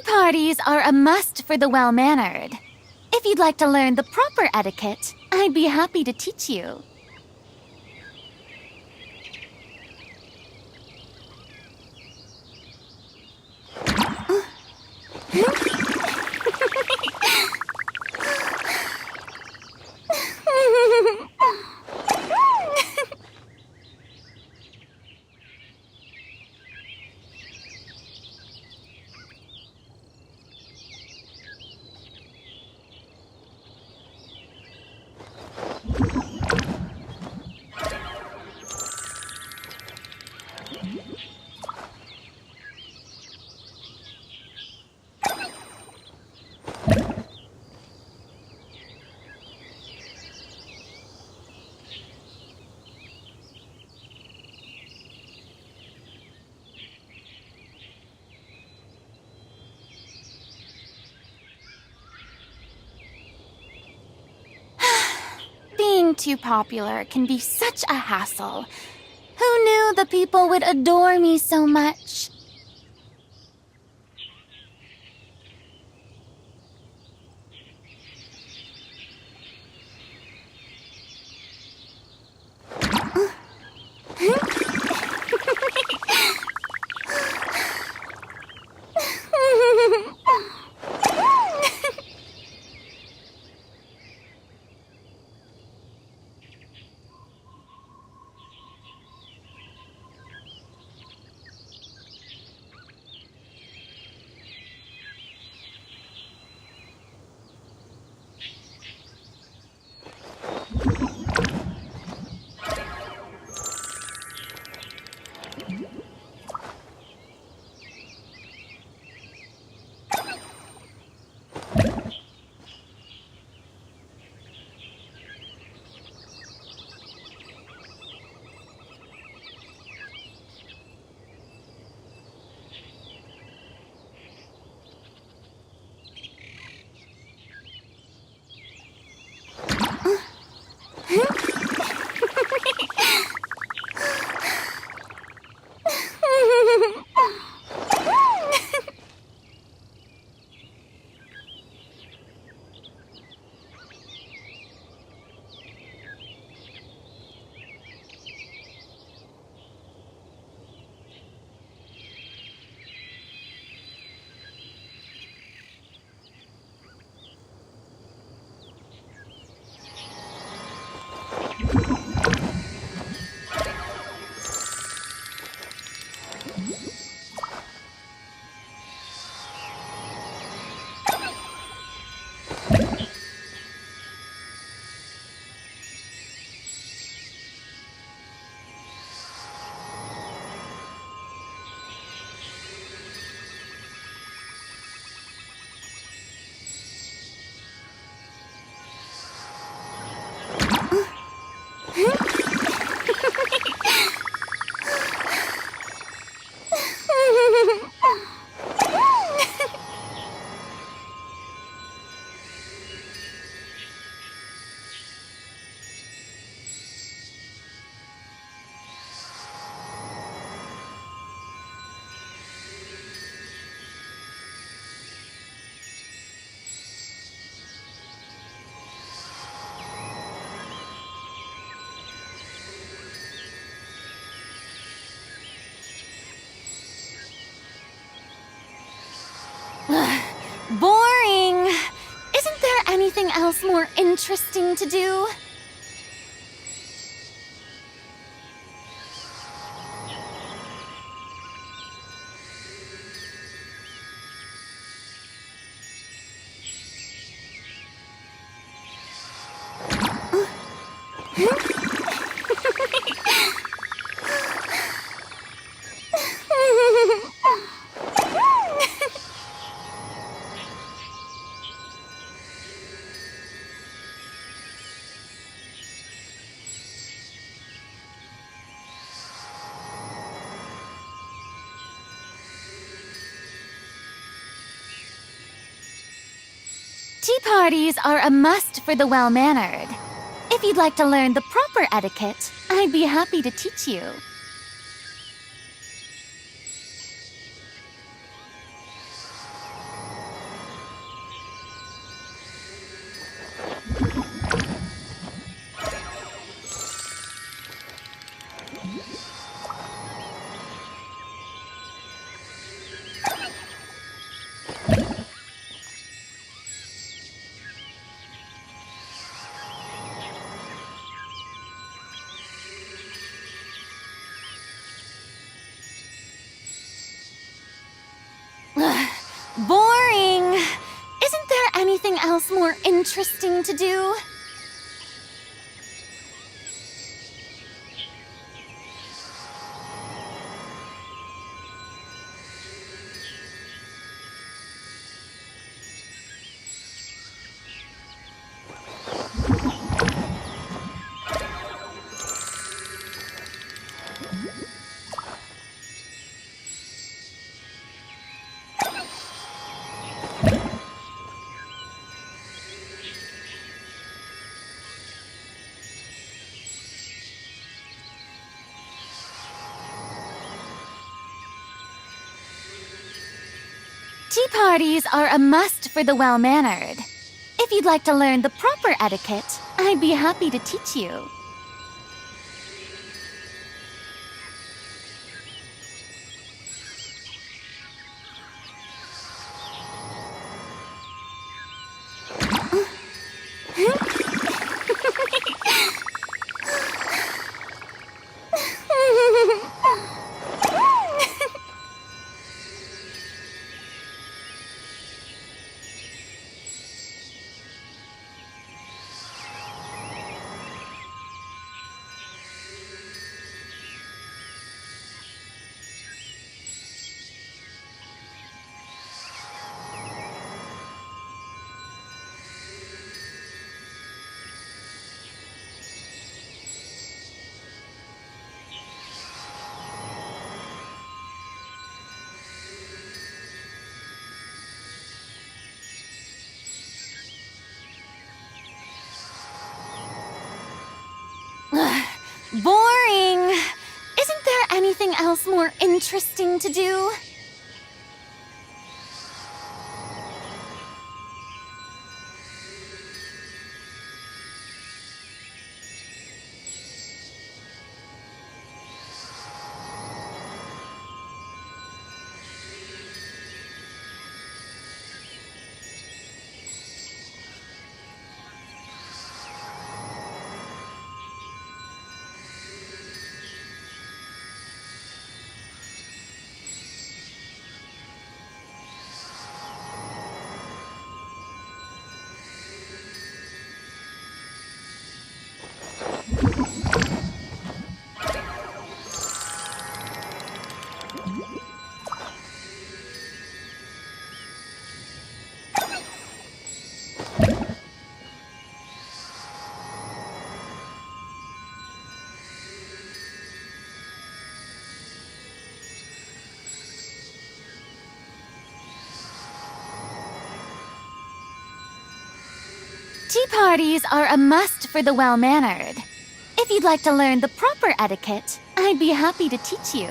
Tea parties are a must for the well-mannered. If you'd like to learn the proper etiquette, I'd be happy to teach you. Being too popular can be such a hassle. Who knew the people would adore me so much? Boring! Isn't there anything else more interesting to do? Tea parties are a must for the well-mannered. If you'd like to learn the proper etiquette, I'd be happy to teach you. more interesting to do? Tea parties are a must for the well-mannered. If you'd like to learn the proper etiquette, I'd be happy to teach you. Boring! Isn't there anything else more interesting to do? Tea parties are a must for the well-mannered. If you'd like to learn the proper etiquette, I'd be happy to teach you.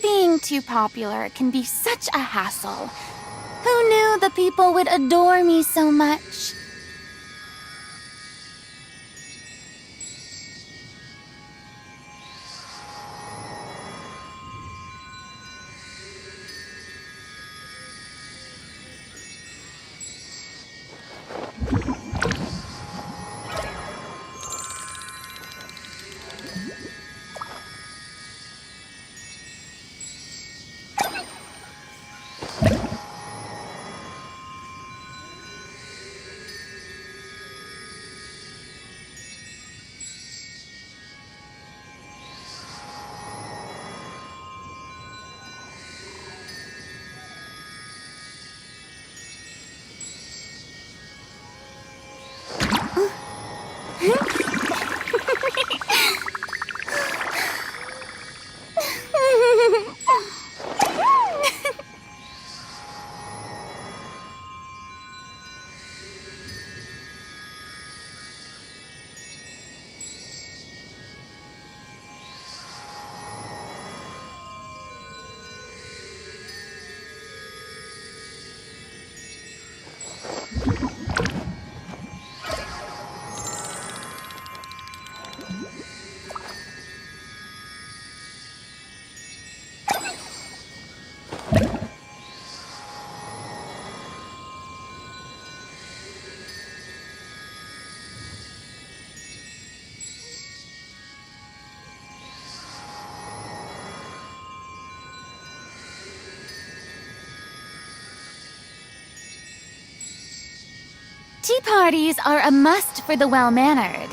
Being too popular can be such a hassle. Who knew the people would adore me so much? Tea parties are a must for the well-mannered.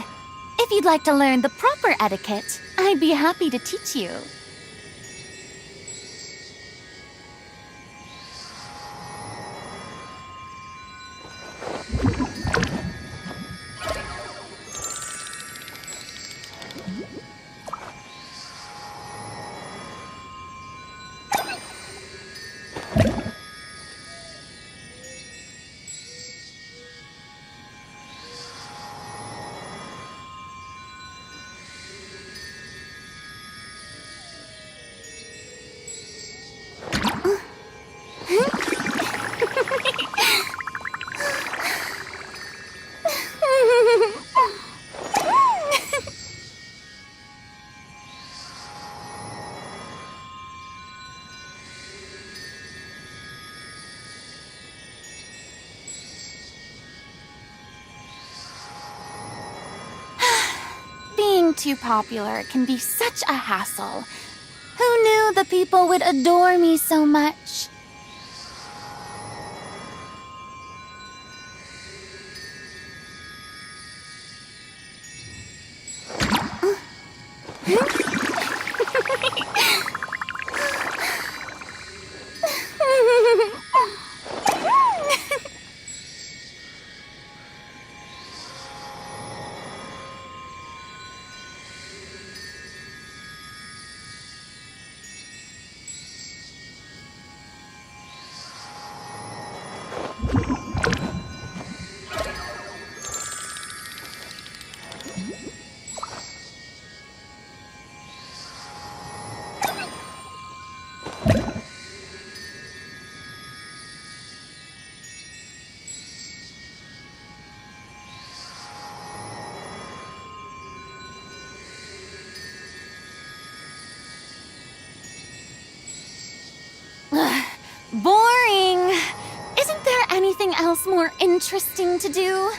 If you'd like to learn the proper etiquette, I'd be happy to teach you. Being too popular can be such a hassle. Who knew the people would adore me so much? Boring! Isn't there anything else more interesting to do?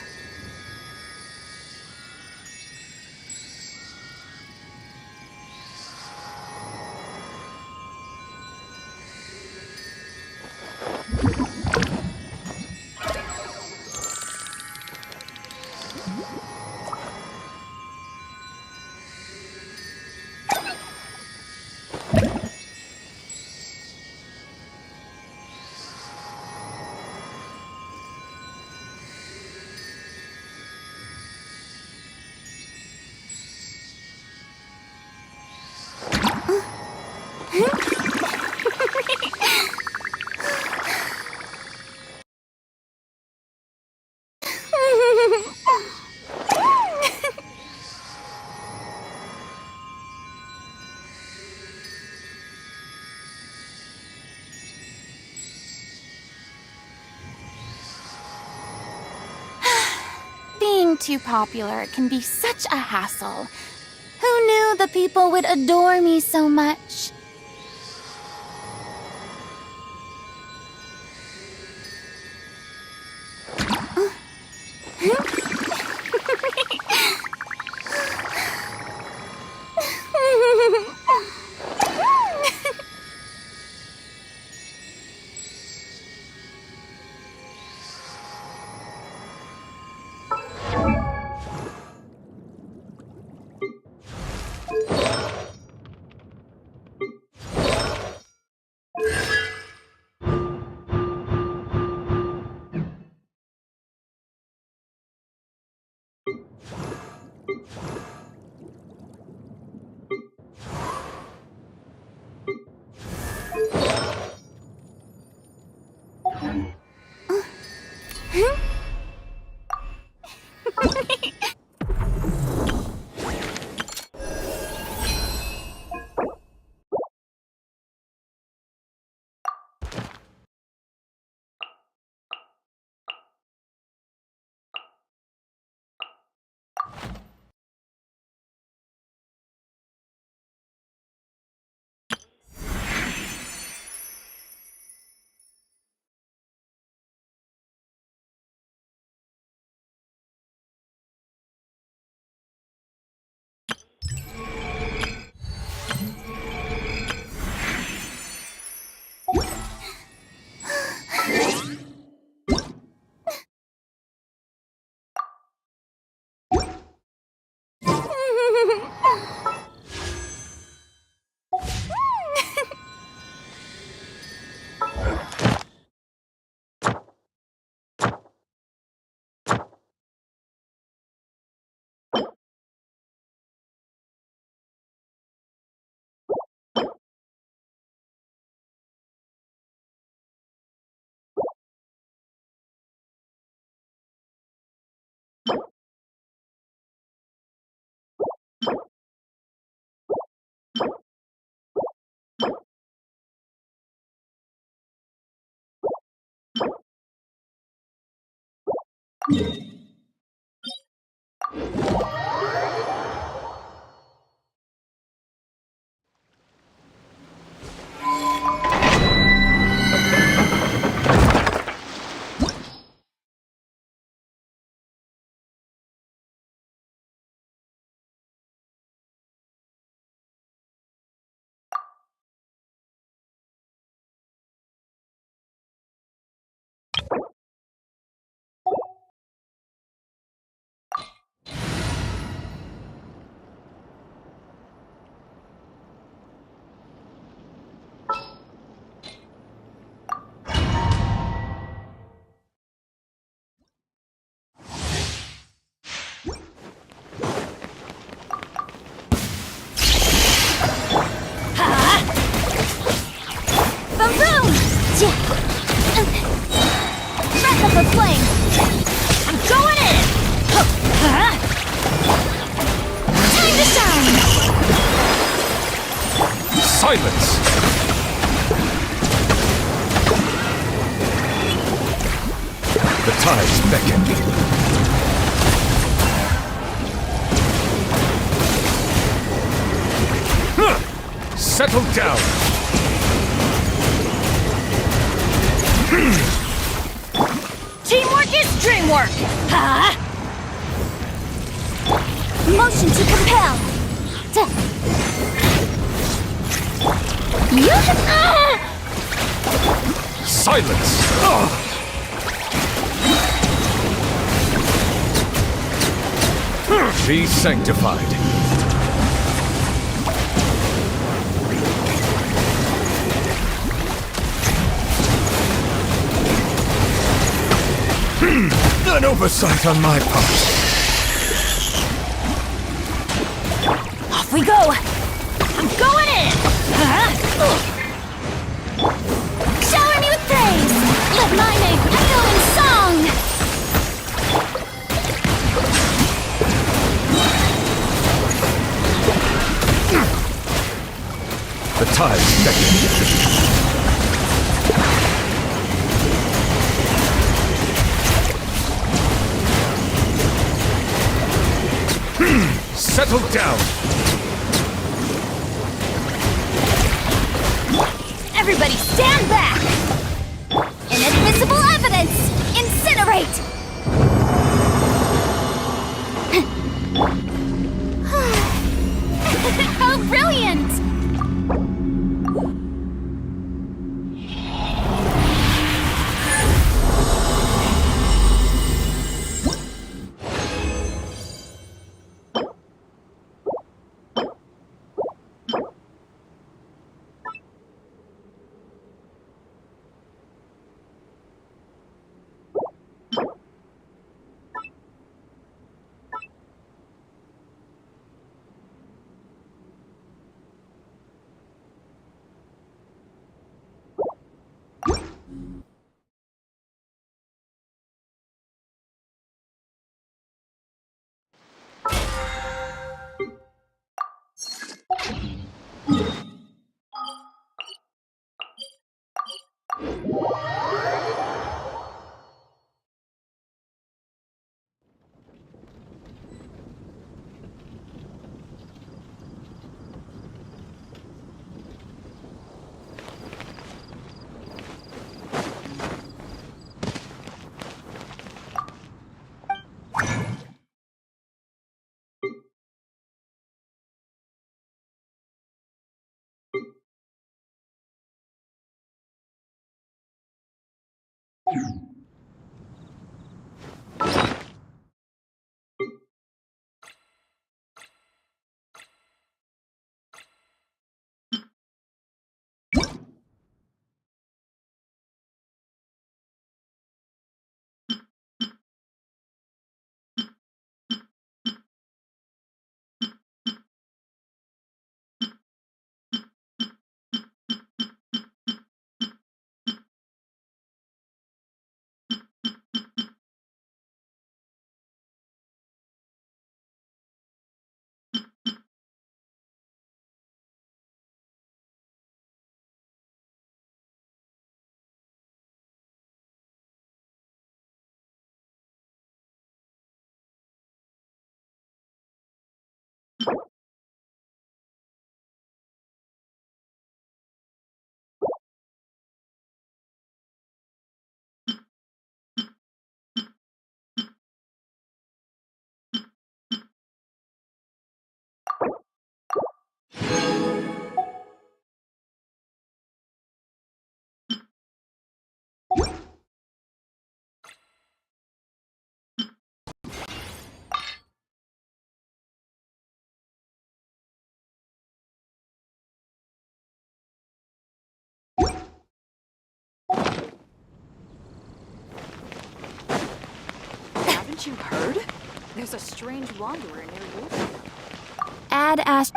Being too popular can be such a hassle. Who knew the people would adore me so much? Breath of the flame! I'm going in! Time to shine! Silence! The tides beckon. Settle down! Teamwork is dreamwork! Huh? Motion to compel! Silence! Be sanctified. An oversight on my part. Off we go! I'm going in! Shower me with praise! Let my name echo in song! The tides beckon. Settle down! Everybody stand back! Inadmissible evidence! Incinerate! How brilliant! Haven't you heard? There's a strange wanderer near you. Add Ash.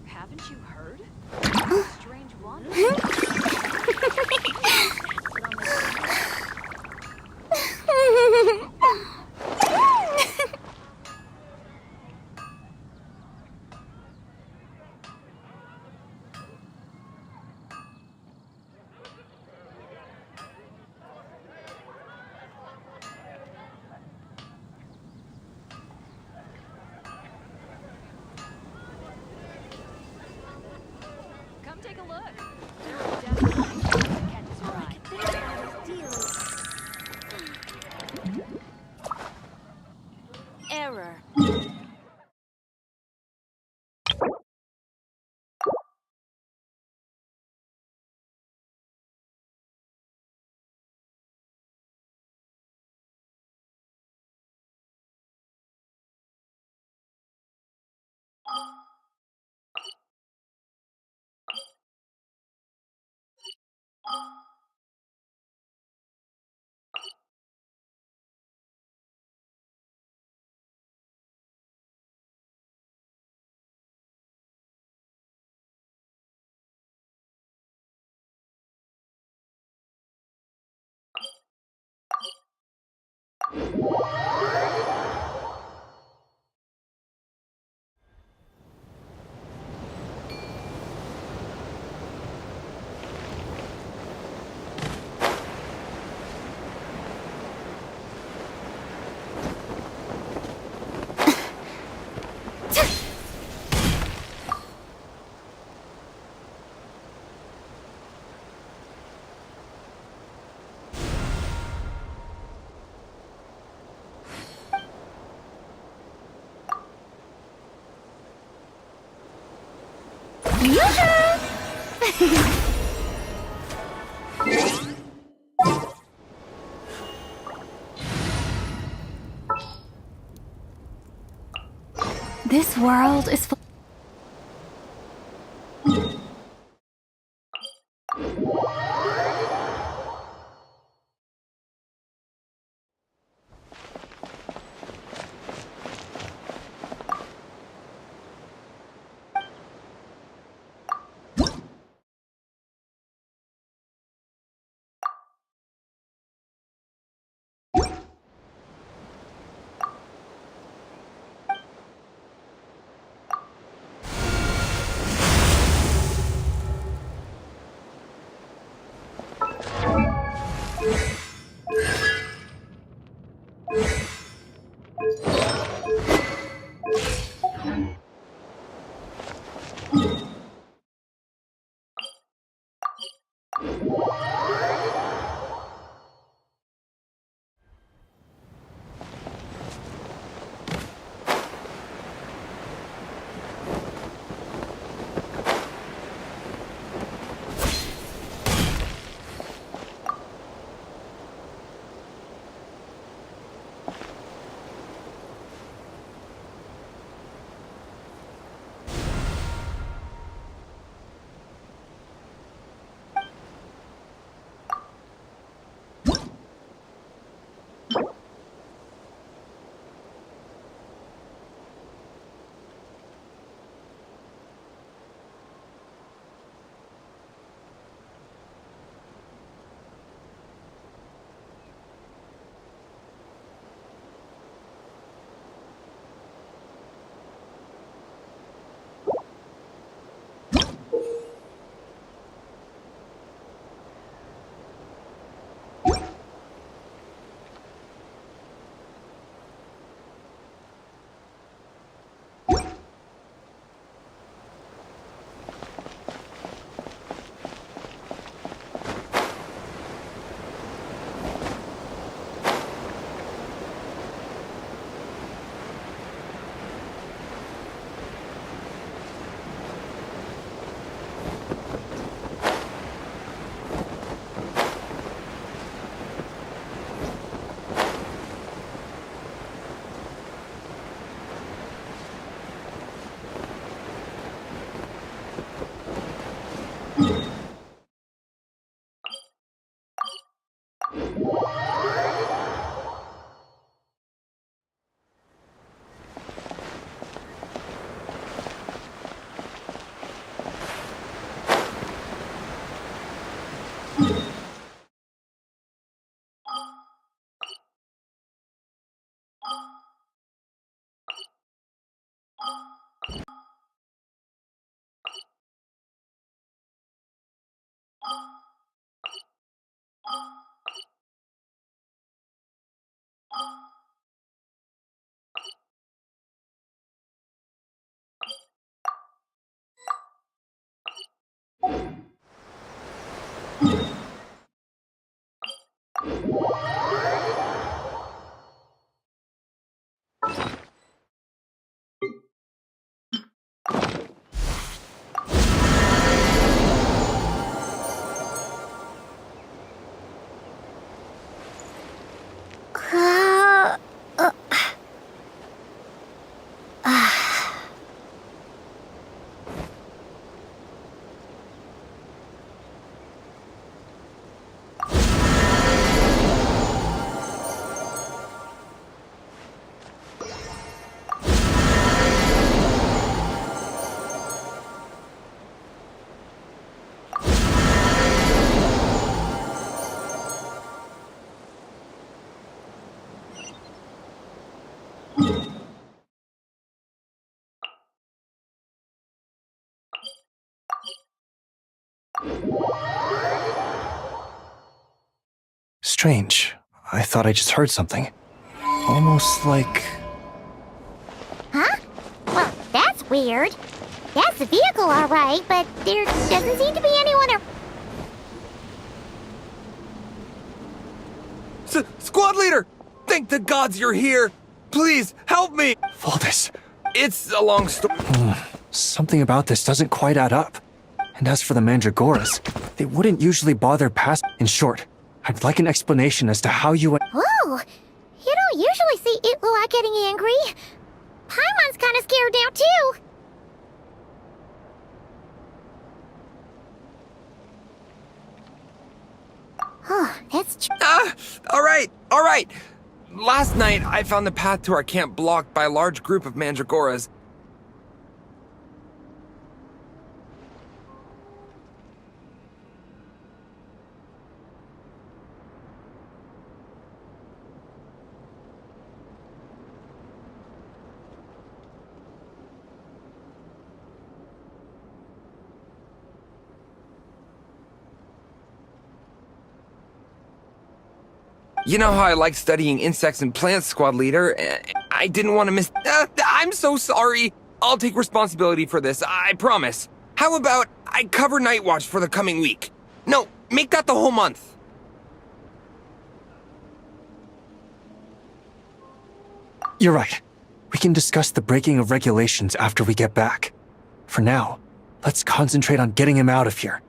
Haven't you heard? There's a strange wanderer. Come take a look. There are definitely things that catches your eye. Error. This world is full. Strange. I thought I just heard something. Almost like... Huh? Well, that's weird. That's the vehicle, all right, but there doesn't seem to be anyone Squad leader! Thank the gods you're here! Please, help me! Valdis. It's a long story. Something about this doesn't quite add up. And as for the Mandragoras, they wouldn't usually bother past... In short, I'd like an explanation as to how you... Whoa! You don't usually see Itlua getting angry. Paimon's kind of scared now, too. Oh, that's Alright! Last night, I found the path to our camp blocked by a large group of Mandragoras. You know how I like studying insects and plants, squad leader? I didn't want to miss... I'm so sorry! I'll take responsibility for this, I promise. How about I cover Night Watch for the coming week? No, make that the whole month. You're right. We can discuss the breaking of regulations after we get back. For now, let's concentrate on getting him out of here.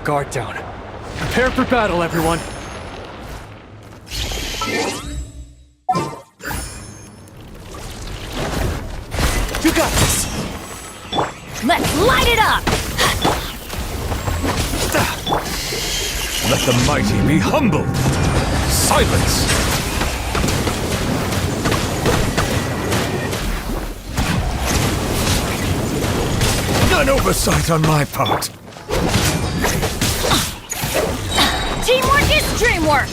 Guard down. Prepare for battle, everyone. You got this. Let's light it up! Let the mighty be humbled. Silence! An oversight on my part. Teamwork is dreamwork!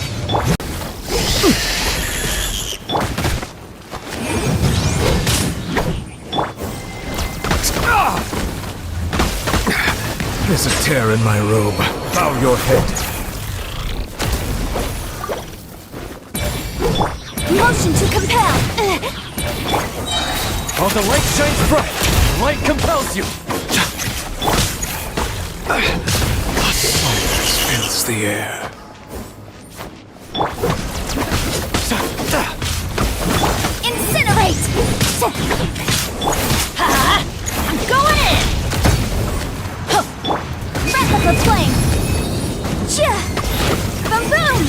There's a tear in my robe. Bow your head. Motion to compel! While the light shines bright, the light compels you. the air. Incinerate! I'm going in! Breath of the flame! Chia! Boom boom!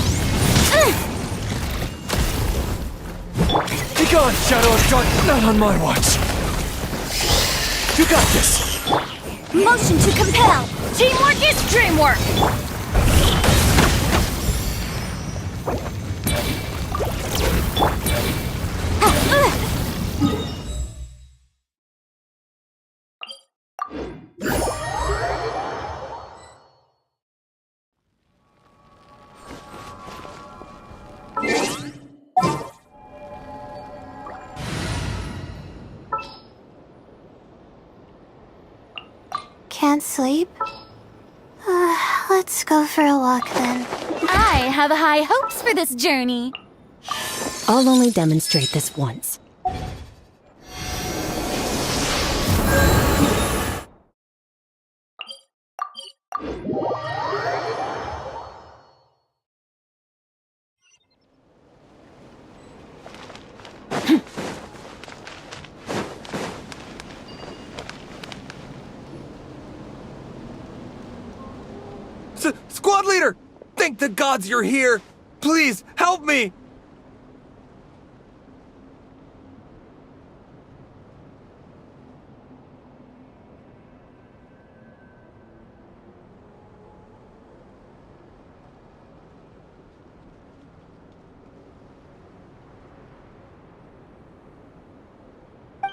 Be gone, Shadow of Dark! Not on my watch! You got this! Motion to compel! Teamwork is dreamwork! Can't sleep? Let's go for a walk then. I have high hopes for this journey. I'll only demonstrate this once. Squad leader! Thank the gods you're here! Please, help me!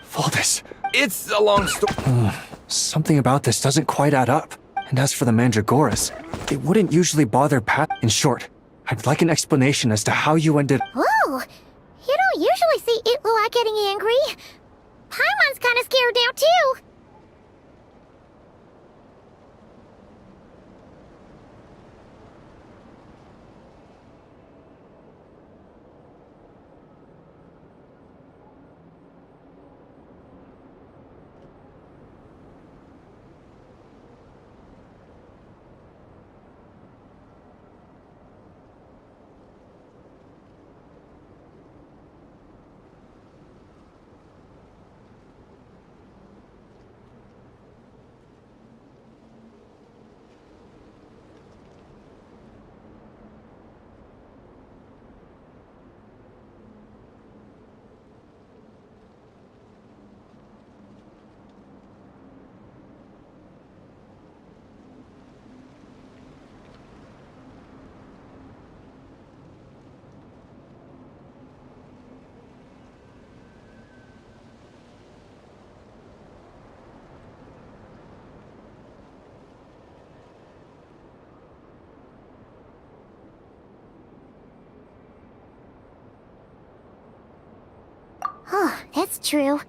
Valdis, It's a long story. something about this doesn't quite add up. And as for the Mandragoras, they wouldn't usually bother In short, I'd like an explanation as to how you ended. Whoa! You don't usually see Itlua getting angry. Paimon's kind of scared now, too. Oh, that's true.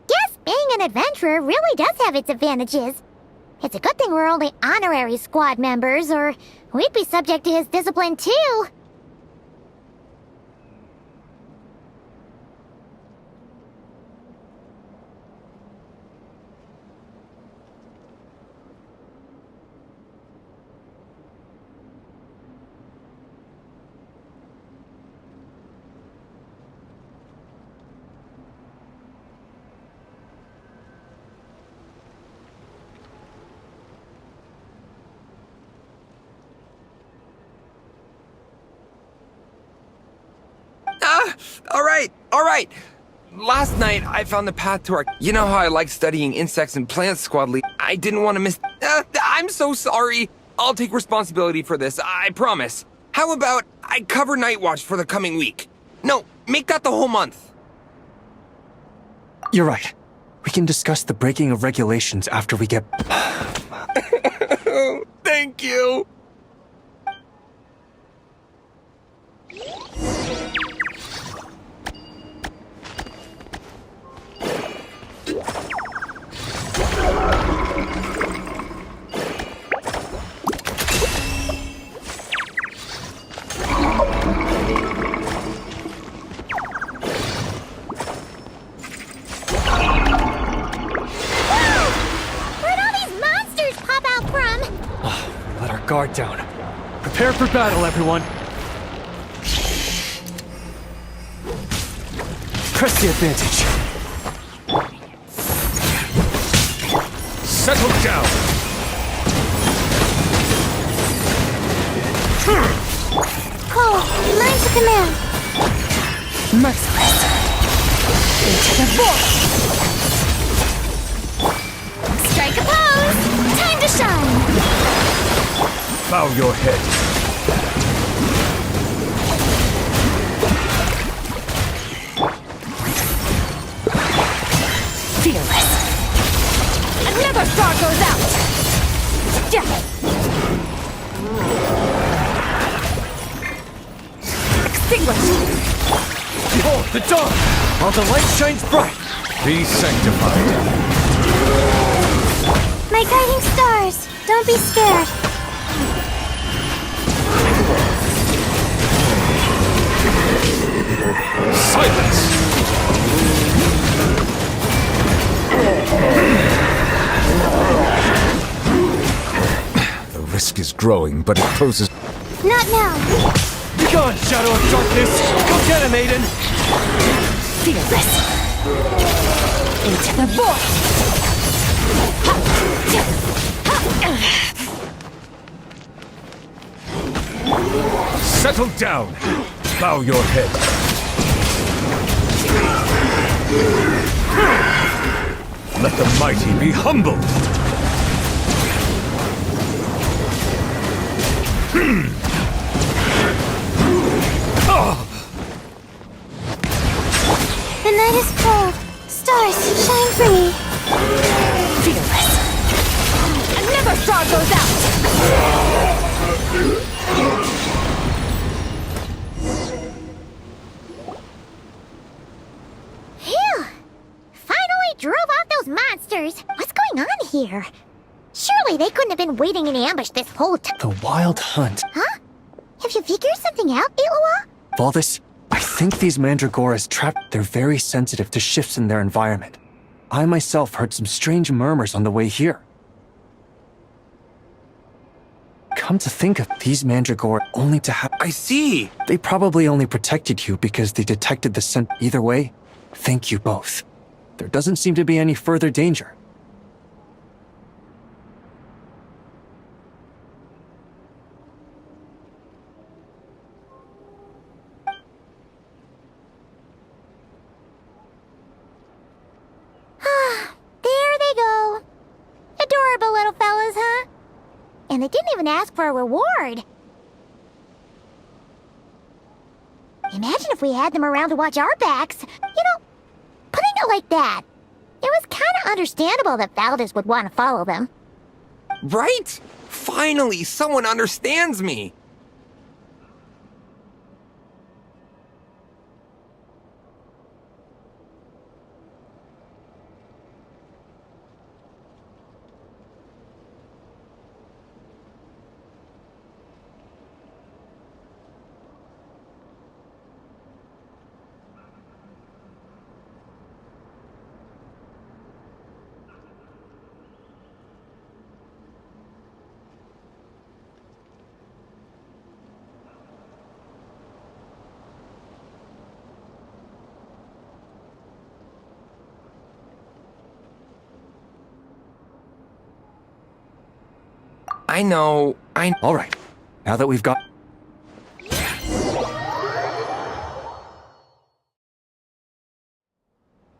Guess being an adventurer really does have its advantages. It's a good thing we're only honorary squad members, or we'd be subject to his discipline too. All right. Last night, I found the path to our... You know how I like studying insects and plants, squad leader? I didn't want to miss... I'm so sorry. I'll take responsibility for this, I promise. How about I cover Night Watch for the coming week? No, make that the whole month. You're right. We can discuss the breaking of regulations after we get... Thank you. Guard down. Prepare for battle, everyone. Press the advantage. Settle down! Cole, line to command. Merciless. Into the void. Strike a pose! Time to shine! Bow your head. Fearless. Another star goes out. Extinguished. Behold the dawn! While the light shines bright. Be sanctified. My guiding stars, don't be scared. Silence! The risk is growing, but it poses... Not now. Begone, shadow of darkness! Go get him, Aiden! Fearless. Into the void. Settle down! Bow your head. Let the mighty be humbled! The night is cold. Stars, shine for me. Fearless. Another star goes out. Phew! Finally drove out those monsters. What's going on here? Surely they couldn't have been waiting in ambush this whole time. The wild hunt. Huh? Have you figured something out, Iloa? Valdis, I think these mandragoras trapped. They're very sensitive to shifts in their environment. I myself heard some strange murmurs on the way here. Come to think of these mandragora only to have... I see. They probably only protected you because they detected the scent. Either way, thank you both. There doesn't seem to be any further danger. There they go. Adorable little fellas, huh? And they didn't even ask for a reward. Imagine if we had them around to watch our backs. You know, putting it like that, it was kind of understandable that Valdez would want to follow them. Right? Finally, someone understands me. I know. All right, now that we've got...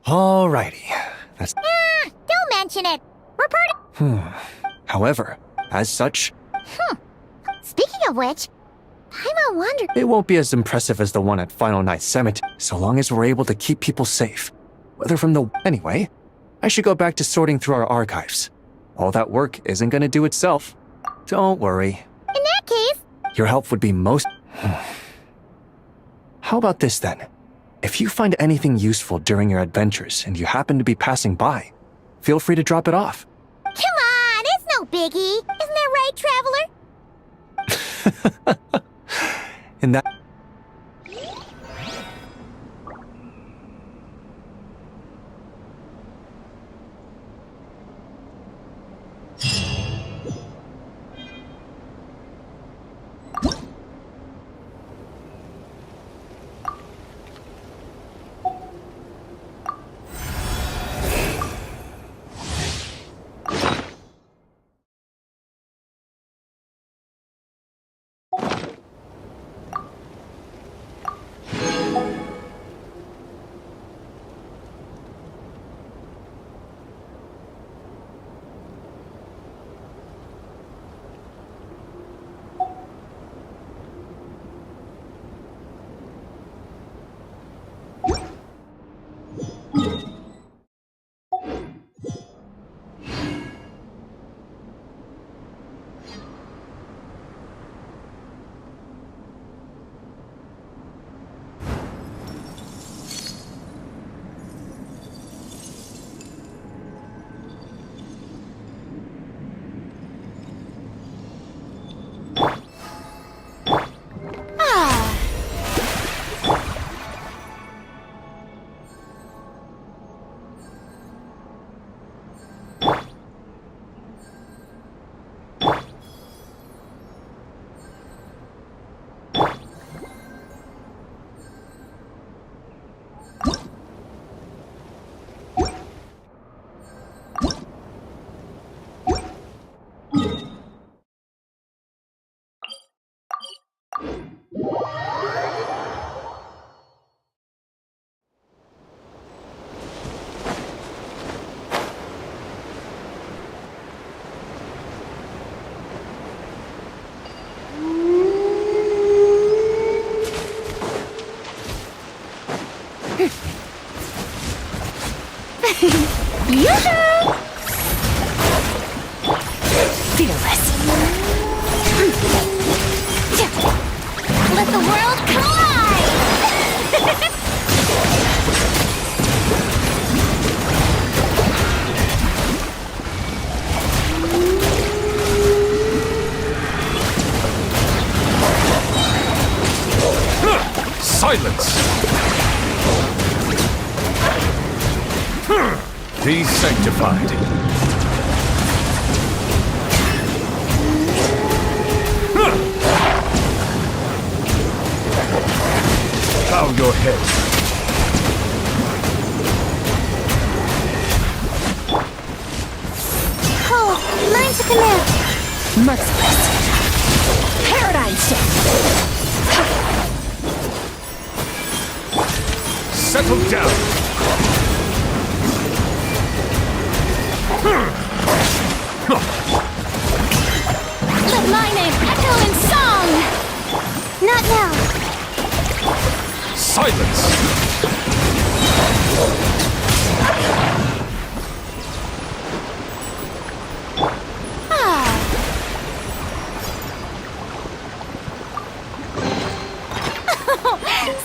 Alrighty, that's... Don't mention it. Report. However, as such, Speaking of which, I'm a wonder. it won't be as impressive as the one at Final Night Cemetery, so long as we're able to keep people safe. Whether from the... Anyway, I should go back to sorting through our archives. All that work isn't gonna do itself. Don't worry. In that case, Your help would be most... How about this then? If you find anything useful during your adventures and you happen to be passing by, feel free to drop it off. come on, it's no biggie. Isn't that right, Traveler? In that... Yoo-hoo! Fearless. Let the world collide! Silence! Be sanctified. Bow your head. Cold, mine to command. Merciless. Paradigm shift. Settle down. Let my name echo in song! Not now. Silence!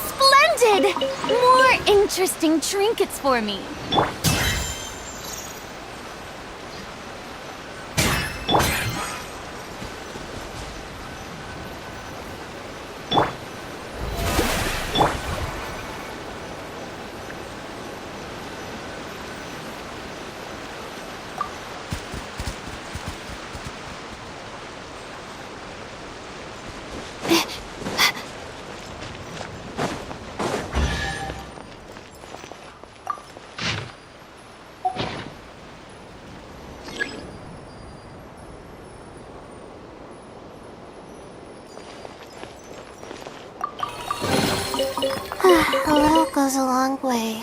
Splendid! More interesting trinkets for me. A little goes a long way.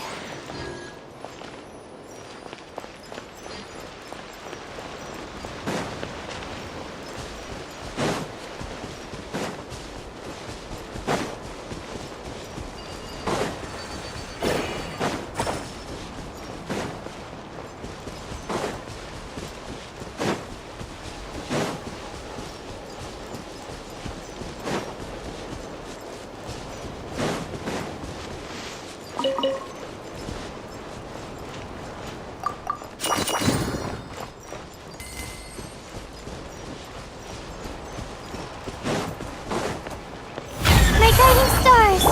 My guiding stars!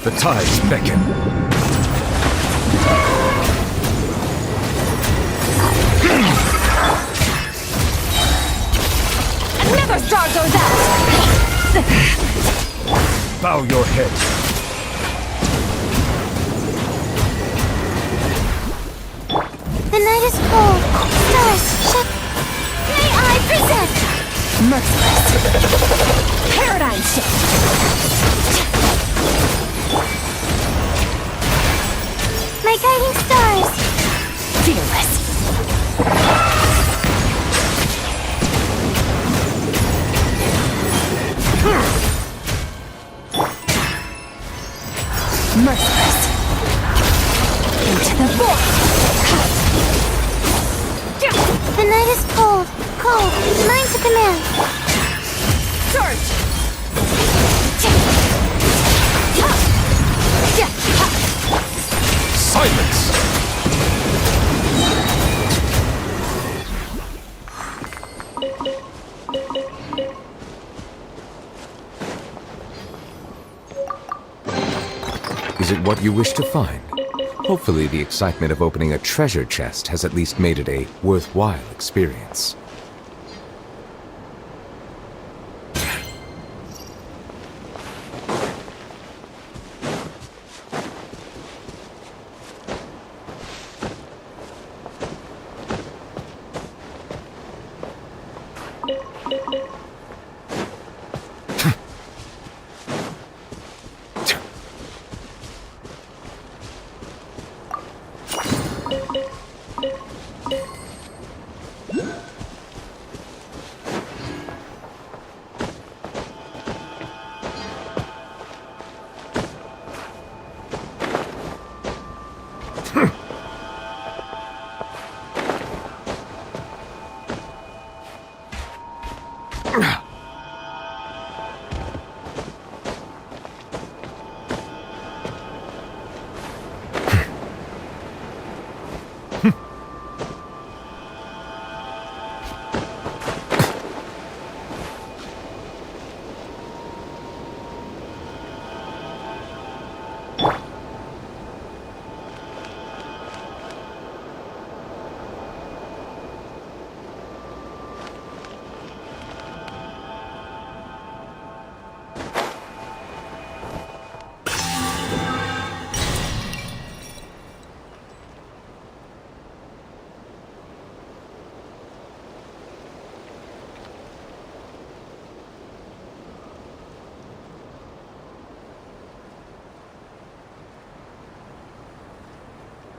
The tides beckon. Another star goes out. Bow your head. The night is cold. Stars, shut. May I present Merciless. Paradigm shift. My guiding stars! Fearless. Merciless. Into the void. The night is cold. Cold. Mine to command. Surge. Silence! Is it what you wish to find? Hopefully the excitement of opening a treasure chest has at least made it a worthwhile experience.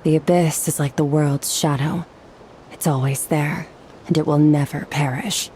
The abyss is like the world's shadow. It's always there, and it will never perish.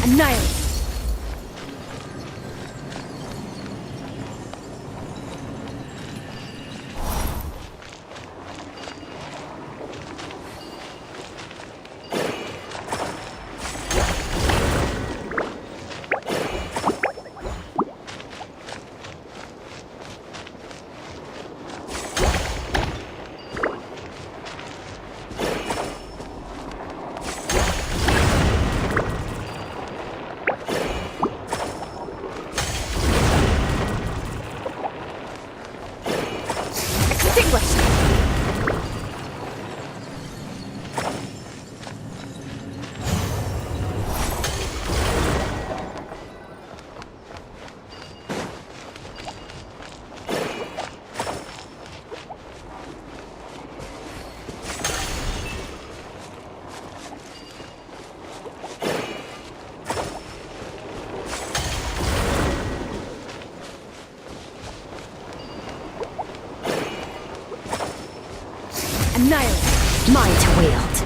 Annihilate! Annihilate! Mine to wield.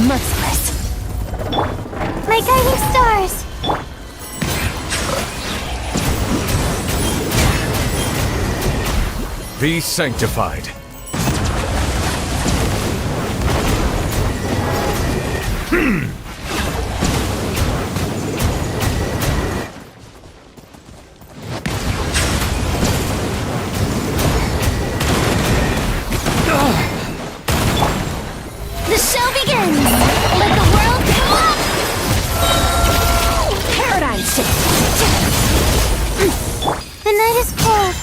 Merciless. My guiding stars! Be sanctified. The show begins! Let the world come up! Paradigm shift! The night is cold.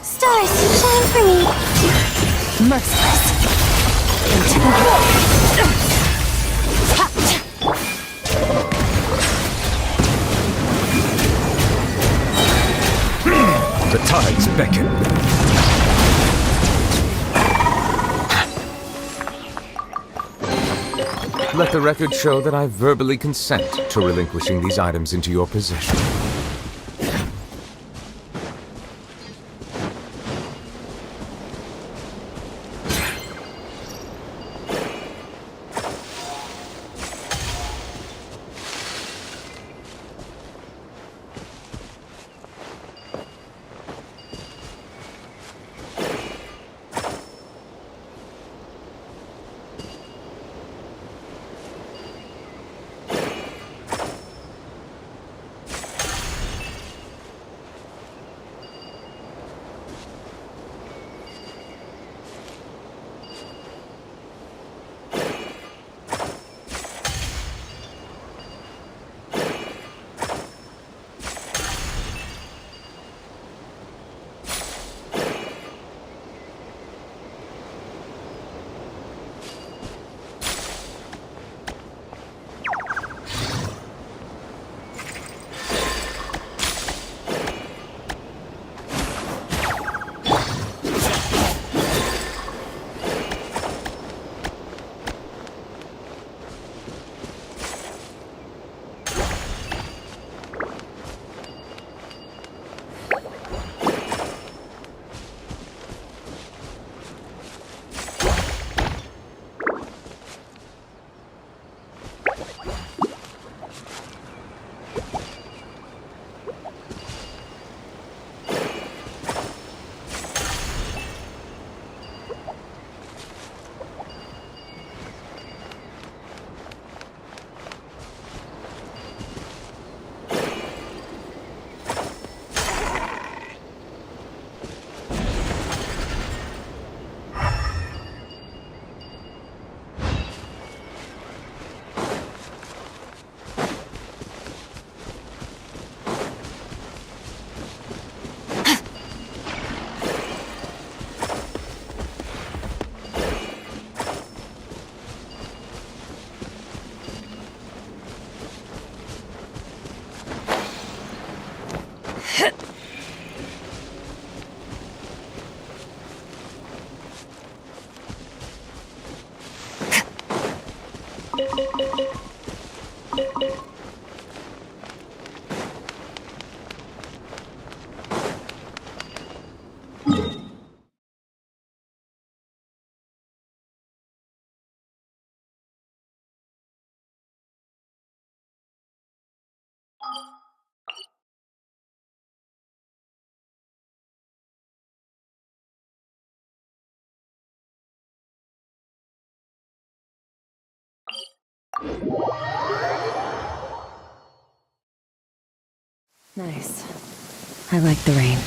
Stars, shine for me. Merciless. Into the The tides beckon. Let the record show that I verbally consent to relinquishing these items into your possession. Nice. I like the rain.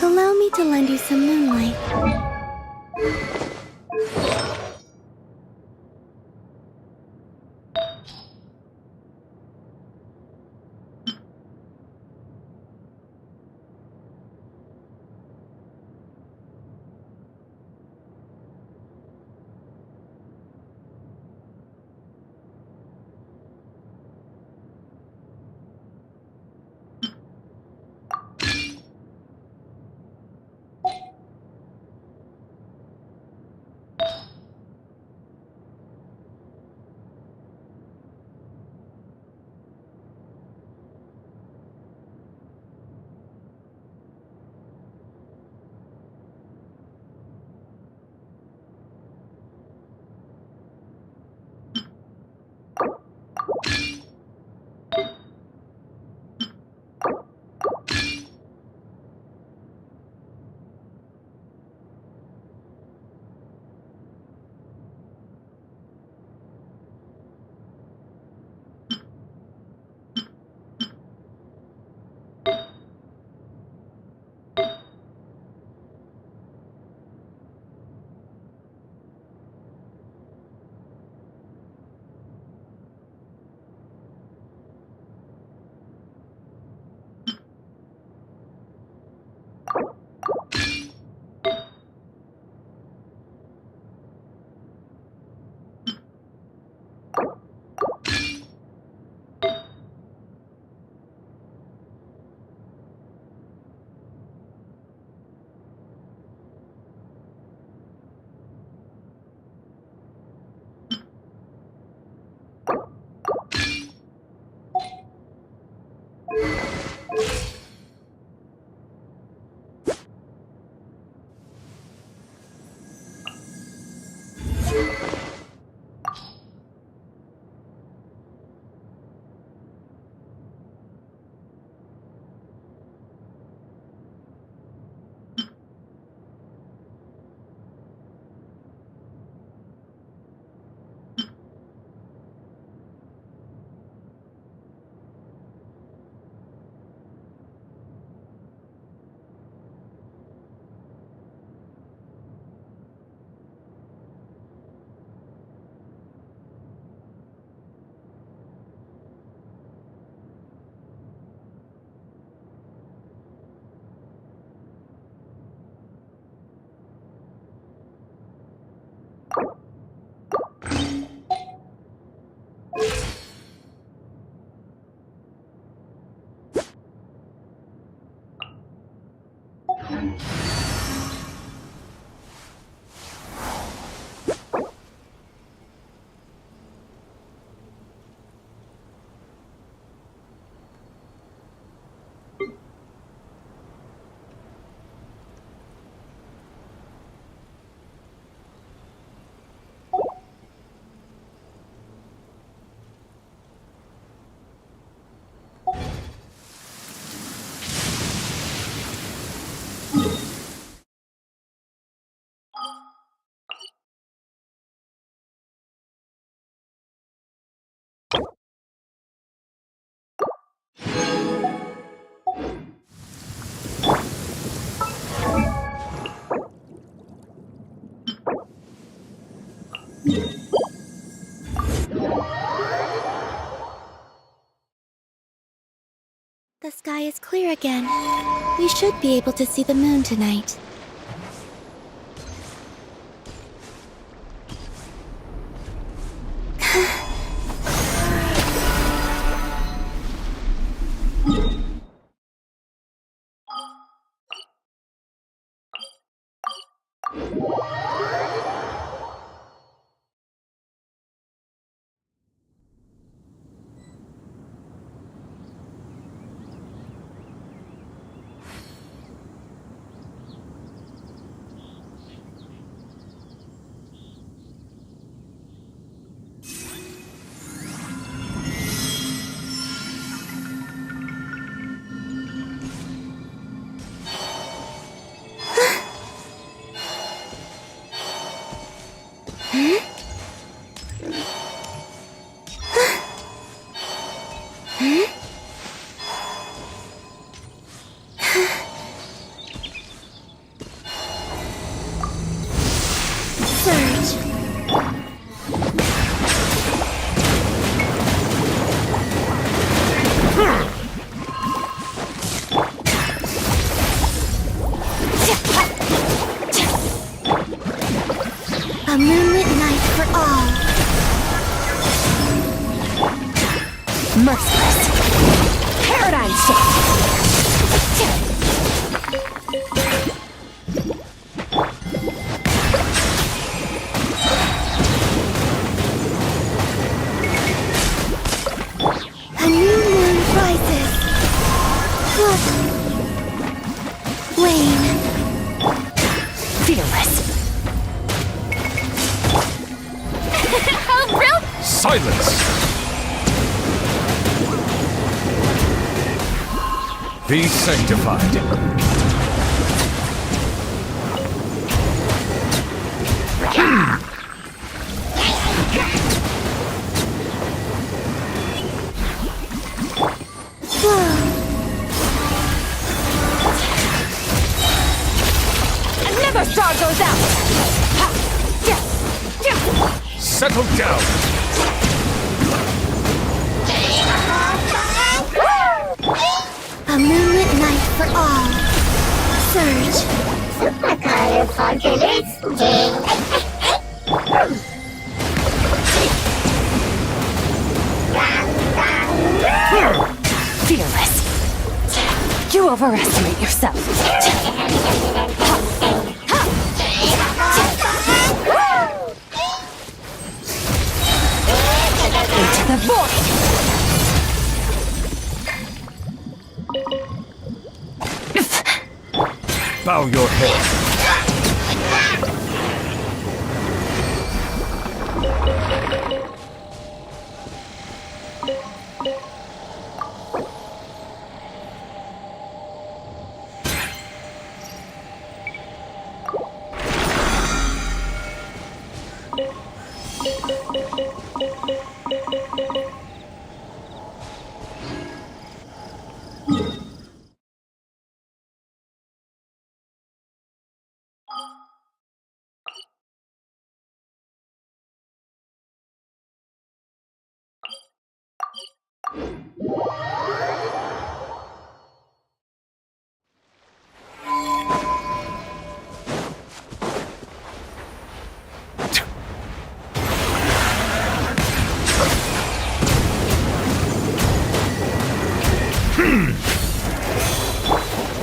Allow me to lend you some moonlight. The sky is clear again. We should be able to see the moon tonight. A moonlit night for all. Merciless. Paradigm shift. A new moon rises. Look. Wane. Fearless. How brilliant! Silence! Be sanctified. Another star goes out. Ha! Yeah! Yeah! Settle down! A moonlit night for all. Surge. Fearless. You overestimate yourself. Into the void. Bow your head.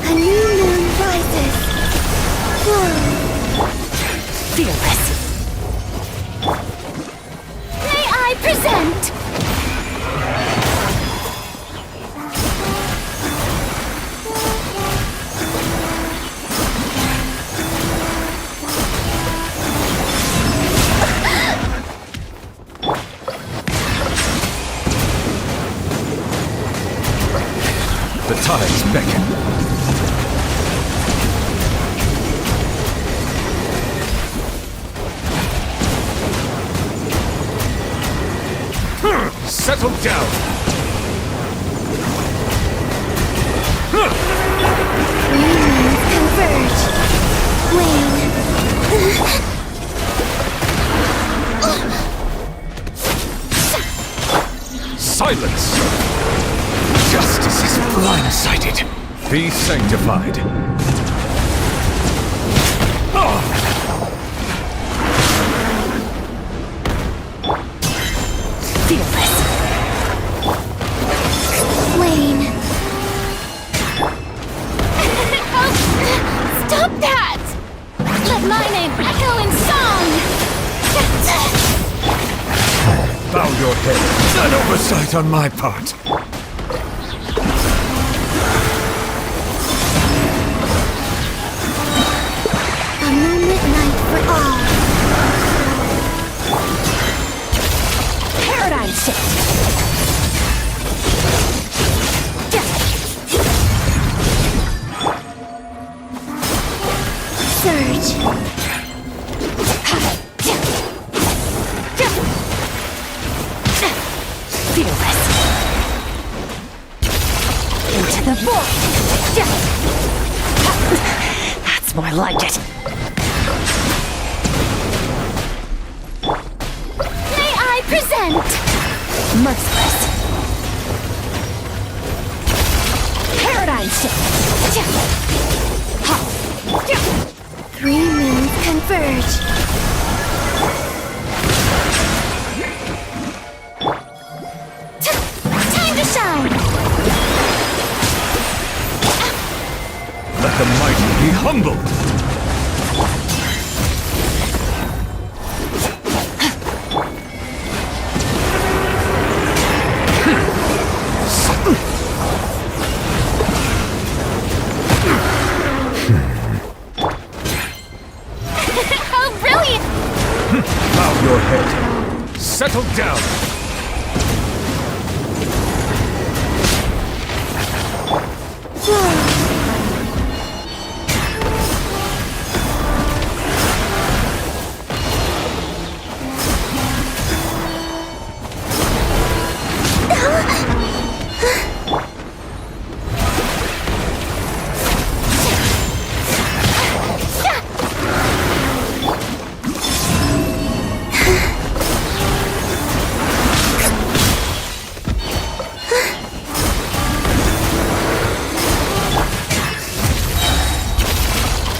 A new moon rises. Whoa. Fearless. May I present? The tides beckon. Settle down! Moons converge. Wane. Silence! Justice is blind. sighted. Be sanctified. Fearless. Wayne. Stop that! Let my name echo in song! Bow your head. An oversight on my part. A moonlit night for all. Paradigm shift. Surge. Fearless. Into the void. That's more like it. May I present? Merciless. Paradigm shift. 3 moons converge. Time to shine! Let the mighty be humbled. How brilliant! Bow your head. Settle down.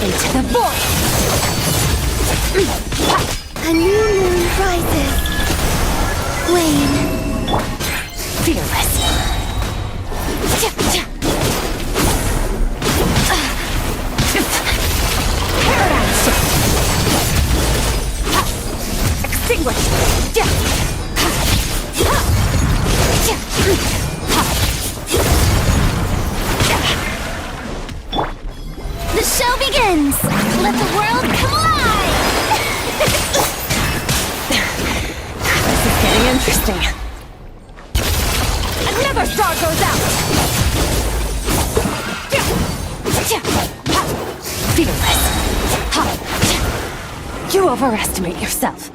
Into the void. A new moon rises. Wayne. Fearless. Paradigm shift. Extinguish. The show begins! Let the world collide! This is getting interesting. Another star goes out. Fearless. You overestimate yourself.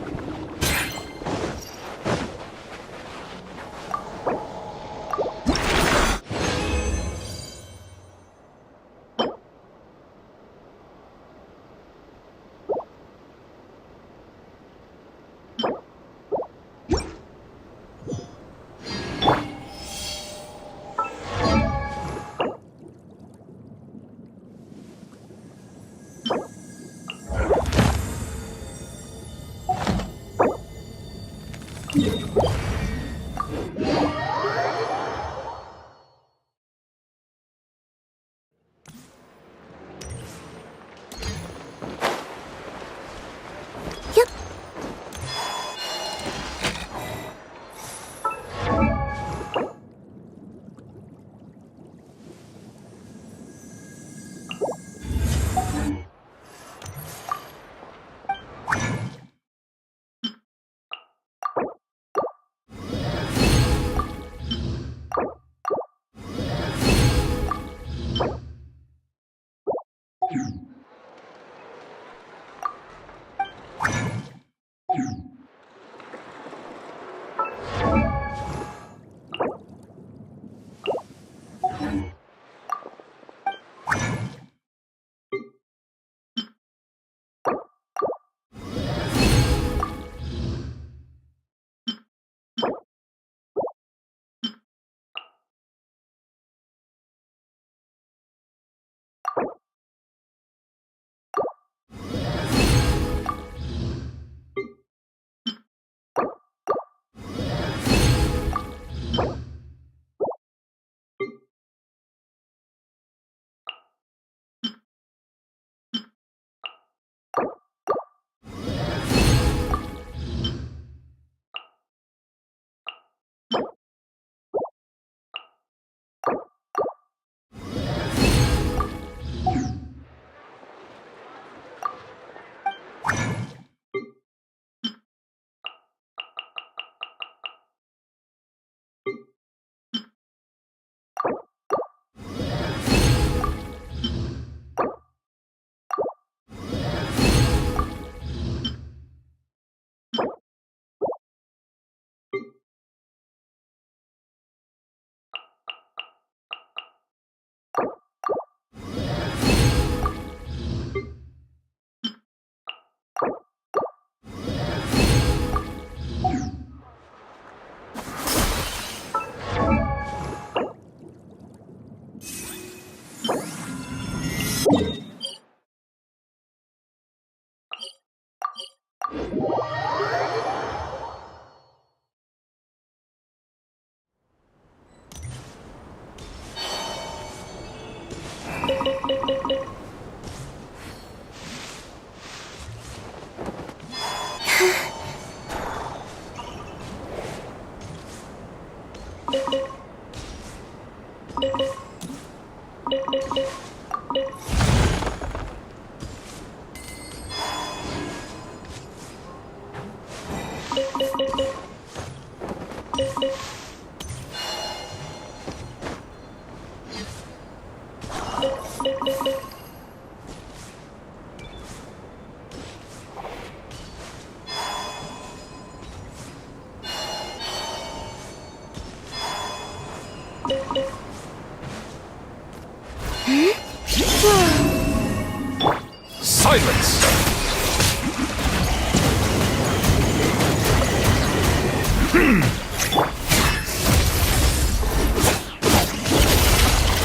Silence!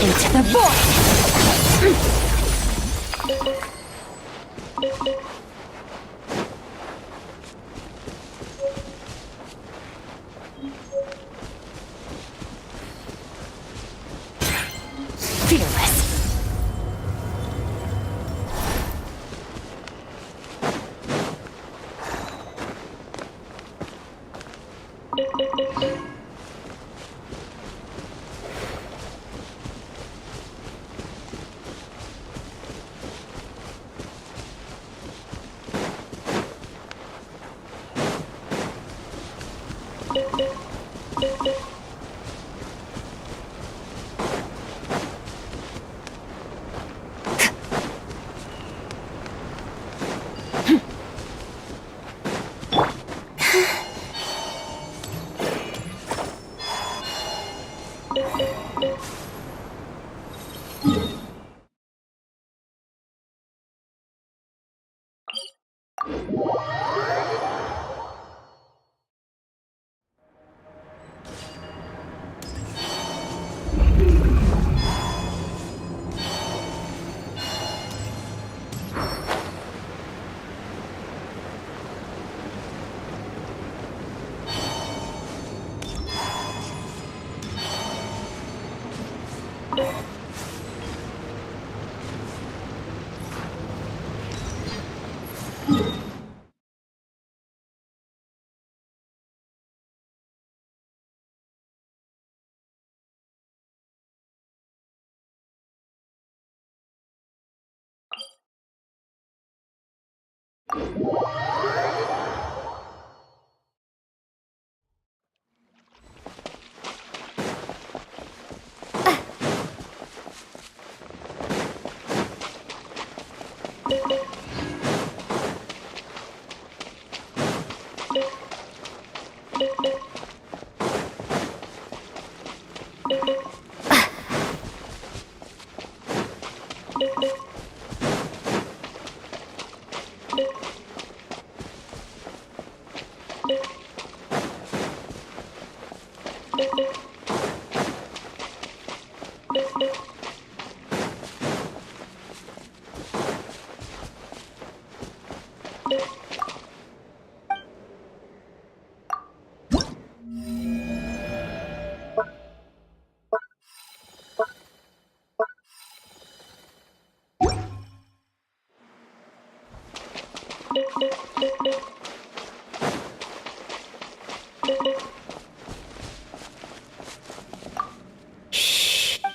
Into the void! Fearless.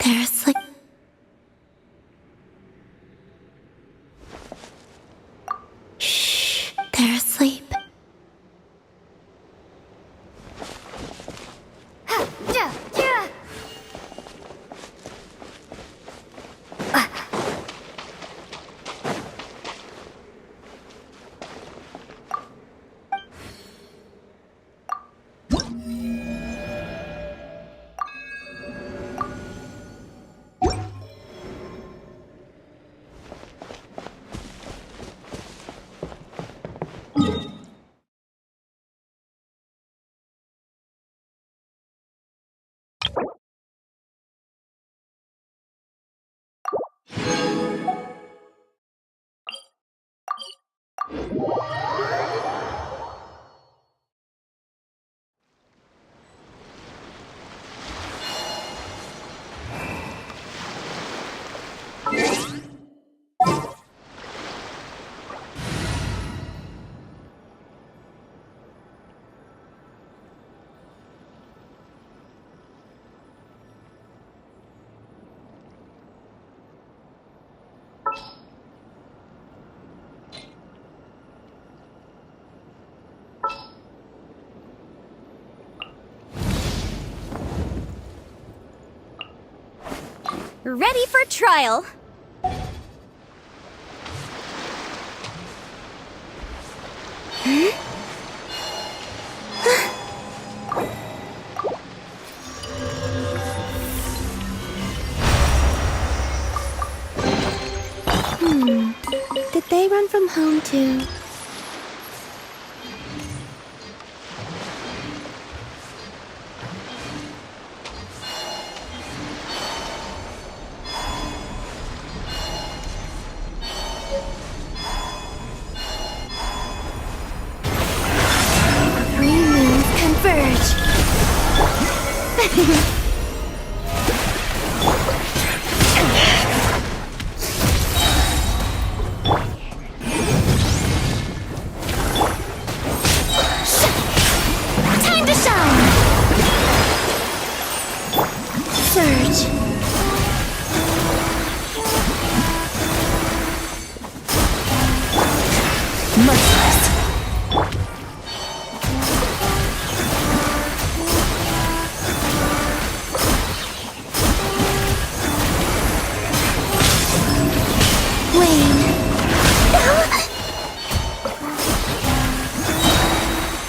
They're asleep. Shh, they're asleep. Ready for trial. Did they they run from home too. Three moons converge. Time to shine! Surge. Merciless. Wane.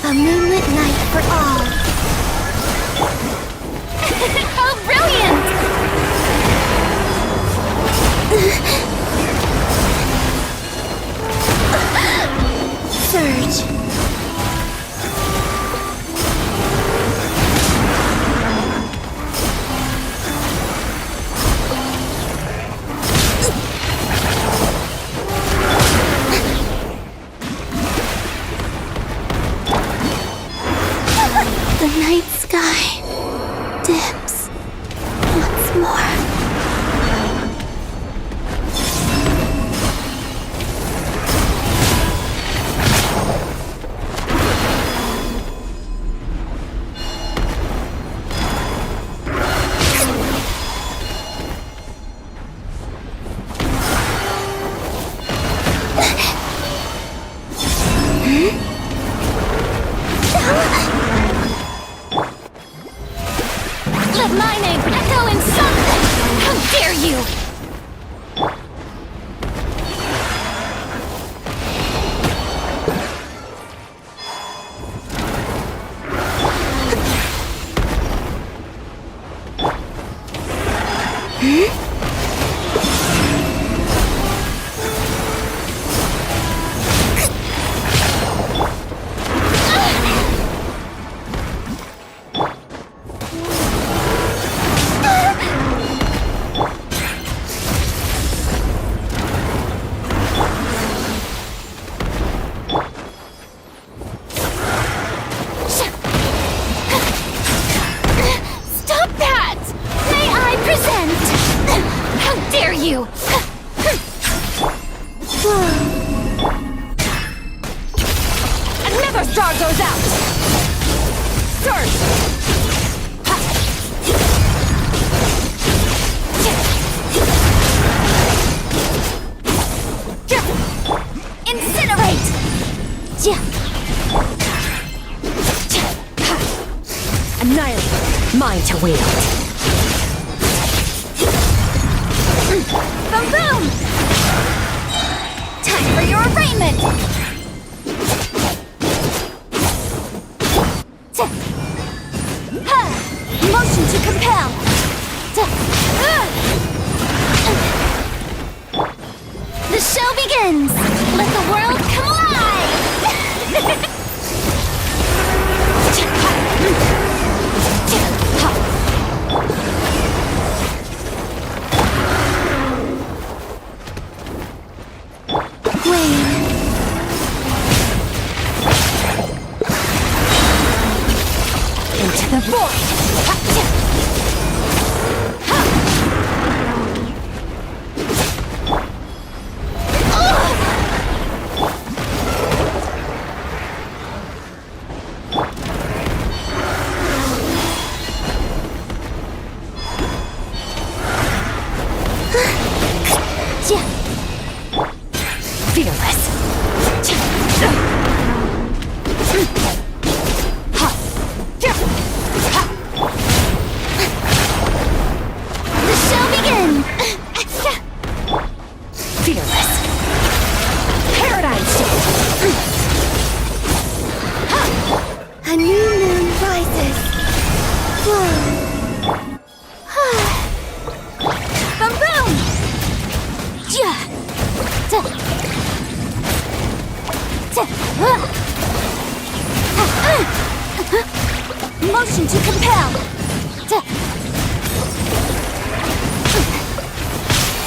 A moonlit night for all. Oh, brilliant! Surge. The night sky dims once more. Let my name echo in something! How dare you! Stop that! May I present? How dare you! Another star goes out! Surge! Incinerate! Annihilate. Mine to wield. Boom boom! Time for your arraignment! Motion to compel! The show begins! Let the world come alive! Wane. Into the void. Fearless. Motion to compel.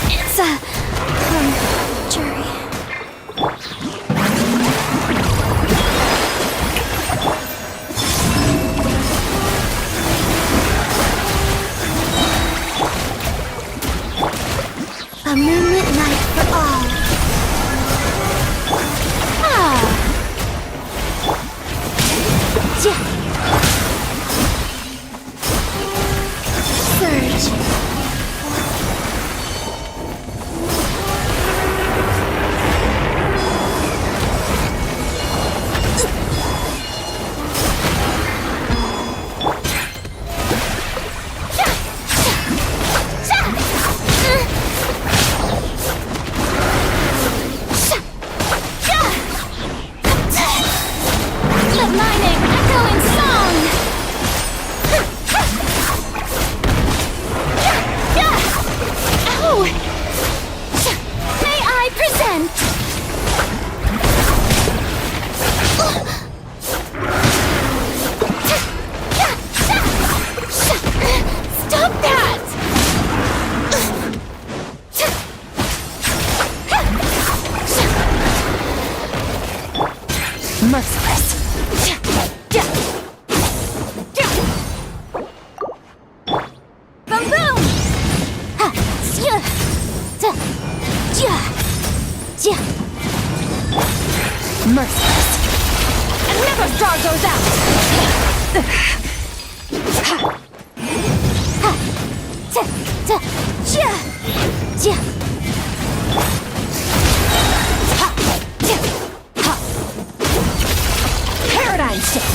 It's a jury. A moonlit night for all. Surge. Let my name echo in song! Ow! May I present? Stop that! Merciless. Boom boom! Merciless. Another star goes out! Paradigm shift.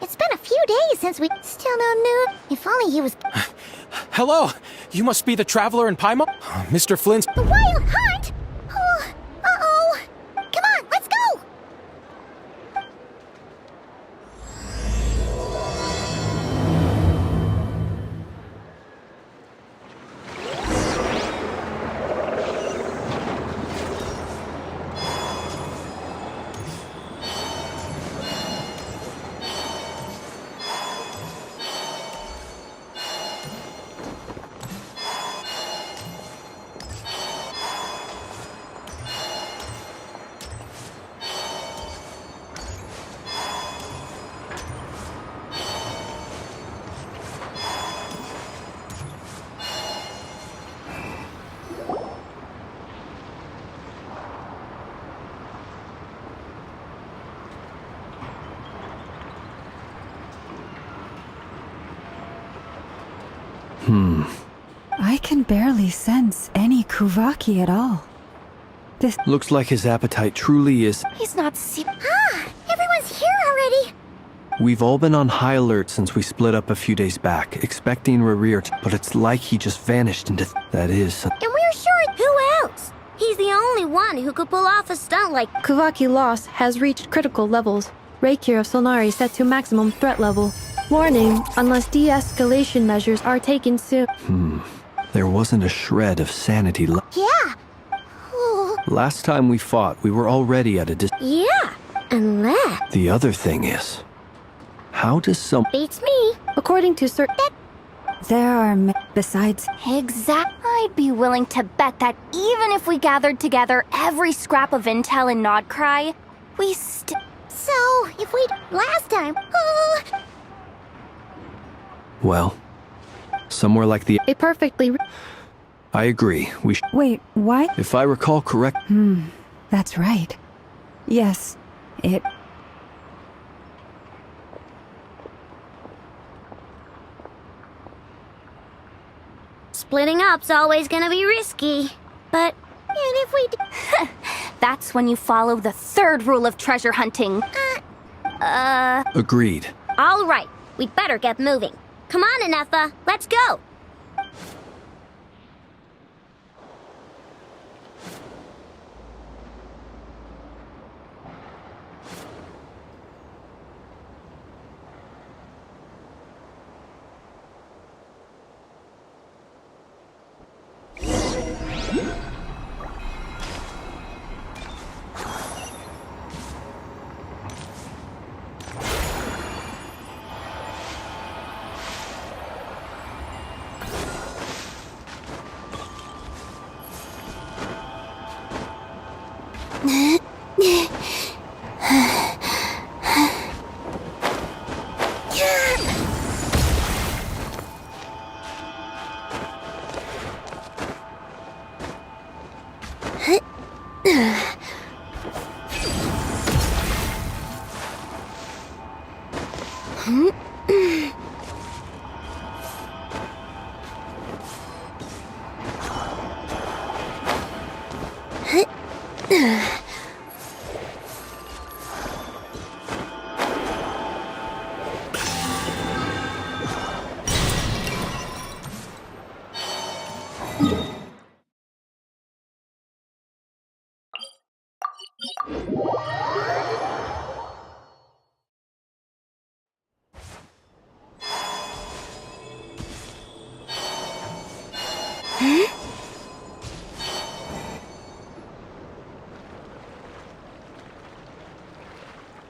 It's been a few days since we still no news. If only he was Hello! You must be the traveler in Paimon? Mr. Flynn's... the wild hunt. Oh, uh-oh. Come on, let's go. I can barely sense any Kuvaki at all. This Looks like his appetite truly is. He's not Everyone's here already. We've all been on high alert since we split up a few days back, expecting Rerir, but it's like he just vanished into. That is. And we're sure who else? He's the only one who could pull off a stunt like Kuvaki loss has reached critical levels. Reiki of Solnari set to maximum threat level. Warning, unless de-escalation measures are taken soon. There wasn't a shred of sanity left. Yeah. Last time we fought, we were already at a Yeah. Unless The other thing is, how does some. beats me. According to certain... there are besides. I'd be willing to bet that even if we gathered together every scrap of intel in Nodcry, we So, if we'd last time, Well, somewhere like the. A perfectly... I agree. We. Wait, what? If I recall correct. That's right. Yes, it. splitting up's always gonna be risky. But, and if we That's when you follow the third rule of treasure hunting. Agreed. All right, we'd better get moving. Come on, Anetha, let's go.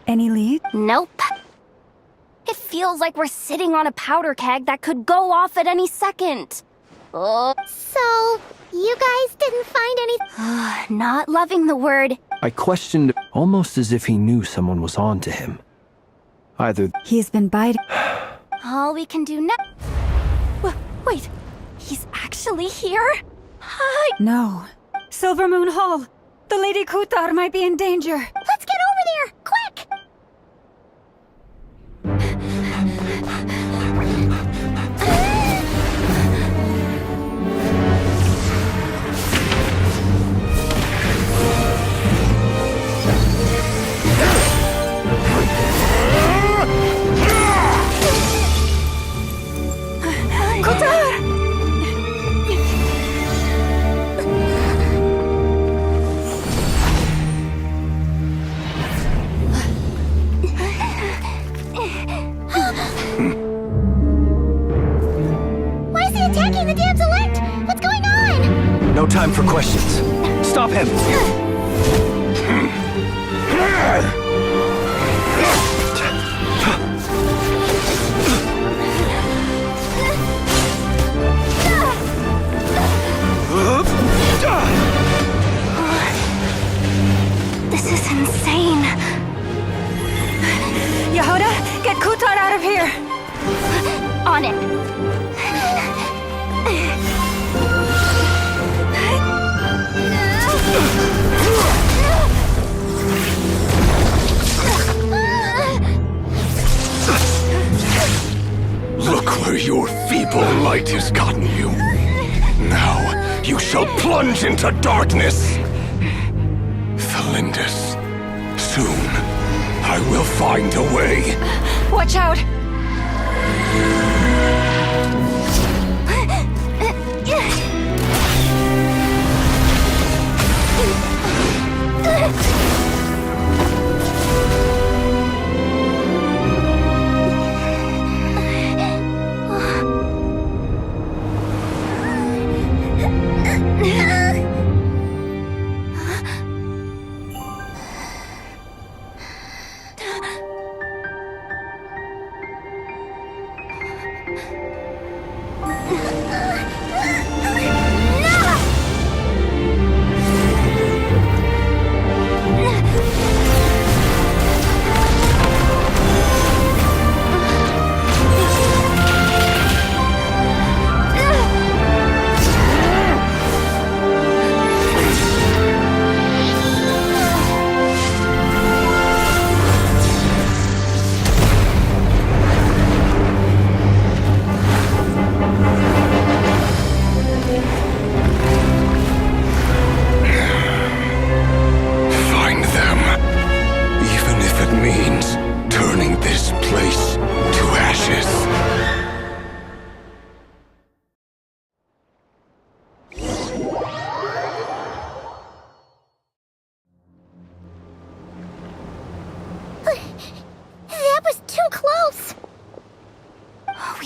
Any lead? Nope. It feels like we're sitting on a powder keg that could go off at any second. Oh. So, you guys didn't find any... Not loving the word. I questioned, almost as if he knew someone was on to him. Either. He's been biting. All we can do now... Wait, he's actually here? Hi. No. Silver Moon Hall. The Lady Kutar might be in danger. Let's get over there, quick! No time for questions. Stop him! This is insane. Yehuda, get Kutar out of here! On it. Look where your feeble Terrible light has gotten you. Now you shall plunge into darkness. Felindus, soon I will find a way. Watch out!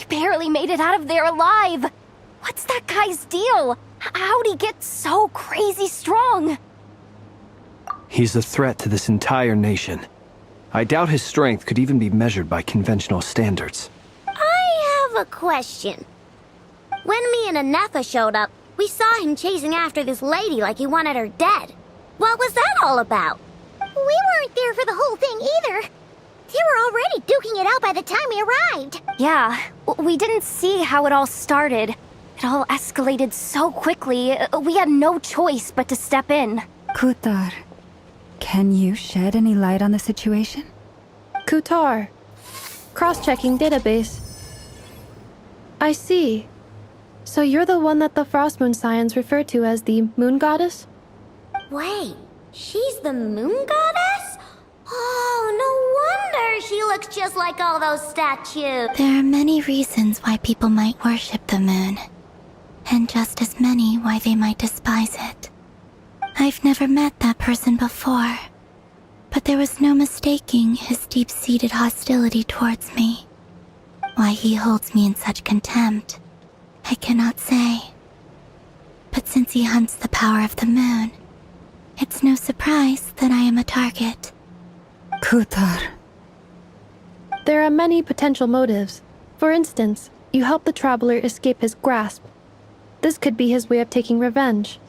Barely made it out of there alive. What's that guy's deal? How'd he get so crazy strong? He's a threat to this entire nation. I doubt his strength could even be measured by conventional standards. I have a question. When me and Anefa showed up, we saw him chasing after this lady like he wanted her dead. What was that all about? We weren't there for the whole thing either. They were already duking it out by the time we arrived. Yeah, we didn't see how it all started. It all escalated so quickly, we had no choice but to step in. Kutar, can you shed any light on the situation? Kutar. Cross-checking database. I see. So you're the one that the Frost Moon Scions refer to as the Moon Goddess? Wait, she's the Moon Goddess? Oh, no wonder she looks just like all those statues. There are many reasons why people might worship the moon, and just as many why they might despise it. I've never met that person before, but there was no mistaking his deep-seated hostility towards me. Why he holds me in such contempt, I cannot say. But since he hunts the power of the moon, it's no surprise that I am a target. Kutar. There are many potential motives. For instance, you help the traveler escape his grasp. This could be his way of taking revenge.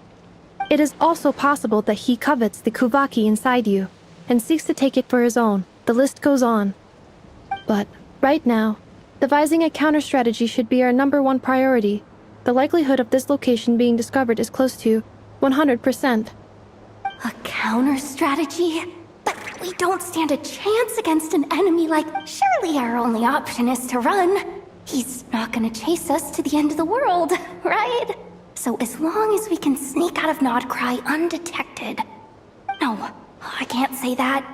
It is also possible that he covets the Kuvaki inside you, and seeks to take it for his own. The list goes on. But, right now, devising a counter-strategy should be our #1 priority. The likelihood of this location being discovered is close to 100%. A counter-strategy? But we don't stand a chance against an enemy like... Surely our only option is to run. He's not gonna chase us to the end of the world, right? So as long as we can sneak out of Nodcry undetected... No, I can't say that.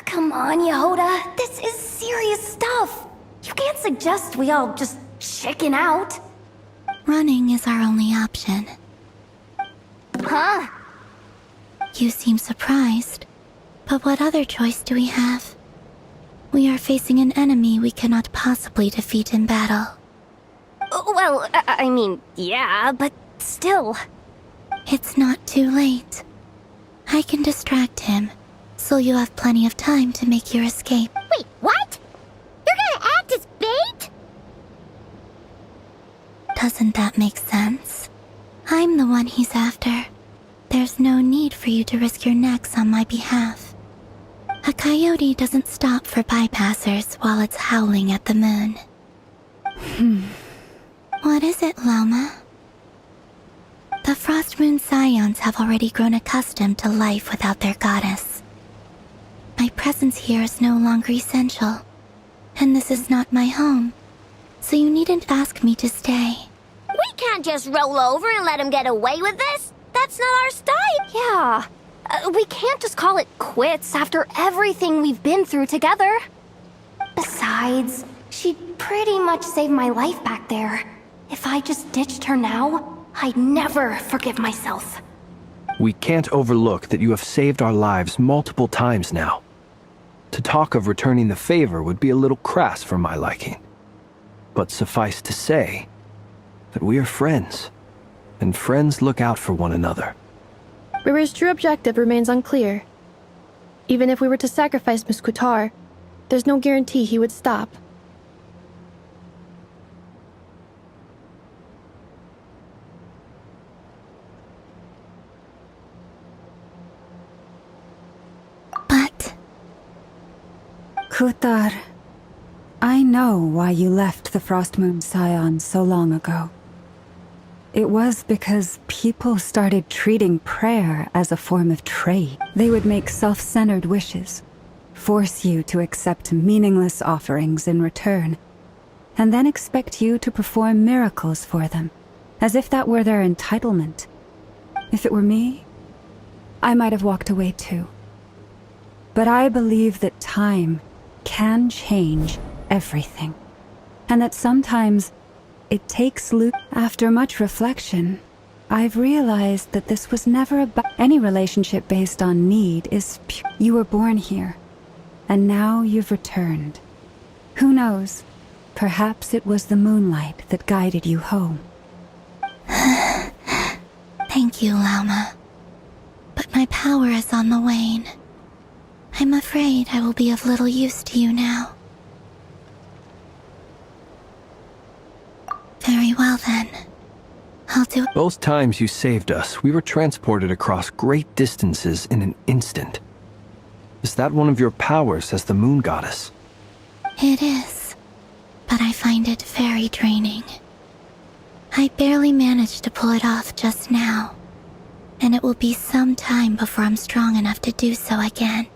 Come on, Yehoda. This is serious stuff. You can't suggest we all just chicken out. Running is our only option. Huh? You seem surprised. But what other choice do we have? We are facing an enemy we cannot possibly defeat in battle. Well, I mean, yeah, but still. It's not too late. I can distract him, so you have plenty of time to make your escape. Wait, what? You're gonna act as bait? Doesn't that make sense? I'm the one he's after. There's no need for you to risk your necks on my behalf. A coyote doesn't stop for bypassers while it's howling at the moon. What is it, Loma? The Frost Moon Scions have already grown accustomed to life without their goddess. My presence here is no longer essential, and this is not my home, so you need didn't ask me to stay. We can't just roll over and let him get away with this. That's not our style. Yeah. We can't just call it quits after everything we've been through together. Besides, she pretty much saved my life back there. If I just ditched her now, I'd never forgive myself. We can't overlook that you have saved our lives multiple times now. To talk of returning the favor would be a little crass for my liking. But suffice to say that we are friends, and friends look out for one another. River's true objective remains unclear. Even if we were to sacrifice Miss Kutar, there's no guarantee he would stop. But... Kutar, I know why you left the Frost Moon Scion so long ago. It was because people started treating prayer as a form of trade. They would make self-centered wishes, force you to accept meaningless offerings in return, and then expect you to perform miracles for them, as if that were their entitlement. If it were me, I might have walked away too. But I believe that time can change everything, and that sometimes it takes After much reflection, I've realized that this was never about any relationship based on need is pure. You were born here, and now you've returned. Who knows? Perhaps it was the moonlight that guided you home. Thank you, Lauma. But my power is on the wane. I'm afraid I will be of little use to you now. Very well then. I'll do it. Both times you saved us, we were transported across great distances in an instant. Is that one of your powers as the moon goddess? It is, but I find it very draining. I barely managed to pull it off just now, and it will be some time before I'm strong enough to do so again.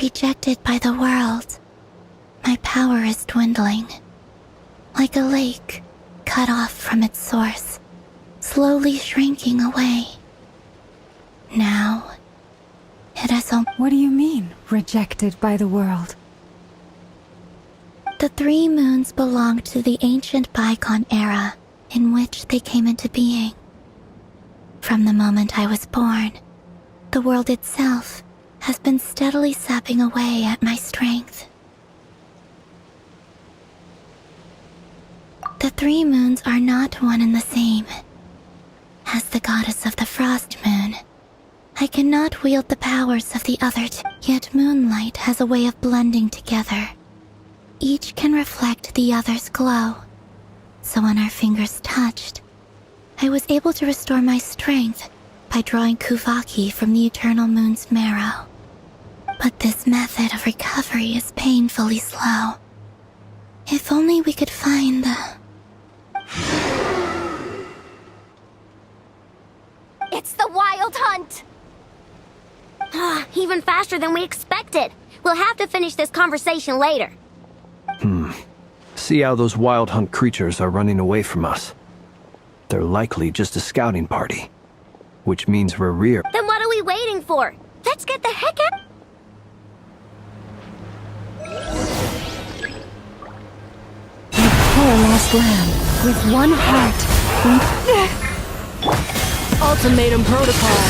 Rejected by the world, my power is dwindling. Like a lake cut off from its source, slowly shrinking away. Now, it has only... What do you mean, rejected by the world? The 3 moons belonged to the ancient bygone era in which they came into being. From the moment I was born, the world itself has been steadily sapping away at my strength. The 3 moons are not one and the same. As the goddess of the Frost Moon, I cannot wield the powers of the other 2, yet moonlight has a way of blending together. Each can reflect the other's glow, so when our fingers touched, I was able to restore my strength by drawing Kuvaki from the eternal moon's marrow. But this method of recovery is painfully slow. If only we could find the... It's the Wild Hunt! Even faster than we expected. We'll have to finish this conversation later. See how those Wild Hunt creatures are running away from us. They're likely just a scouting party, which means we're rear. Then what are we waiting for? Let's get the heck out. Poor lost lamb. With one heart, Ultimatum protocol.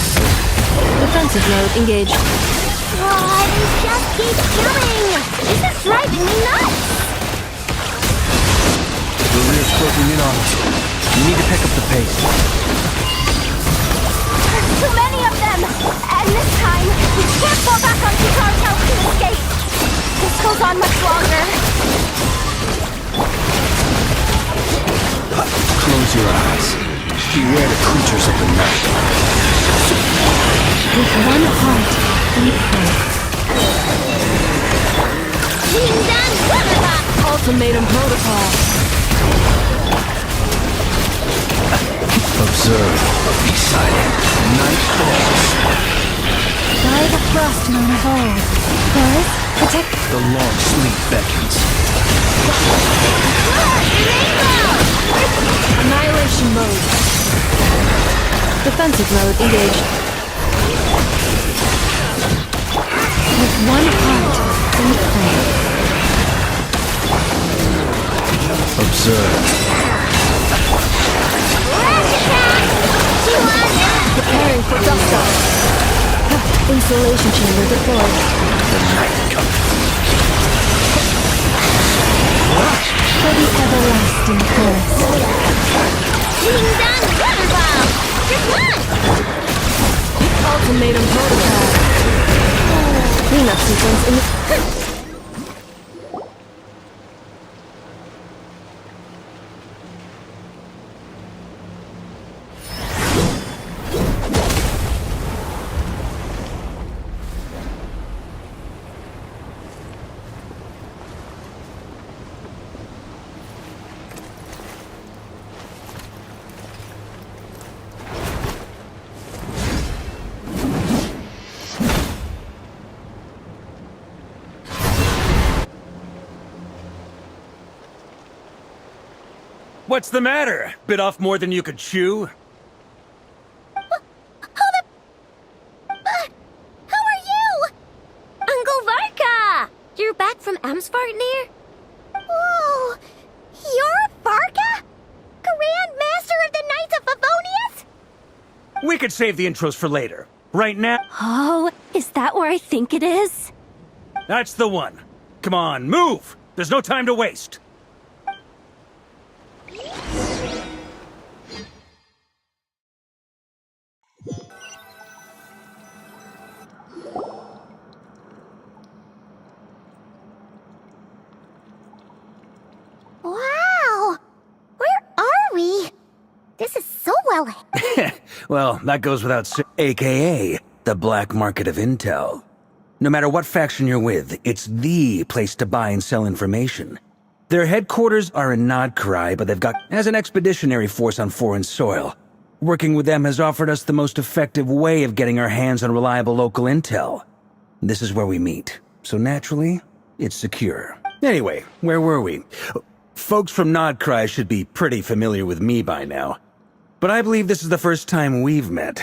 Defensive mode engaged. God, you just keep killing! This is driving me nuts! The rear's closing in on us. We need to pick up the pace. There's too many of them! And this time, we can't fall back on Kutar's house to escape! This goes on much longer. Close your eyes. Beware the creatures of the night. with one heart, we pray. Ultimatum protocol. Observe, be silent. Night falls. By the frost moon of old, protect. The long sleep beckons. Rainbow! Defensive mode engaged. With one heart, we pray. Observe. Preparing for dust up. Insulation chamber deployed. For the everlasting chorus. Ding dong water ball! Just one! Ultimatum protocol. Cleanup sequence in the... What's the matter? Bit off more than you could chew? Who are you? Uncle Varka! You're back from Amsvartnir? Oh, you're Varka? Grand Master of the Knights of Favonius? We could save the intros for later. Right now, Oh, is that where I think it is? that's the one. Come on, move! There's no time to waste. Wow! Where are we? This is so well... Well, that goes without saying. AKA, the black market of intel. No matter what faction you're with, it's the place to buy and sell information. Their headquarters are in Nodkrai, but they've got as an expeditionary force on foreign soil. Working with them has offered us the most effective way of getting our hands on reliable local intel. This is where we meet, so naturally, it's secure. Anyway, where were we? Folks from Nodkrai should be pretty familiar with me by now. But I believe this is the first time we've met.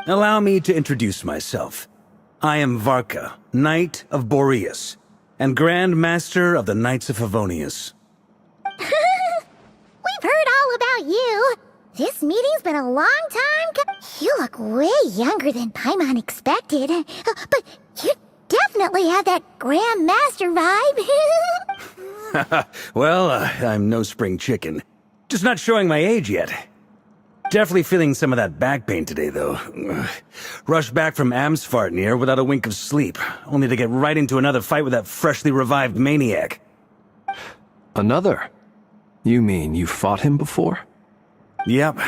Allow me to introduce myself. I am Varka, Knight of Boreas, and Grand Master of the Knights of Favonius. We've heard all about you. This meeting's been a long time. You look way younger than Paimon expected. But you definitely have that Grand Master vibe. Well, I'm no spring chicken. Just not showing my age yet. Definitely feeling some of that back pain today, though. Rushed back from Amsvartnir without a wink of sleep, only to get right into another fight with that freshly revived maniac. Another? You mean you fought him before? Yep.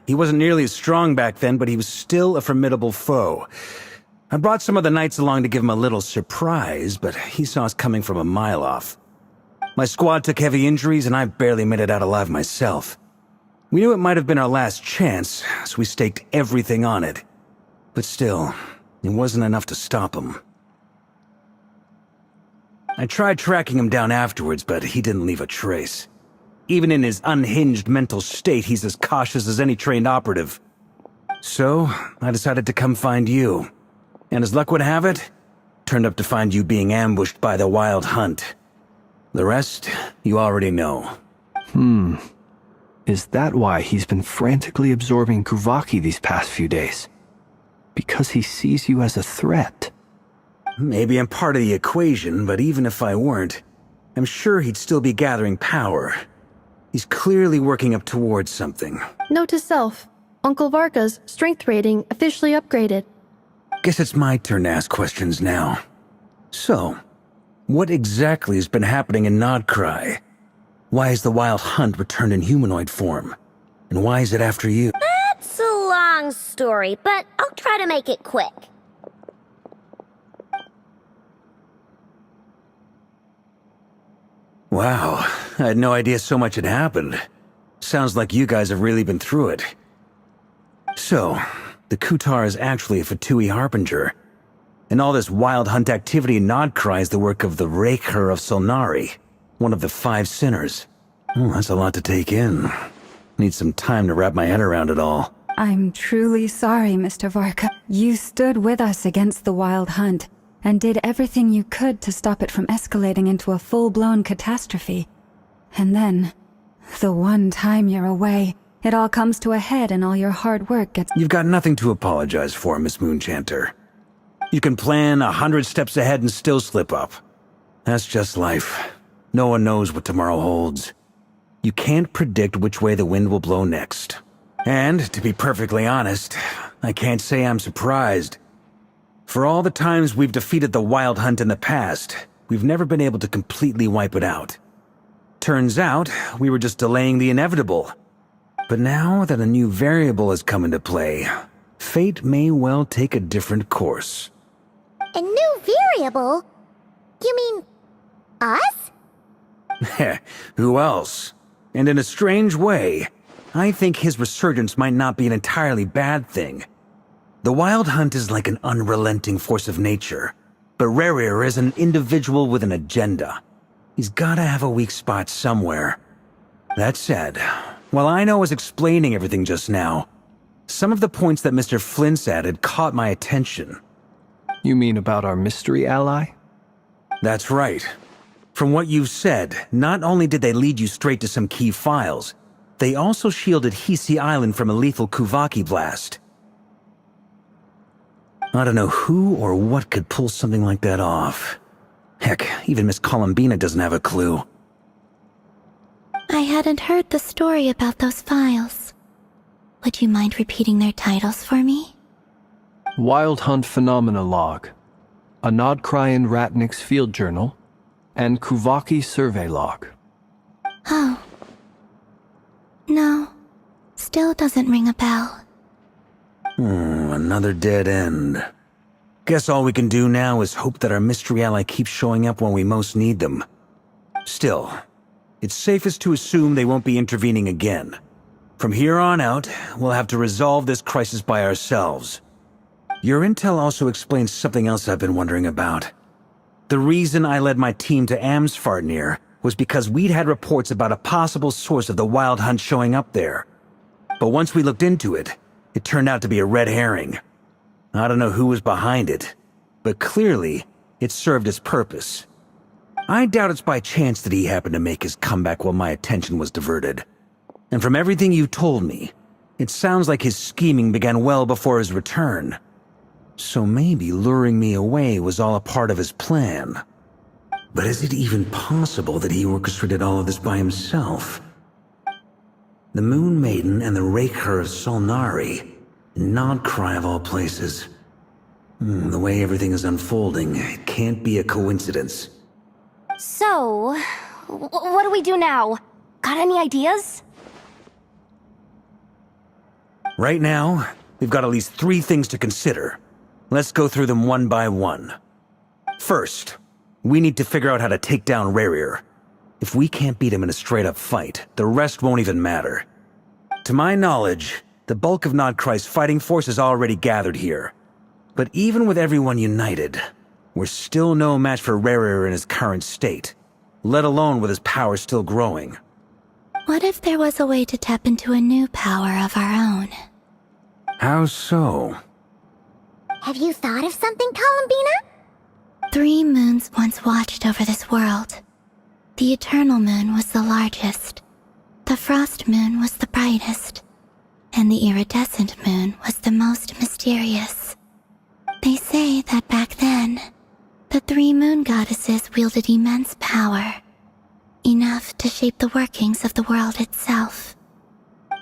He wasn't nearly as strong back then, but he was still a formidable foe. I brought some of the knights along to give him a little surprise, but he saw us coming from a mile off. My squad took heavy injuries, and I barely made it out alive myself. We knew it might have been our last chance, so we staked everything on it. But still, it wasn't enough to stop him. I tried tracking him down afterwards, but he didn't leave a trace. Even in his unhinged mental state, he's as cautious as any trained operative. So, I decided to come find you. And as luck would have it, turned up to find you being ambushed by the Wild Hunt. The rest, you already know. Is that why he's been frantically absorbing Kuvaki these past few days? Because he sees you as a threat? Maybe I'm part of the equation, but even if I weren't, I'm sure he'd still be gathering power. He's clearly working up towards something. Note to self, Uncle Varka's strength rating officially upgraded. Guess it's my turn to ask questions now. So, what exactly has been happening in Nodkrai? Why has the Wild Hunt returned in humanoid form? And why is it after you? That's a long story, but I'll try to make it quick. Wow, I had no idea so much had happened. Sounds like you guys have really been through it. So, the Kutar is actually a Fatui Harbinger. And all this Wild Hunt activity in Nodkrai is the work of the Raker of Solnari, one of the 5 sinners. That's a lot to take in. Need some time to wrap my head around it all. I'm truly sorry, Mr. Varka. You stood with us against the Wild Hunt and did everything you could to stop it from escalating into a full-blown catastrophe. And then, the one time you're away, it all comes to a head and all your hard work gets— You've got nothing to apologize for, Miss Moonchanter. You can plan 100 steps ahead and still slip up. That's just life. No one knows what tomorrow holds. You can't predict which way the wind will blow next. And, to be perfectly honest, I can't say I'm surprised. For all the times we've defeated the Wild Hunt in the past, we've never been able to completely wipe it out. Turns out, we were just delaying the inevitable. But now that a new variable has come into play, fate may well take a different course. A new variable? You mean us? Who else? And in a strange way, I think his resurgence might not be an entirely bad thing. The Wild Hunt is like an unrelenting force of nature, but Rerir is an individual with an agenda. He's gotta have a weak spot somewhere. That said, while I was explaining everything just now, some of the points that Mr. Flint's added caught my attention. You mean about our mystery ally? That's right. From what you've said, not only did they lead you straight to some key files, they also shielded Hisi Island from a lethal Kuvaki blast. I don't know who or what could pull something like that off. Heck, even Miss Columbina doesn't have a clue. I hadn't heard the story about those files. Would you mind repeating their titles for me? Wild Hunt Phenomena Log, a Nodkryan Ratnik's Field Journal, and Kuvaki Survey Log. Oh. No. Still doesn't ring a bell. Another dead end. Guess all we can do now is hope that our mystery ally keeps showing up when we most need them. Still, it's safest to assume they won't be intervening again. From here on out, we'll have to resolve this crisis by ourselves. Your intel also explains something else I've been wondering about. The reason I led my team to Amsfarnir was because we'd had reports about a possible source of the Wild Hunt showing up there. But once we looked into it, it turned out to be a red herring. I don't know who was behind it, but clearly, it served its purpose. I doubt it's by chance that he happened to make his comeback while my attention was diverted. And from everything you told me, it sounds like his scheming began well before his return. So maybe luring me away was all a part of his plan. But is it even possible that he orchestrated all of this by himself? The Moon Maiden and the Raker of Solnari, Nodcry of all places. The way everything is unfolding, it can't be a coincidence. So, what do we do now? Got any ideas? Right now, we've got at least 3 things to consider. Let's go through them one by one. First, we need to figure out how to take down Rerir. If we can't beat him in a straight-up fight, the rest won't even matter. To my knowledge, the bulk of Nodcry's fighting force is already gathered here. But even with everyone united, we're still no match for Rerir in his current state, let alone with his power still growing. What if there was a way to tap into a new power of our own? How so? Have you thought of something, Columbina? 3 moons once watched over this world. The Eternal Moon was the largest. The Frost Moon was the brightest. And the Iridescent Moon was the most mysterious. They say that back then, the 3 moon goddesses wielded immense power, enough to shape the workings of the world itself.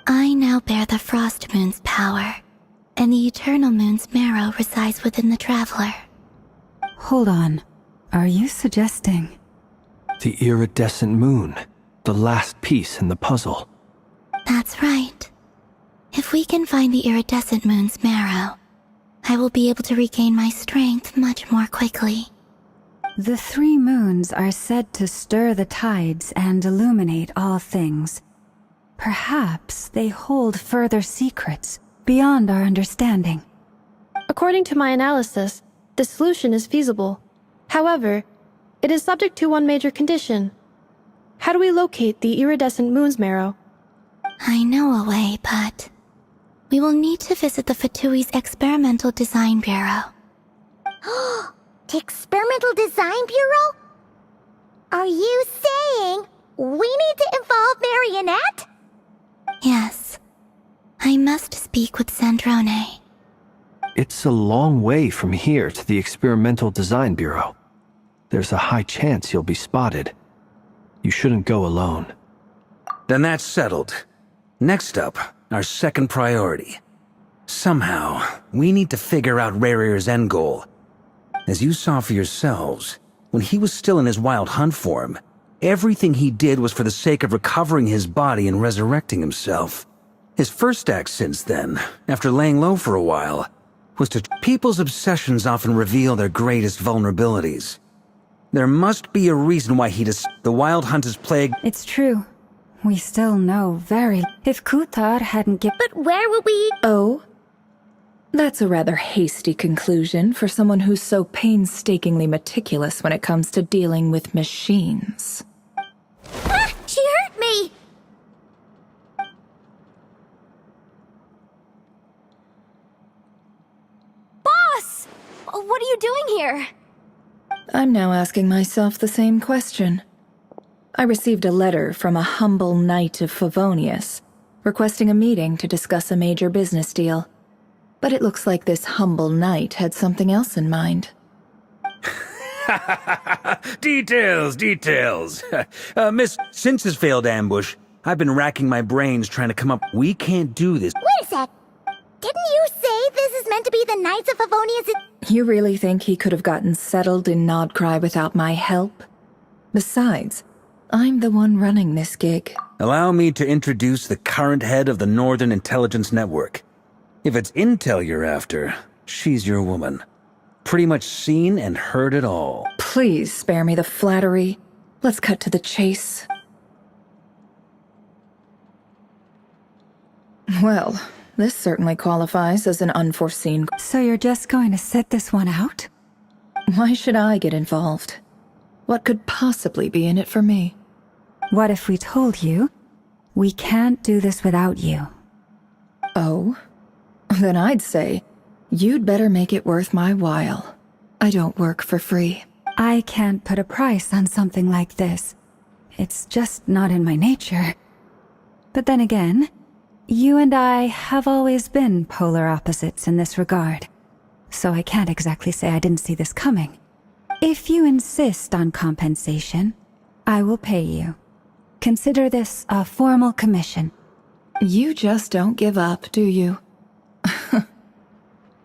I now bear the Frost Moon's power, and the Eternal Moon's marrow resides within the Traveler. Hold on. Are you suggesting? The Iridescent Moon, the last piece in the puzzle. That's right. If we can find the Iridescent Moon's marrow, I will be able to regain my strength much more quickly. The 3 moons are said to stir the tides and illuminate all things. Perhaps they hold further secrets beyond our understanding. According to my analysis, this solution is feasible. However, it is subject to one major condition. How do we locate the Iridescent Moon's marrow? I know a way, but We will need to visit the Fatui's Experimental Design Bureau. The Experimental Design Bureau? Are you saying we need to involve Marionette? Yes. I must speak with Sandrone. It's a long way from here to the Experimental Design Bureau. There's a high chance you'll be spotted. You shouldn't go alone. Then that's settled. Next up, our second priority. Somehow, we need to figure out Rarir's end goal. As you saw for yourselves, when he was still in his wild hunt form, everything he did was for the sake of recovering his body and resurrecting himself. His first act since then, after laying low for a while, was to... People's obsessions often reveal their greatest vulnerabilities. There must be a reason why the wild hunt is plagued... It's true. We still know very... If Kutar hadn't given... But where would we... Oh? That's a rather hasty conclusion for someone who's so painstakingly meticulous when it comes to dealing with machines. Ah! She hurt me! Boss! What are you doing here? I'm now asking myself the same question. I received a letter from a humble knight of Favonius, requesting a meeting to discuss a major business deal. But it looks like this humble knight had something else in mind. Details. Miss, since his failed ambush, I've been racking my brains trying to come up... We can't do this. Wait a sec. Didn't you say this is meant to be the Knights of Favonius? You really think he could have gotten settled in Nodcry without my help? Besides, I'm the one running this gig. Allow me to introduce the current head of the Northern Intelligence Network. If it's intel you're after, she's your woman. Pretty much seen and heard it all. Please spare me the flattery. Let's cut to the chase. Well, this certainly qualifies as an unforeseen... So you're just going to sit this one out? Why should I get involved? What could possibly be in it for me? What if we told you we can't do this without you? Oh? Then I'd say, you'd better make it worth my while. I don't work for free. I can't put a price on something like this. It's just not in my nature. But then again, you and I have always been polar opposites in this regard. So I can't exactly say I didn't see this coming. If you insist on compensation, I will pay you. Consider this a formal commission. You just don't give up, do you?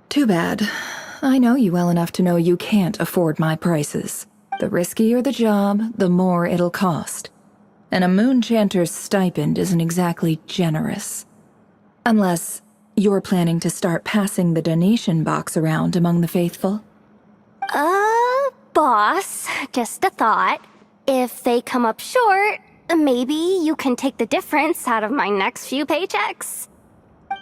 Too bad. I know you well enough to know you can't afford my prices. The riskier the job, the more it'll cost. And a moonchanter's stipend isn't exactly generous. Unless you're planning to start passing the donation box around among the faithful. Boss, just a thought. If they come up short, maybe you can take the difference out of my next few paychecks.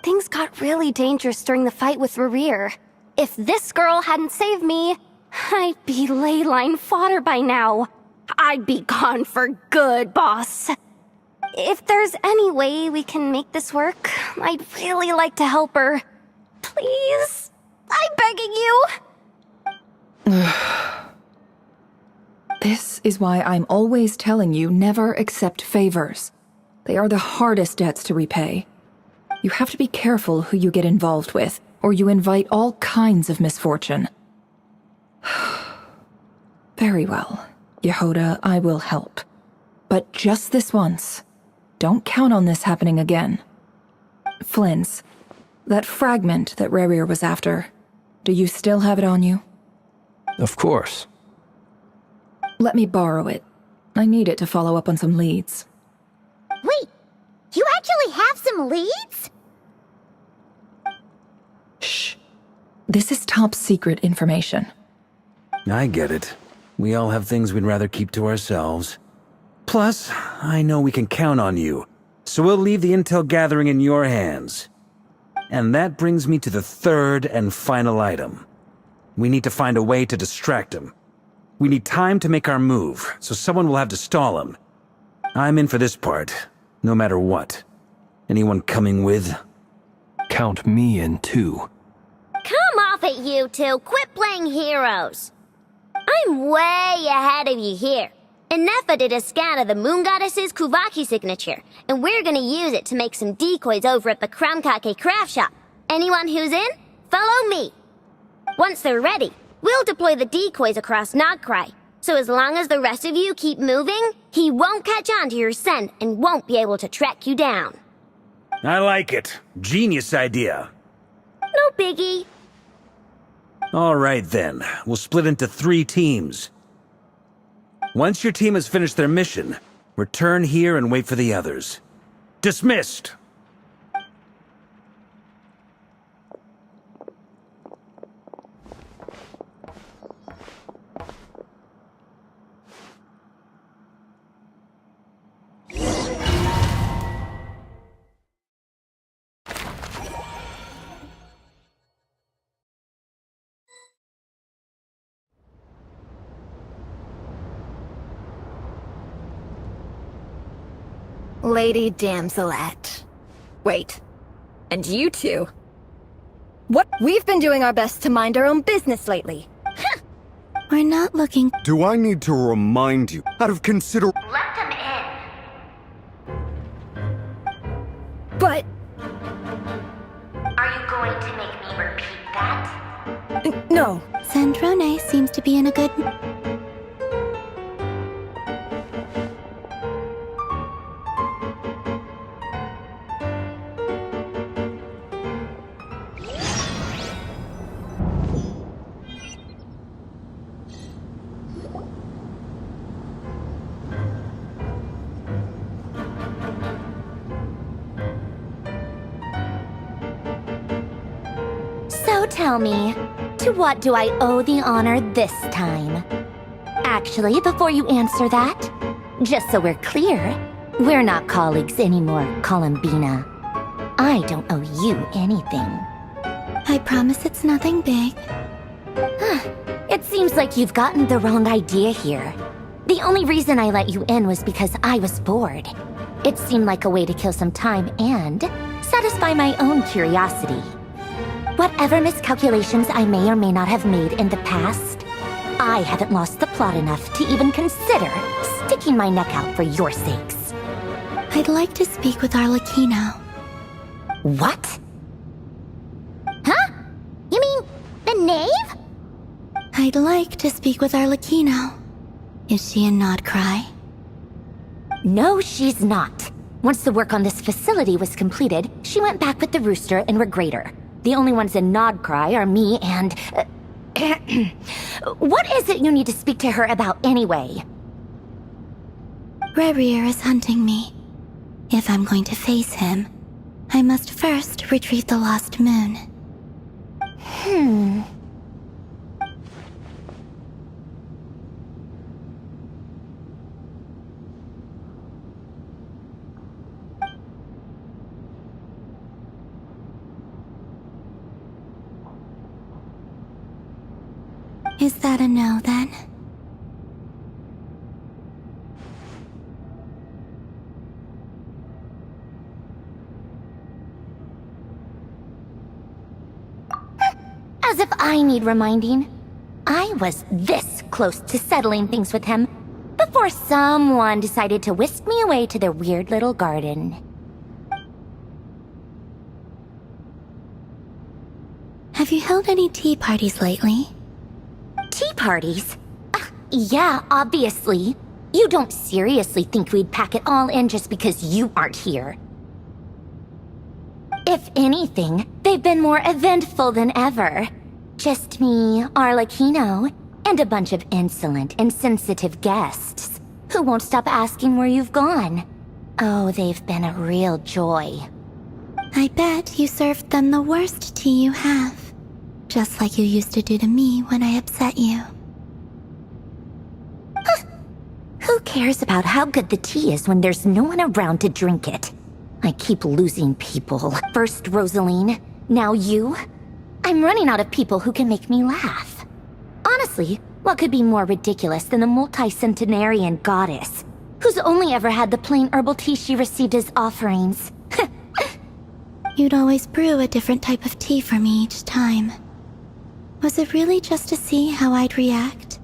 Things got really dangerous during the fight with Rarir. If this girl hadn't saved me, I'd be ley line fodder by now. I'd be gone for good, boss. If there's any way we can make this work, I'd really like to help her. Please? I'm begging you. This is why I'm always telling you never accept favors. They are the hardest debts to repay. You have to be careful who you get involved with, or you invite all kinds of misfortune. Very well, Yehoda, I will help. But just this once. Don't count on this happening again. Flynn's, that fragment that Rarir was after, do you still have it on you? Of course. Let me borrow it. I need it to follow up on some leads. Wait, you actually have some leads? Shh. This is top secret information. I get it. We all have things we'd rather keep to ourselves. Plus, I know we can count on you, so we'll leave the intel gathering in your hands. And that brings me to the third and final item. We need to find a way to distract him. We need time to make our move, so someone will have to stall him. I'm in for this part, no matter what. Anyone coming with? count me in too. Come off it, you two. Quit playing heroes. I'm way ahead of you here. Nefa did a scan of the Moon Goddess's Kuvaki signature, and we're gonna use it to make some decoys over at the Kramkake craft shop. Anyone who's in, follow me. Once they're ready, we'll deploy the decoys across Nogcry. So as long as the rest of you keep moving, he won't catch on to your scent and won't be able to track you down. I like it. Genius idea. No biggie. All right then, we'll split into 3 teams. Once your team has finished their mission, return here and wait for the others. Dismissed! Lady Damselette. Wait. And you two? What? We've been doing our best to mind our own business lately. We're not looking. Do I need to remind you, out of consider— Let them in. But... Are you going to make me repeat that? No. Sandrone seems to be in a good... So tell me, to what do I owe the honor this time? Actually, before you answer that, just so we're clear, we're not colleagues anymore, Columbina. I don't owe you anything. I promise it's nothing big. It seems like you've gotten the wrong idea here. The only reason I let you in was because I was bored. It seemed like a way to kill some time and satisfy my own curiosity. Whatever miscalculations I may or may not have made in the past, I haven't lost the plot enough to even consider sticking my neck out for your sakes. I'd like to speak with Arlecchino. What? Huh? You mean the knave? I'd like to speak with Arlecchino. Is she in Nodcry? No, she's not. Once the work on this facility was completed, she went back with the Rooster and Regrator. The only ones in Nodcry are me and... What is it you need to speak to her about anyway? Rerir is hunting me. If I'm going to face him, I must first retrieve the lost moon. Is that a no, then? As if I need reminding. I was this close to settling things with him before someone decided to whisk me away to their weird little garden. Have you held any tea parties lately? Tea parties? Yeah, obviously. You don't seriously think we'd pack it all in just because you aren't here. If anything, they've been more eventful than ever. Just me, Arlecchino, and a bunch of insolent, insensitive guests who won't stop asking where you've gone. Oh, they've been a real joy. I bet you served them the worst tea you have. Just like you used to do to me when I upset you. Who cares about how good the tea is when there's no one around to drink it? I keep losing people. First Rosaline, now you. I'm running out of people who can make me laugh. Honestly, what could be more ridiculous than the multi-centenarian goddess, who's only ever had the plain herbal tea she received as offerings? You'd always brew a different type of tea for me each time. Was it really just to see how I'd react?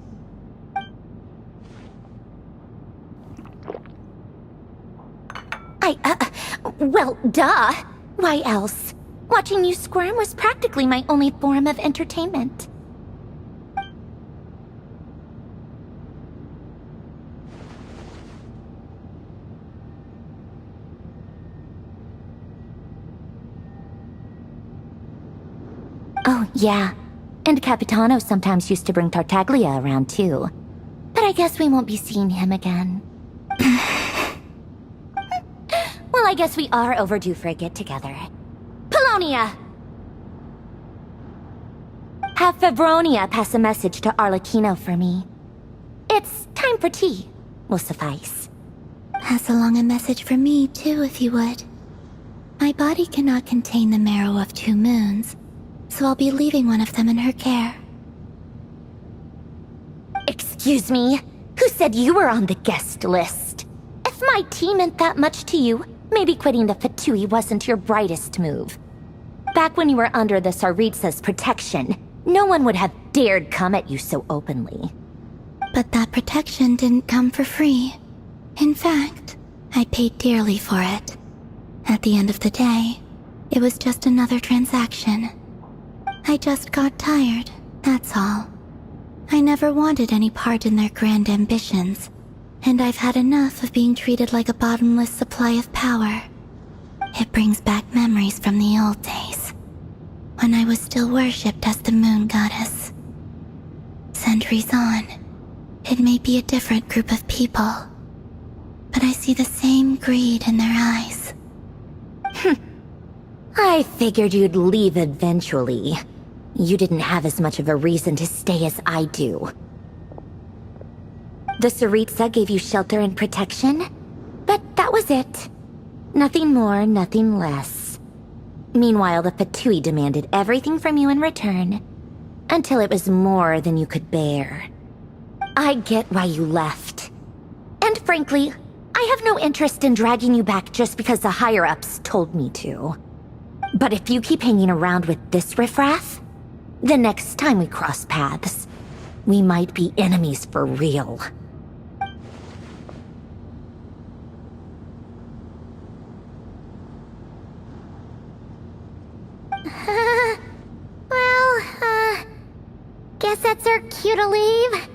Well, duh. Why else? Watching you squirm was practically my only form of entertainment. Oh, yeah. And Capitano sometimes used to bring Tartaglia around, too. But I guess we won't be seeing him again. Well, I guess we are overdue for a get-together. Polonia! Have Febronia pass a message to Arlecchino for me. It's time for tea. Will suffice. Pass along a message for me, too, if you would. My body cannot contain the marrow of 2 moons, so I'll be leaving one of them in her care. Excuse me? Who said you were on the guest list? If my tea meant that much to you, maybe quitting the Fatui wasn't your brightest move. Back when you were under the Tsaritsa's protection, no one would have dared come at you so openly. But that protection didn't come for free. In fact, I paid dearly for it. At the end of the day, it was just another transaction. I just got tired, that's all. I never wanted any part in their grand ambitions, and I've had enough of being treated like a bottomless supply of power. It brings back memories from the old days, when I was still worshipped as the moon goddess. Centuries on, it may be a different group of people, but I see the same greed in their eyes. I figured you'd leave eventually. You didn't have as much of a reason to stay as I do. The Tsaritsa gave you shelter and protection, but that was it. Nothing more, nothing less. Meanwhile, the Fatui demanded everything from you in return, until it was more than you could bear. I get why you left. And frankly, I have no interest in dragging you back just because the higher-ups told me to. But if you keep hanging around with this riffraff, the next time we cross paths, we might be enemies for real. Guess that's our cue to leave.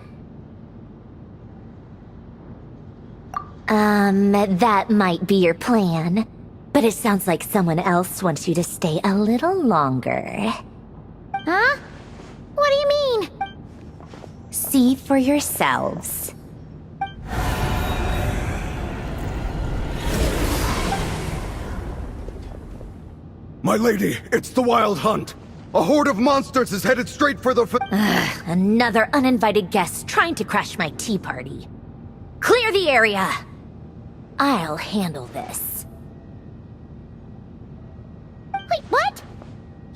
That might be your plan. But it sounds like someone else wants you to stay a little longer. Huh? What do you mean? See for yourselves. My lady, it's the Wild Hunt. A horde of monsters is headed straight for the Another uninvited guest trying to crash my tea party. Clear the area! I'll handle this. Wait, what?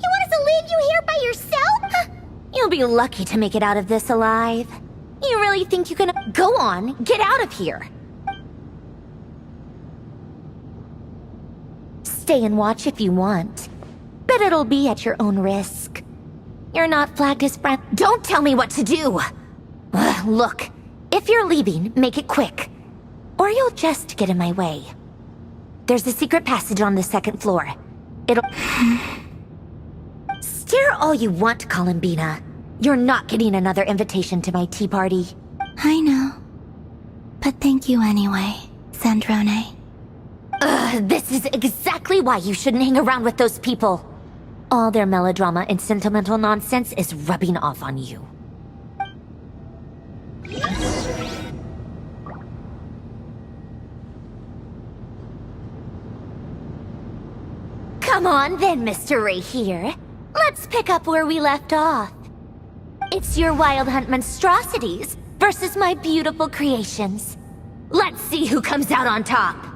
You want us to leave you here by yourself? You'll be lucky to make it out of this alive. You really think you can— Go on, get out of here! Stay and watch if you want. But it'll be at your own risk. You're not flagged as friend— Don't tell me what to do! Look, if you're leaving, make it quick. Or you'll just get in my way. There's a secret passage on the 2nd floor. It'll— Stare all you want, Columbina. You're not getting another invitation to my tea party. I know. But thank you anyway, Sandrone. This is exactly why you shouldn't hang around with those people. All their melodrama and sentimental nonsense is rubbing off on you. Come on then, Mr. Ray here. Let's pick up where we left off. It's your Wild Hunt monstrosities versus my beautiful creations. Let's see who comes out on top.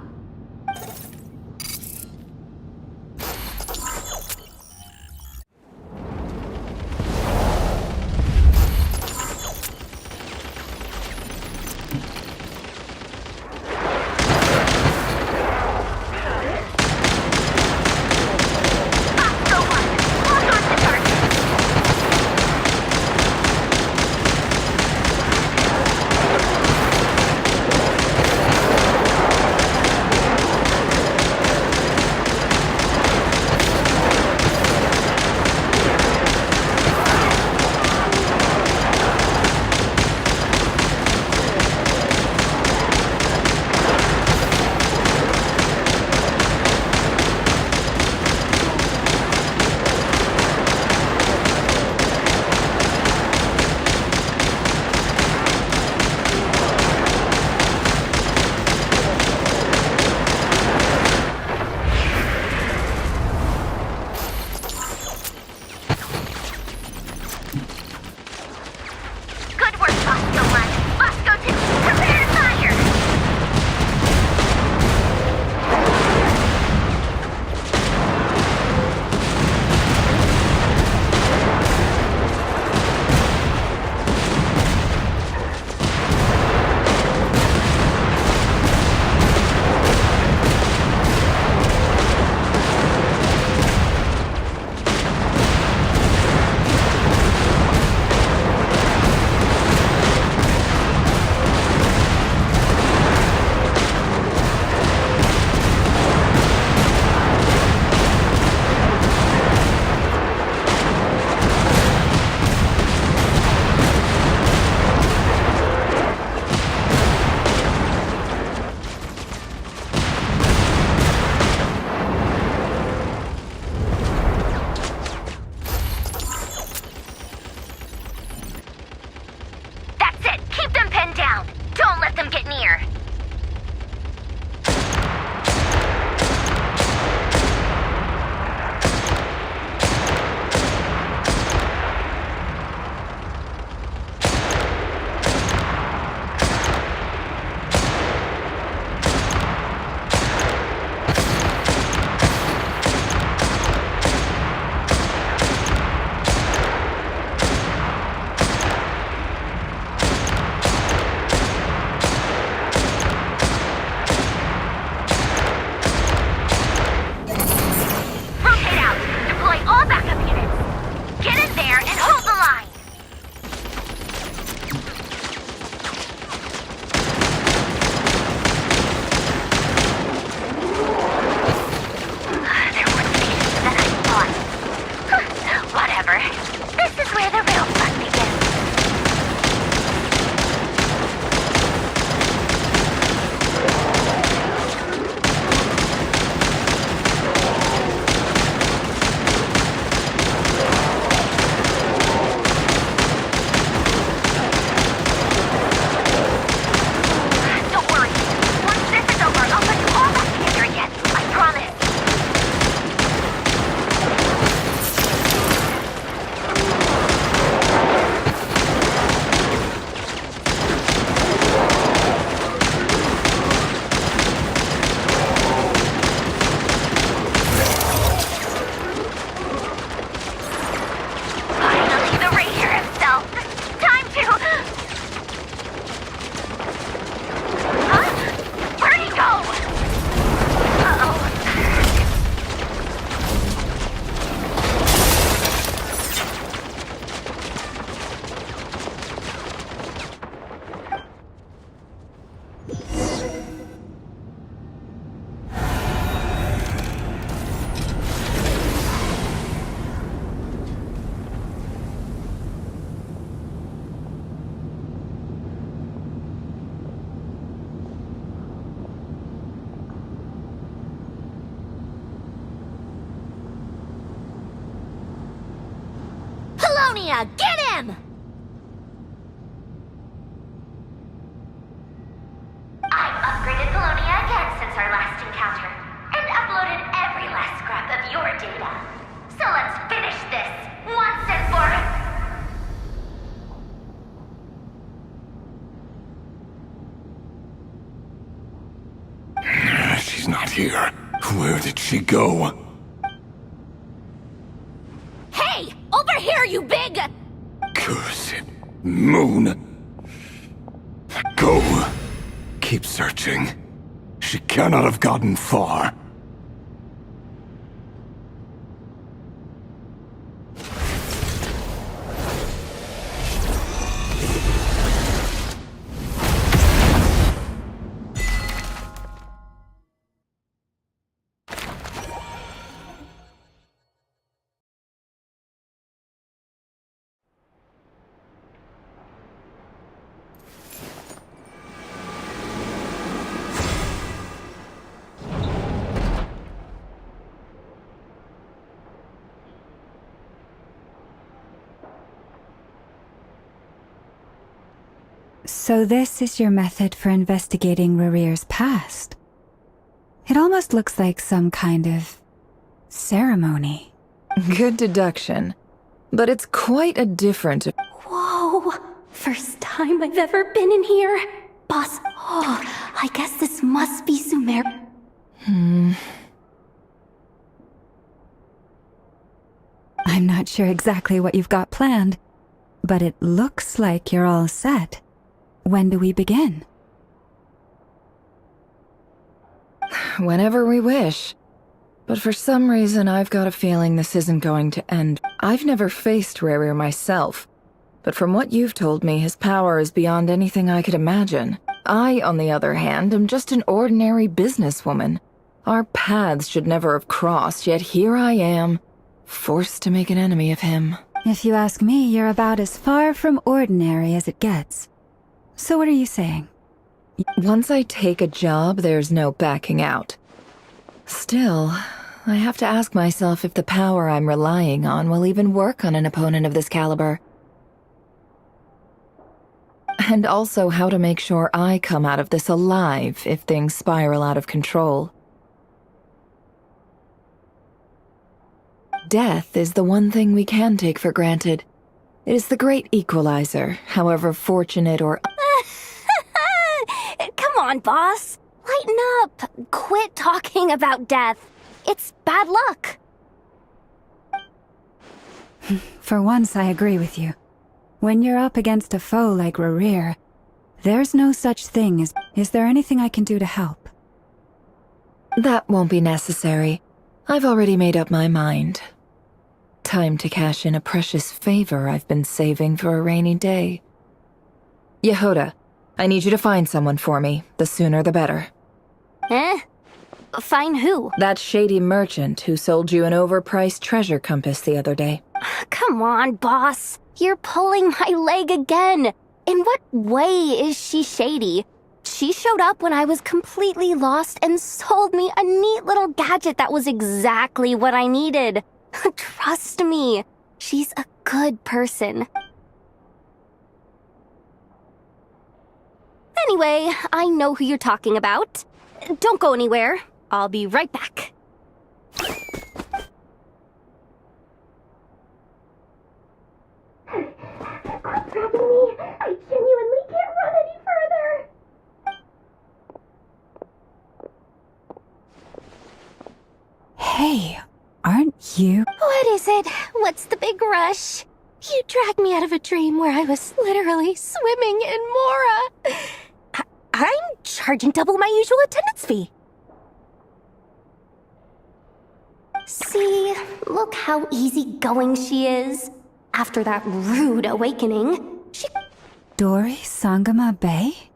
Polonia, get him! I've upgraded Polonia again since our last encounter, and uploaded every last scrap of your data. So let's finish this, once and for She's not here. Where did she go? Hey! Over here, you big... Cursed moon. Go. Keep searching. She cannot have gotten far. So this is your method for investigating Rarir's past? It almost looks like some kind of ceremony. Good deduction. But it's quite a different... Whoa! First time I've ever been in here. Boss, I guess this must be Sumer. I'm not sure exactly what you've got planned, but it looks like you're all set. When do we begin? Whenever we wish. But for some reason, I've got a feeling this isn't going to end. I've never faced Rarir myself, but from what you've told me, his power is beyond anything I could imagine. I, on the other hand, am just an ordinary businesswoman. Our paths should never have crossed, yet here I am, forced to make an enemy of him. If you ask me, you're about as far from ordinary as it gets. So what are you saying? Once I take a job, there's no backing out. Still, I have to ask myself if the power I'm relying on will even work on an opponent of this caliber. And also how to make sure I come out of this alive if things spiral out of control. Death is the one thing we can take for granted. It is the great equalizer, however fortunate or... Come on, boss. Lighten up. Quit talking about death. It's bad luck. For once, I agree with you. When you're up against a foe like Rarir, there's no such thing as... Is there anything I can do to help? That won't be necessary. I've already made up my mind. Time to cash in a precious favor I've been saving for a rainy day. Yehoda, I need you to find someone for me. The sooner the better. Find who? That shady merchant who sold you an overpriced treasure compass the other day. Come on, boss. You're pulling my leg again. In what way is she shady? She showed up when I was completely lost and sold me a neat little gadget that was exactly what I needed. Trust me, she's a good person. Anyway, I know who you're talking about. Don't go anywhere. I'll be right back. Quit grabbing me. I genuinely can't run any further. Hey, aren't you... What is it? What's the big rush? You dragged me out of a dream where I was literally swimming in Mora. I'm charging double my usual attendance fee. See, look how easygoing she is. After that rude awakening, she... Dori Sangama Bay?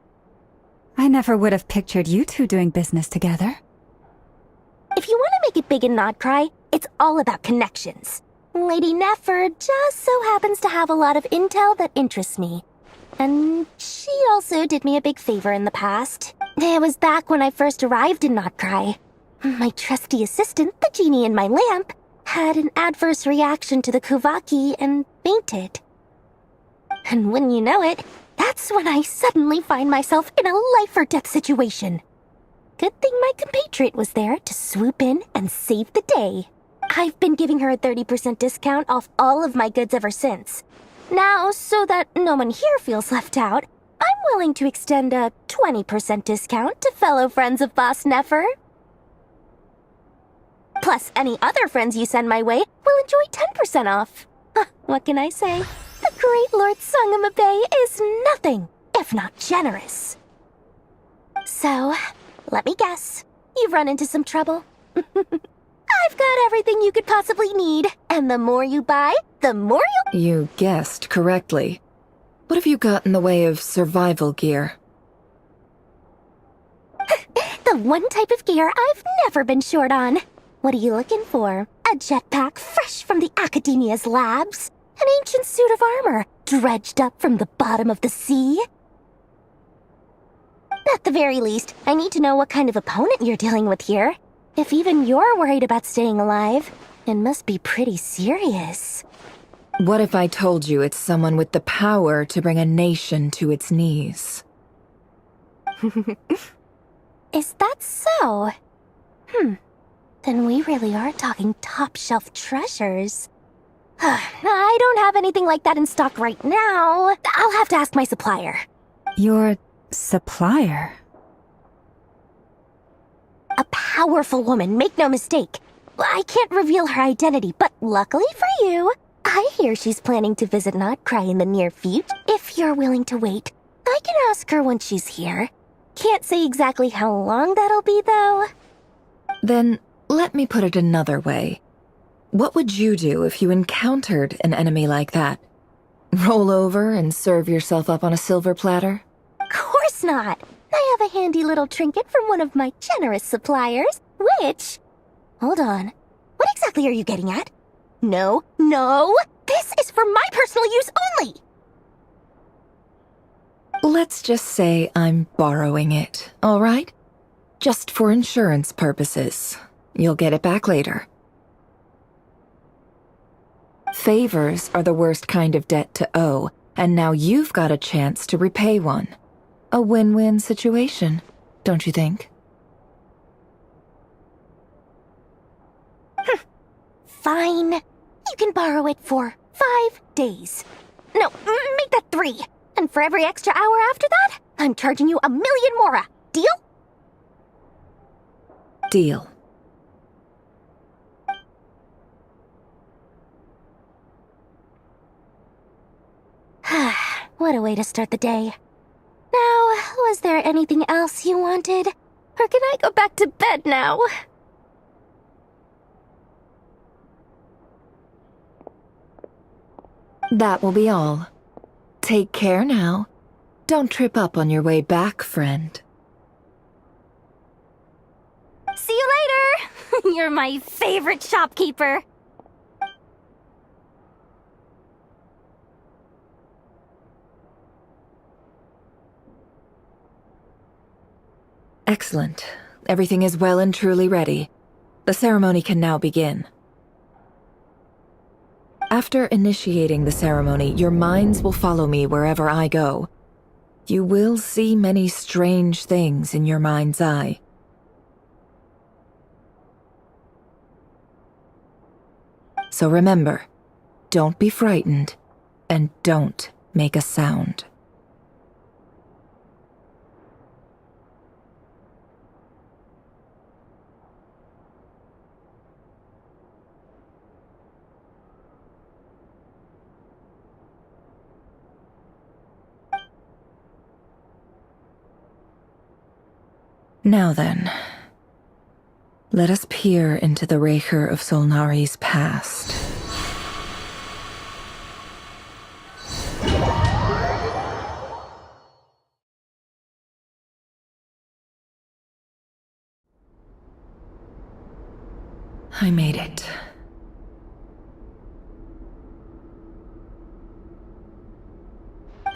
I never would have pictured you two doing business together. If you want to make it big and not cry, it's all about connections. Lady Nefer just so happens to have a lot of intel that interests me. And she also did me a big favor in the past. It was back when I first arrived in Not Cry. My trusty assistant, the genie in my lamp, had an adverse reaction to the Kuvaki and fainted. And wouldn't you know it, that's when I suddenly find myself in a life-or-death situation. Good thing my compatriot was there to swoop in and save the day. I've been giving her a 30% discount off all of my goods ever since. Now, so that no one here feels left out, I'm willing to extend a 20% discount to fellow friends of Boss Nefer. Plus, any other friends you send my way will enjoy 10% off. What can I say? The great Lord Sangamabe is nothing if not generous. So, let me guess. You've run into some trouble. I've got everything you could possibly need, and the more you buy, the more You guessed correctly. What have you got in the way of survival gear? The one type of gear I've never been short on. What are you looking for? A jetpack fresh from the Academia's labs? An ancient suit of armor dredged up from the bottom of the sea? At the very least, I need to know what kind of opponent you're dealing with here. If even you're worried about staying alive, it must be pretty serious. What if I told you it's someone with the power to bring a nation to its knees? Is that so? Then we really are talking top-shelf treasures. I don't have anything like that in stock right now. I'll have to ask my supplier. Your supplier? A powerful woman, make no mistake. I can't reveal her identity, but luckily for you, I hear she's planning to visit Notcry in the near future. If you're willing to wait, I can ask her when she's here. Can't say exactly how long that'll be, though. Then, let me put it another way. What would you do if you encountered an enemy like that? Roll over and serve yourself up on a silver platter? Of course not! I have a handy little trinket from one of my generous suppliers, which... Hold on. What exactly are you getting at? No! This is for my personal use only! Let's just say I'm borrowing it, all right? Just for insurance purposes. You'll get it back later. Favors are the worst kind of debt to owe, and now you've got a chance to repay one. A win-win situation, don't you think? Fine. You can borrow it for 5 days. No, make that 3. And for every extra hour after that, I'm charging you 1,000,000 mora. Deal? Deal. What a way to start the day. Now, was there anything else you wanted? Or can I go back to bed now? That will be all. Take care now. Don't trip up on your way back, friend. See you later! You're my favorite shopkeeper. Excellent. Everything is well and truly ready. The ceremony can now begin. After initiating the ceremony, your minds will follow me wherever I go. You will see many strange things in your mind's eye. So remember, don't be frightened, and don't make a sound. Now then, let us peer into the Raker of Solnari's past. I made it.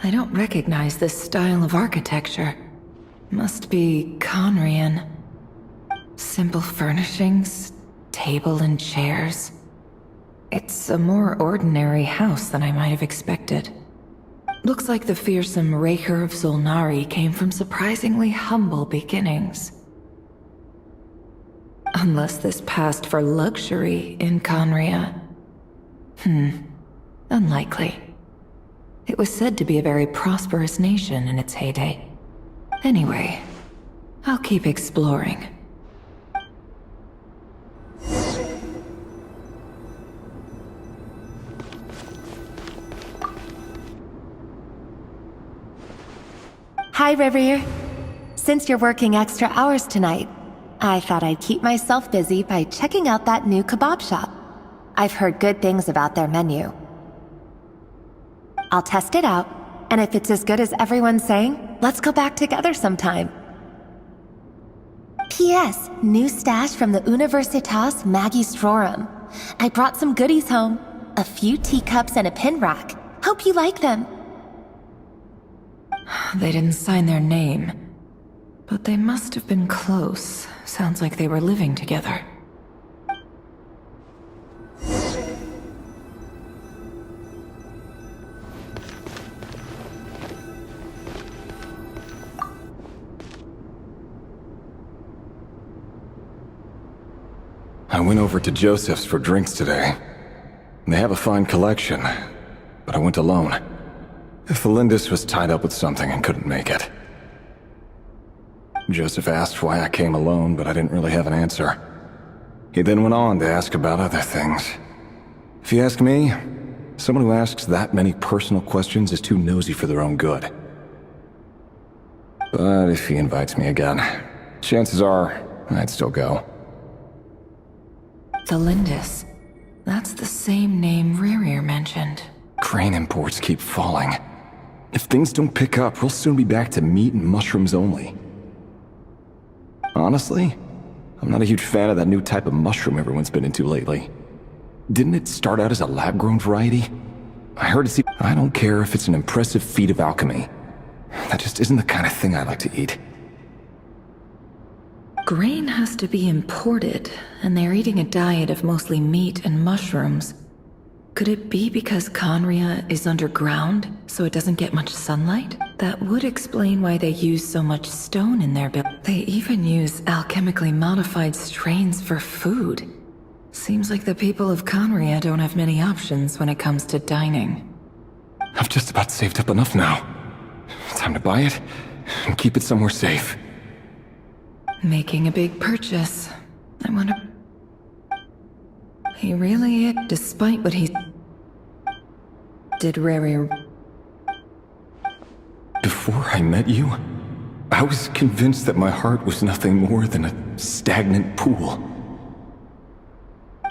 I don't recognize this style of architecture. Must be Conrian. Simple furnishings, table and chairs, It's a more ordinary house than I might have expected. Looks like the fearsome Raker of Zolnari came from surprisingly humble beginnings. Unless this passed for luxury in Conria. Unlikely. It was said to be a very prosperous nation in its heyday. Anyway, I'll keep exploring. Hi, Rivier. Since you're working extra hours tonight, I thought I'd keep myself busy by checking out that new kebab shop. I've heard good things about their menu. I'll test it out, and if it's as good as everyone's saying, let's go back together sometime. P.S. New stash from the Universitas Magistrorum. I brought some goodies home. A few teacups and a pin rack. Hope you like them. They didn't sign their name, but they must have been close. Sounds like they were living together. I went over to Joseph's for drinks today. They have a fine collection, but I went alone. Felindis was tied up with something and couldn't make it. Joseph asked why I came alone, but I didn't really have an answer. He then went on to ask about other things. If you ask me, someone who asks that many personal questions is too nosy for their own good. But if he invites me again, chances are I'd still go. The Lindis. That's the same name Rerir mentioned. Crane imports keep falling. If things don't pick up, we'll soon be back to meat and mushrooms only. Honestly, I'm not a huge fan of that new type of mushroom everyone's been into lately. Didn't it start out as a lab-grown variety? I heard it's... I don't care if it's an impressive feat of alchemy. That just isn't the kind of thing I like to eat. Grain has to be imported, and they're eating a diet of mostly meat and mushrooms. Could it be because Conria is underground, so it doesn't get much sunlight? That would explain why they use so much stone in their build. They even use alchemically modified strains for food. Seems like the people of Conria don't have many options when it comes to dining. I've just about saved up enough now. Time to buy it and keep it somewhere safe. Making a big purchase. I wonder... He really... Despite what he... Did Rary... Before I met you, I was convinced that my heart was nothing more than a stagnant pool.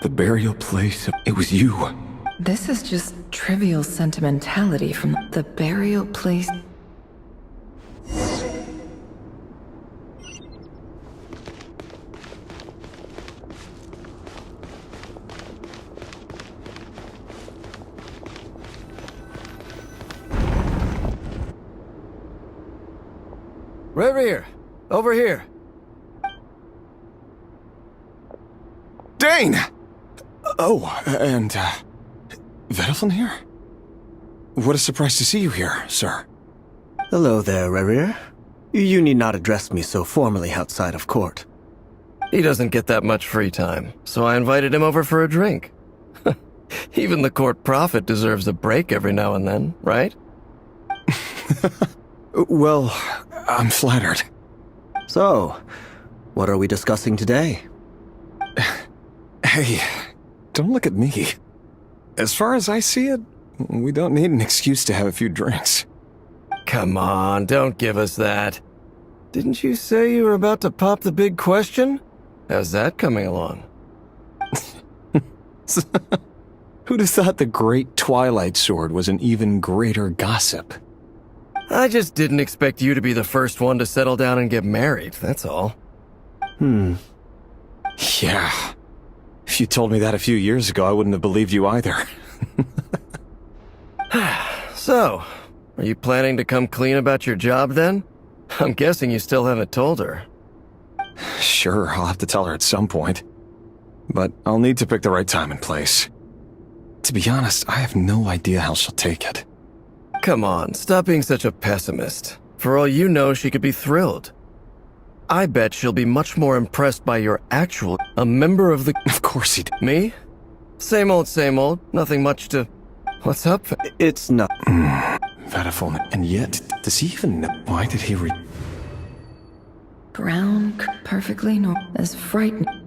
The burial place, it was you. This is just trivial sentimentality from the burial place... Rerir, over here. Dane! Oh, and, Vedelfin here? What a surprise to see you here, sir. Hello there, Rerir. You need not address me so formally outside of court. He doesn't get that much free time, so I invited him over for a drink. Even the court prophet deserves a break every now and then, right? Well, I'm flattered. So, what are we discussing today? Hey, don't look at me. As far as I see it, we don't need an excuse to have a few drinks. Come on, don't give us that. Didn't you say you were about to pop the big question? How's that coming along? Who'd have thought the great Twilight Sword was an even greater gossip? I just didn't expect you to be the first one to settle down and get married, that's all. Yeah. If you told me that a few years ago, I wouldn't have believed you either. So, are you planning to come clean about your job then? I'm guessing you still haven't told her. Sure, I'll have to tell her at some point. But I'll need to pick the right time and place. To be honest, I have no idea how she'll take it. Come on, stop being such a pessimist. For all you know, she could be thrilled. I bet she'll be much more impressed by your a member of the— Of course he did. Me? Same old, nothing much to— What's up? It's not— Vatafone, and yet, does he even know? Why did he Brown, perfectly normal, as frightening.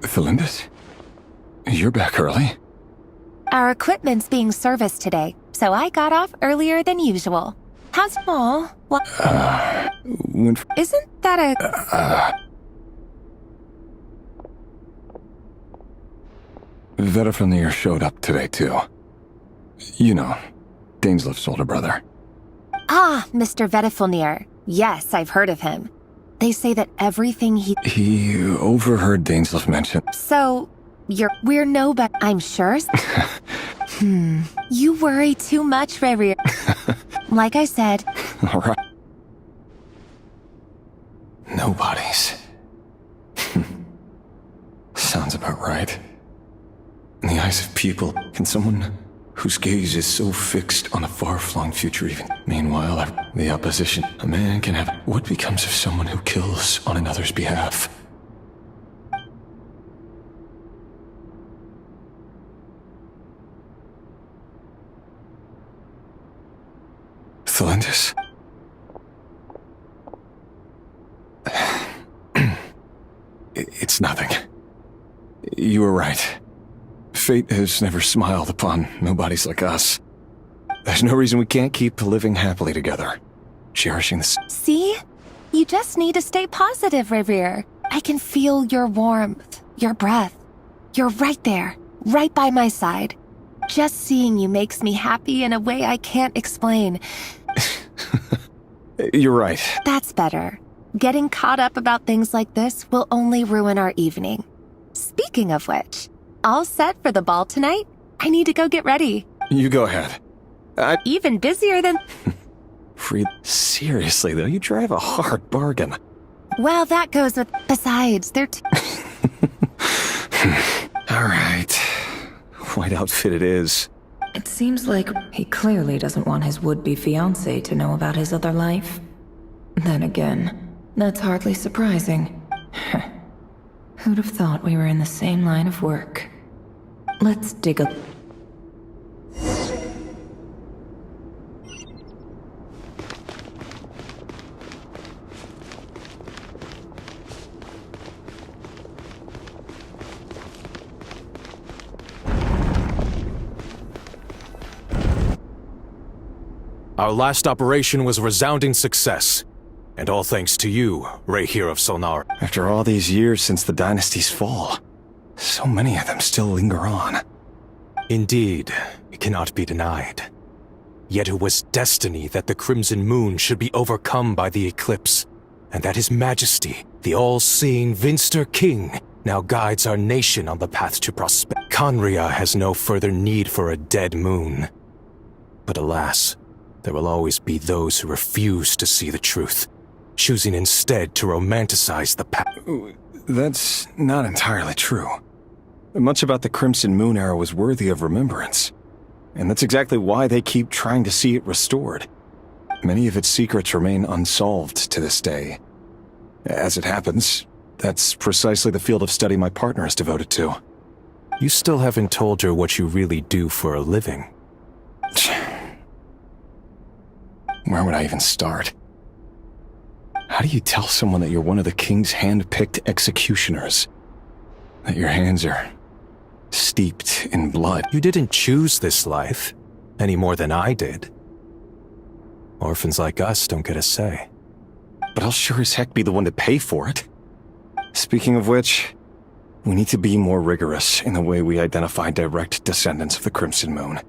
Felindis? You're back early? Our equipment's being serviced today, so I got off earlier than usual. How's— Aw, what? Isn't that a— Vatafone showed up today, too. You know, Dainslif's older brother. Ah, Mr. Vedifilnir. Yes, I've heard of him. They say that everything He overheard Dainslif mention— So, we're no better, I'm sure? You worry too much, Rerir. Like I said— Alright. Nobody's. Sounds about right. In the eyes of people, can someone whose gaze is so fixed on a far-flung future even— Meanwhile, the opposition, a man can have— What becomes of someone who kills on another's behalf? Felindis? It's nothing. You were right. Fate has never smiled upon nobodies like us. There's no reason we can't keep living happily together, cherishing this. See? You just need to stay positive, Rerir. I can feel your warmth, your breath. You're right there, right by my side. Just seeing you makes me happy in a way I can't explain. You're right. That's better. Getting caught up about things like this will only ruin our evening. Speaking of which, all set for the ball tonight? I need to go get ready. You go ahead. Even busier than— Free. Seriously, though, you drive a hard bargain. Well, that goes with— Besides, they're All right. White outfit it is. It seems like he clearly doesn't want his would-be fiancée to know about his other life. Then again, that's hardly surprising. Who'd have thought we were in the same line of work? Let's dig a— Our last operation was a resounding success. And all thanks to you, Rerir of Solnar. After all these years since the dynasty's fall, so many of them still linger on. Indeed, it cannot be denied. Yet it was destiny that the Crimson Moon should be overcome by the eclipse, and that His Majesty, the all-seeing Vinster King, now guides our nation on the path to prosperity. Conria has no further need for a dead moon. But alas, there will always be those who refuse to see the truth, choosing instead to romanticize the past. That's not entirely true. Much about the Crimson Moon era was worthy of remembrance, and that's exactly why they keep trying to see it restored. Many of its secrets remain unsolved to this day. As it happens, that's precisely the field of study my partner is devoted to. You still haven't told her what you really do for a living. Where would I even start? How do you tell someone that you're one of the king's hand-picked executioners? That your hands are steeped in blood? You didn't choose this life, any more than I did. Orphans like us don't get a say. But I'll sure as heck be the one to pay for it. Speaking of which, we need to be more rigorous in the way we identify direct descendants of the Crimson Moon.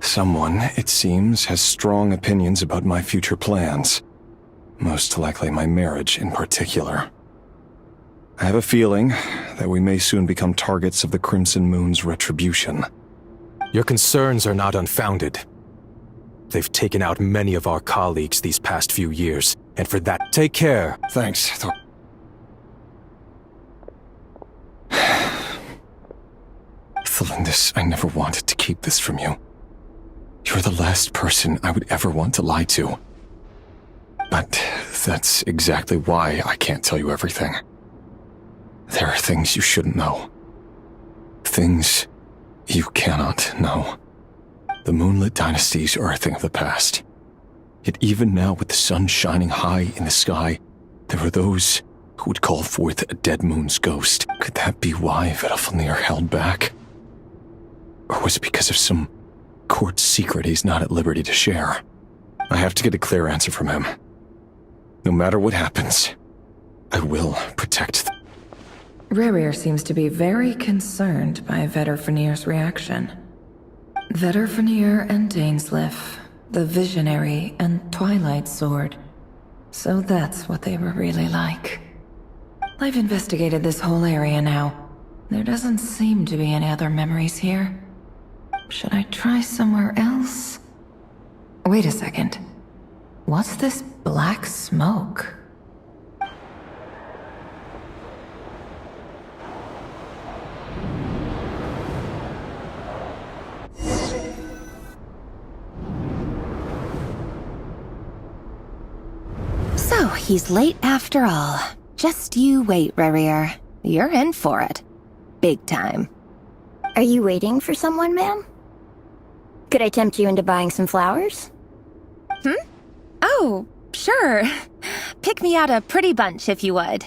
Someone, it seems, has strong opinions about my future plans. Most likely my marriage in particular. I have a feeling that we may soon become targets of the Crimson Moon's retribution. Your concerns are not unfounded. They've taken out many of our colleagues these past few years, and for that, take care. Thanks, Thelindis, I never wanted to keep this from you. You're the last person I would ever want to lie to. But that's exactly why I can't tell you everything. There are things you shouldn't know. Things you cannot know. The moonlit dynasties are a thing of the past. Yet even now, with the sun shining high in the sky, there are those who would call forth a dead moon's ghost. Could that be why Vedalfnir held back? Or was it because of some court secret he's not at liberty to share? I have to get a clear answer from him. No matter what happens, I will protect them. Rerir seems to be very concerned by Vedalfnir's reaction. Vedalfnir and Dainsleif, the Visionary and Twilight Sword. So that's what they were really like. I've investigated this whole area now. There doesn't seem to be any other memories here. Should I try somewhere else? Wait a second. What's this black smoke? So, he's late after all. Just you wait, Rerir. You're in for it. Big time. Are you waiting for someone, ma'am? Could I tempt you into buying some flowers? Oh, sure. Pick me out a pretty bunch if you would.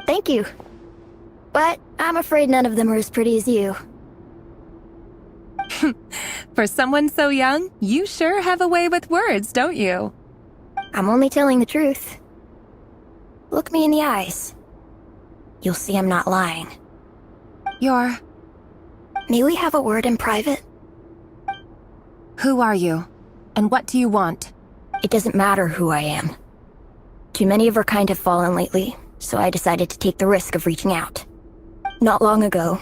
Thank you. But I'm afraid none of them are as pretty as you. For someone so young, you sure have a way with words, don't you? I'm only telling the truth. Look me in the eyes. You'll see I'm not lying. May we have a word in private? Who are you? And what do you want? It doesn't matter who I am. Too many of our kind have fallen lately, so I decided to take the risk of reaching out. Not long ago,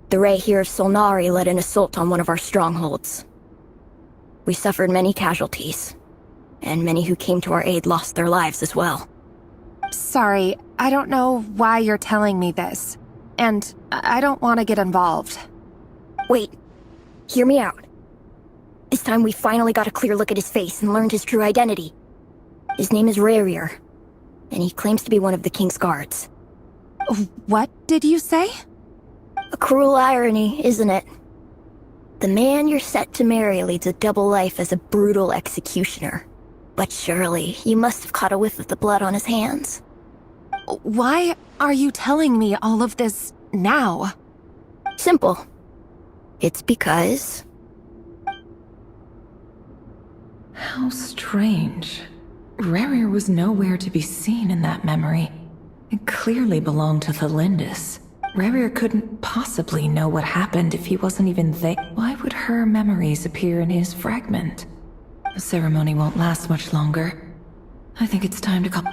the Ray here of Solnari led an assault on one of our strongholds. We suffered many casualties, and many who came to our aid lost their lives as well. Sorry, I don't know why you're telling me this. And I don't want to get involved. Wait, hear me out. This time we finally got a clear look at his face and learned his true identity. His name is Rerir, and he claims to be one of the King's guards. What did you say? A cruel irony, isn't it? The man you're set to marry leads a double life as a brutal executioner. But surely, you must have caught a whiff of the blood on his hands. Why are you telling me all of this now? Simple. It's because... How strange. Rerir was nowhere to be seen in that memory. It clearly belonged to Thelindis. Rerir couldn't possibly know what happened if he wasn't even there. Why would her memories appear in his fragment? The ceremony won't last much longer. I think it's time to call...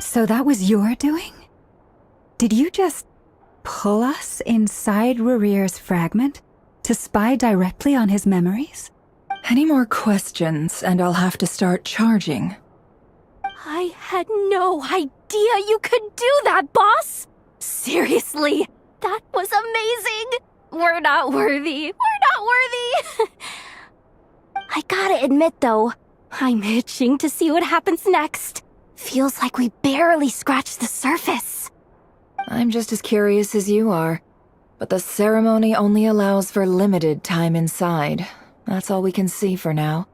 So that was your doing? Did you just pull us inside Rerir's fragment to spy directly on his memories? Any more questions, and I'll have to start charging. I had no idea you could do that, boss! Seriously, that was amazing! We're not worthy. We're not worthy! I gotta admit, though, I'm itching to see what happens next. Feels like we barely scratched the surface. I'm just as curious as you are. But the ceremony only allows for limited time inside. That's all we can see for now.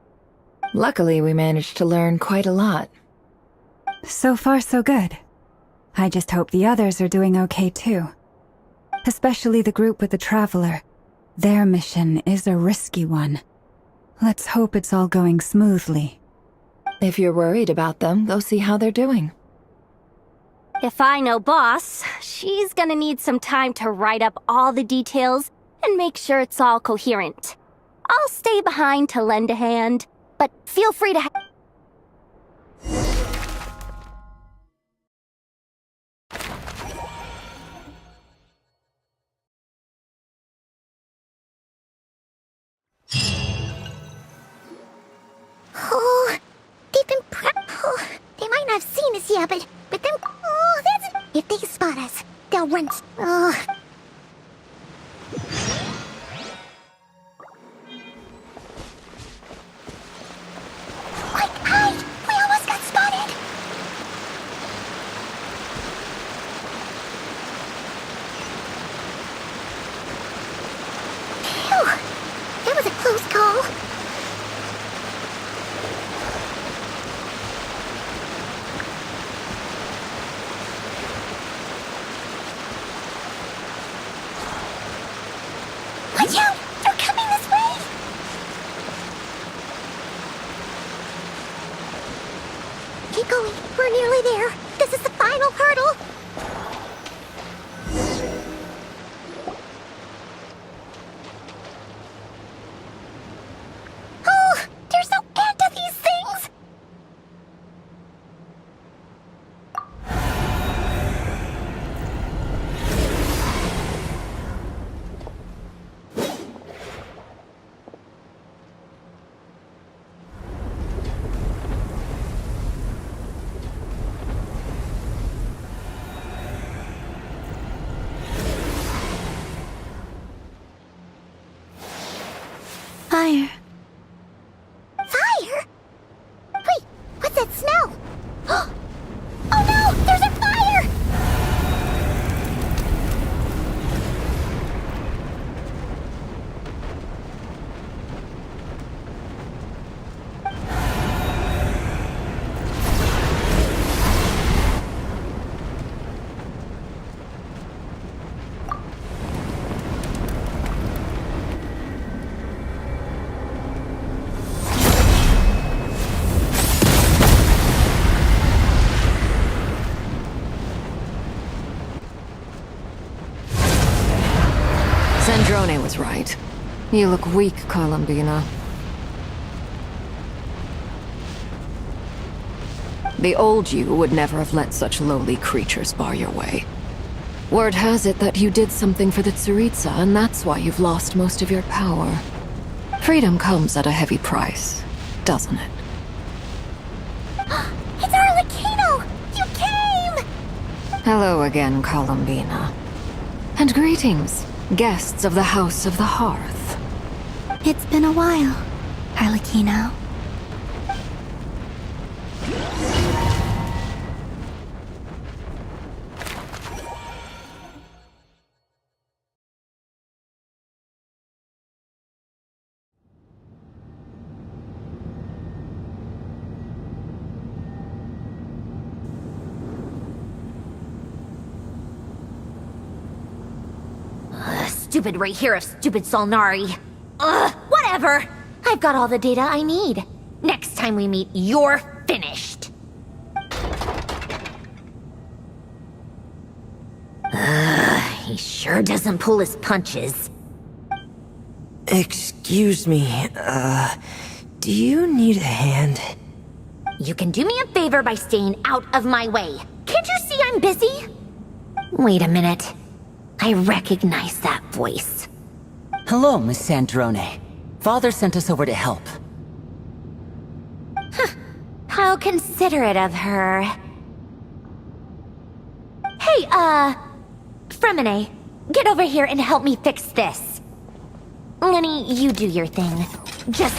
Luckily, we managed to learn quite a lot. So far, so good. I just hope the others are doing okay too. Especially the group with the Traveler. Their mission is a risky one. Let's hope it's all going smoothly. If you're worried about them, go see how they're doing. If I know Boss, she's gonna need some time to write up all the details and make sure it's all coherent. I'll stay behind to lend a hand, but feel free to Oh, they've been oh, they might not have seen us yet, but them. Oh, that's. If they spot us, they'll run. Oh. Quick, hide! We almost got spotted. Phew, that was a close call. Watch out! They're coming this way! Keep going. We're nearly there. This is the final hurdle. Oh, there's no end to these things! Fire. Fire? Wait, what's that smell? Oh no! There's a fire! Sandrone was right. You look weak, Columbina. The old you would never have let such lowly creatures bar your way. Word has it that you did something for the Tsaritsa, and that's why you've lost most of your power. Freedom comes at a heavy price, doesn't it? It's Arlecchino! You came! Hello again, Columbina. And greetings, guests of the House of the Hearth. It's been a while, Arlecchino. Stupid right here of stupid Solnari. Ugh, whatever. I've got all the data I need. Next time we meet, you're finished. He sure doesn't pull his punches. Excuse me, do you need a hand? You can do me a favor by staying out of my way. Can't you see I'm busy? Wait a minute. I recognize that voice. Hello, Miss Sandrone. Father sent us over to help. How considerate of her. Hey, Fremine, get over here and help me fix this. Lenny, you do your thing. Just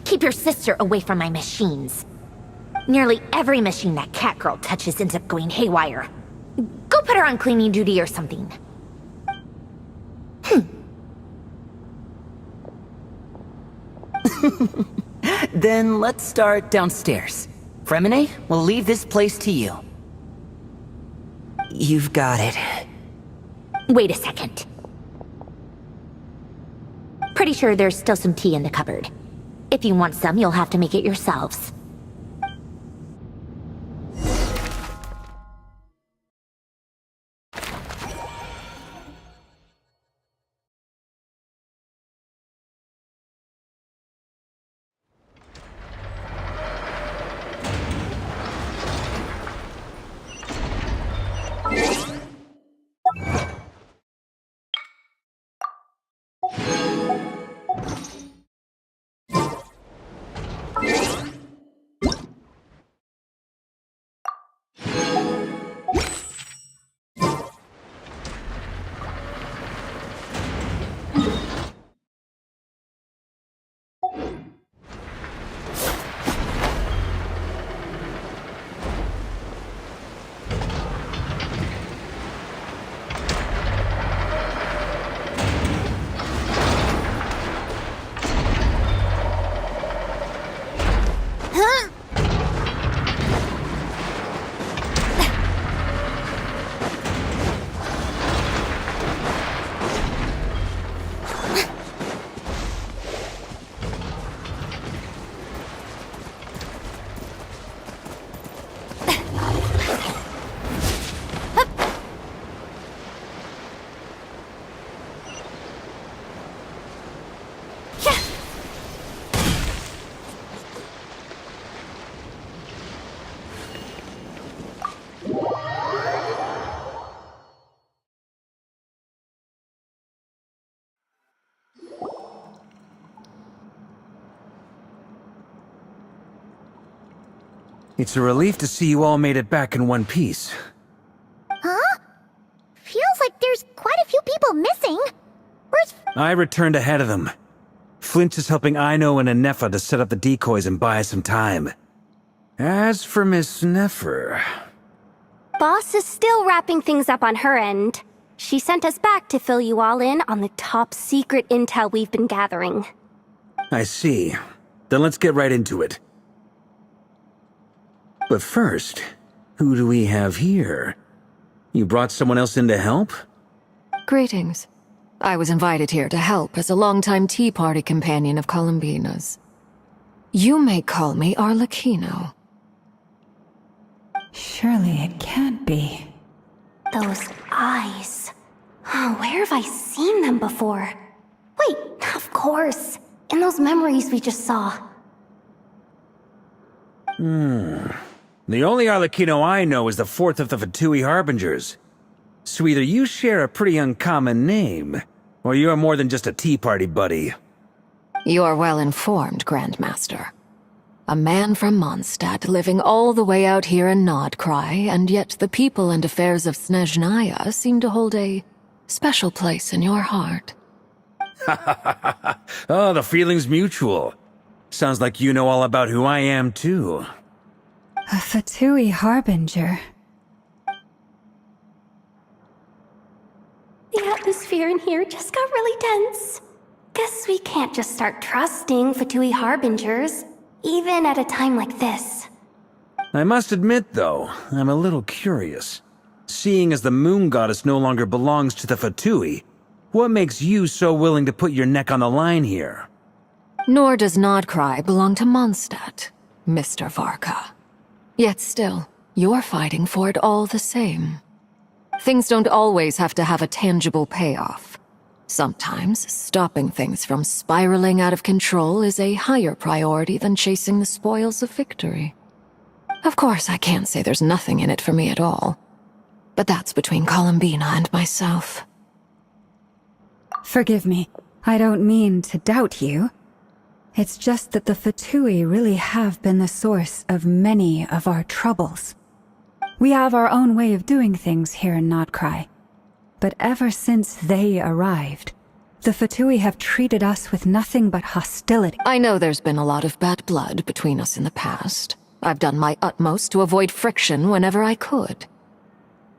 keep your sister away from my machines. Nearly every machine that Catgirl touches ends up going haywire. Go put her on cleaning duty or something. Then let's start downstairs. Fremine, we'll leave this place to you. You've got it. Wait a second. Pretty sure there's still some tea in the cupboard. If you want some, you'll have to make it yourselves. It's a relief to see you all made it back in one piece. Huh? Feels like there's quite a few people missing. Where's... I returned ahead of them. Flint is helping Ino and Anefa to set up the decoys and buy us some time. As for Miss Nefer... Boss is still wrapping things up on her end. She sent us back to fill you all in on the top secret intel we've been gathering. I see. Then let's get right into it. But first, who do we have here? You brought someone else in to help? Greetings. I was invited here to help as a longtime Tea Party companion of Columbina's. You may call me Arlecchino. Surely it can't be. Those eyes. Oh, where have I seen them before? Wait, of course. In those memories we just saw. The only Arlecchino I know is the fourth of the Fatui Harbingers. So either you share a pretty uncommon name, or you're more than just a Tea Party buddy. You're well informed, Grandmaster. A man from Mondstadt living all the way out here in Nodcry, and yet the people and affairs of Snezhnaya seem to hold a special place in your heart. Oh, the feeling's mutual. Sounds like you know all about who I am, too. A Fatui Harbinger. The atmosphere in here just got really tense. Guess we can't just start trusting Fatui Harbingers, even at a time like this. I must admit, though, I'm a little curious. Seeing as the moon goddess no longer belongs to the Fatui, what makes you so willing to put your neck on the line here? Nor does Nodcry belong to Mondstadt, Mr. Varka. Yet still, you're fighting for it all the same. Things don't always have to have a tangible payoff. Sometimes, stopping things from spiraling out of control is a higher priority than chasing the spoils of victory. Of course, I can't say there's nothing in it for me at all. But that's between Columbina and myself. Forgive me. I don't mean to doubt you. It's just that the Fatui really have been the source of many of our troubles. We have our own way of doing things here in Nodcry. But ever since they arrived, the Fatui have treated us with nothing but hostility. I know there's been a lot of bad blood between us in the past. I've done my utmost to avoid friction whenever I could.